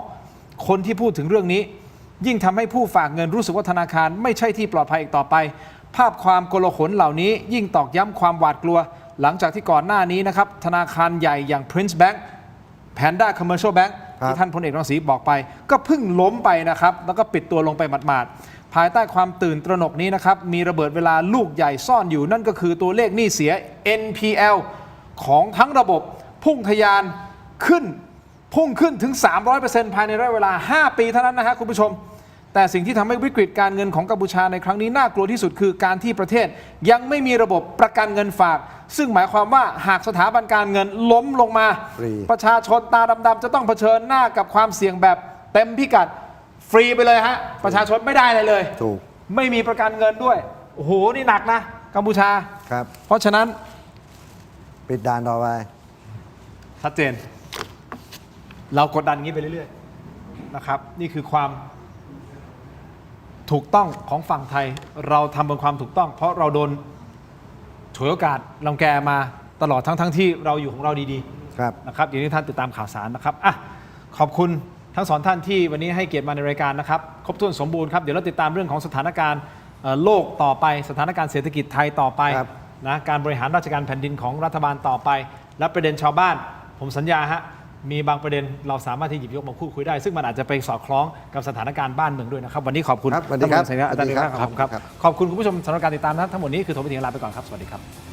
คนที่พูดถึงเรื่องนี้ ยิ่งทำให้ผู้ฝากเงินรู้สึกว่าธนาคารไม่ใช่ที่ปลอดภัยอีกต่อไป ภาพความโกลาหลเหล่านี้ยิ่งตอกย้ำความหวาดกลัว หลังจากที่ก่อนหน้านี้นะครับธนาคารใหญ่อย่าง Prince Bank Panda Commercial Bank ที่ท่านพลเอกรังสีบอกไปก็เพิ่งล้มไปนะครับแล้วก็ปิดตัวลงไปหมาดๆภายใต้ความตื่นตระหนกนี้นะครับมีระเบิดเวลาลูกใหญ่ซ่อนอยู่นั่นก็คือตัวเลขหนี้เสีย NPL ของทั้งระบบพุ่งทะยานพุ่งขึ้นถึง 300% ภายในระยะเวลา 5 ปีเท่านั้นนะฮะคุณผู้ชมแต่สิ่งที่ทำให้วิกฤตการเงินของกัมพูชาในครั้งนี้น่ากลัวที่สุดคือการที่ประเทศยังไม่มีระบบประกันเงินฝากซึ่งหมายความว่าหากสถาบันการเงินล้มลงมาประชาชนตาดำๆจะต้องเผชิญหน้ากับความเสี่ยงแบบเต็มพิกัดฟรีไปเลยฮะประชาชนไม่ได้อะไรเลยถูกไม่มีประกันเงินด้วยโอ้โหนี่หนักนะกัมพูชาครับเพราะฉะนั้นปิดด่านต่อไปชัดเจนเรากดดันอย่างนี้ไปเรื่อยๆนะครับนี่คือความถูกต้องของฝั่งไทยเราทำบนความถูกต้องเพราะเราโดนฉวยโอกาสรังแกมาตลอดทั้งที่เราอยู่ของเราดีๆนะครับอย่างที่ท่านติดตามข่าวสารนะครับอ่ะขอบคุณทั้งสองท่านที่วันนี้ให้เกียรติมาในรายการนะครับครบถ้วนสมบูรณ์ครับเดี๋ยวเราติดตามเรื่องของสถานการณ์โลกต่อไปสถานการณ์เศรษฐกิจไทยต่อไปนะการบริหารราชการแผ่นดินของรัฐบาลต่อไปและประเด็นชาวบ้านผมสัญญาฮะมีบางประเด็นเราสามารถที่หยิบยกมาพูดคุยได้ซึ่งมันอาจจะไปสอดคล้องกับสถานการณ์บ้านเมืองด้วยนะครับวันนี้ขอบคุณท่านอาจารย์ครับขอบคุณคุณผู้ชมสำหรับการติดตามนะทั้งหมดนี้คือโทมัส เถียงลาไปก่อนครับสวัสดีครับ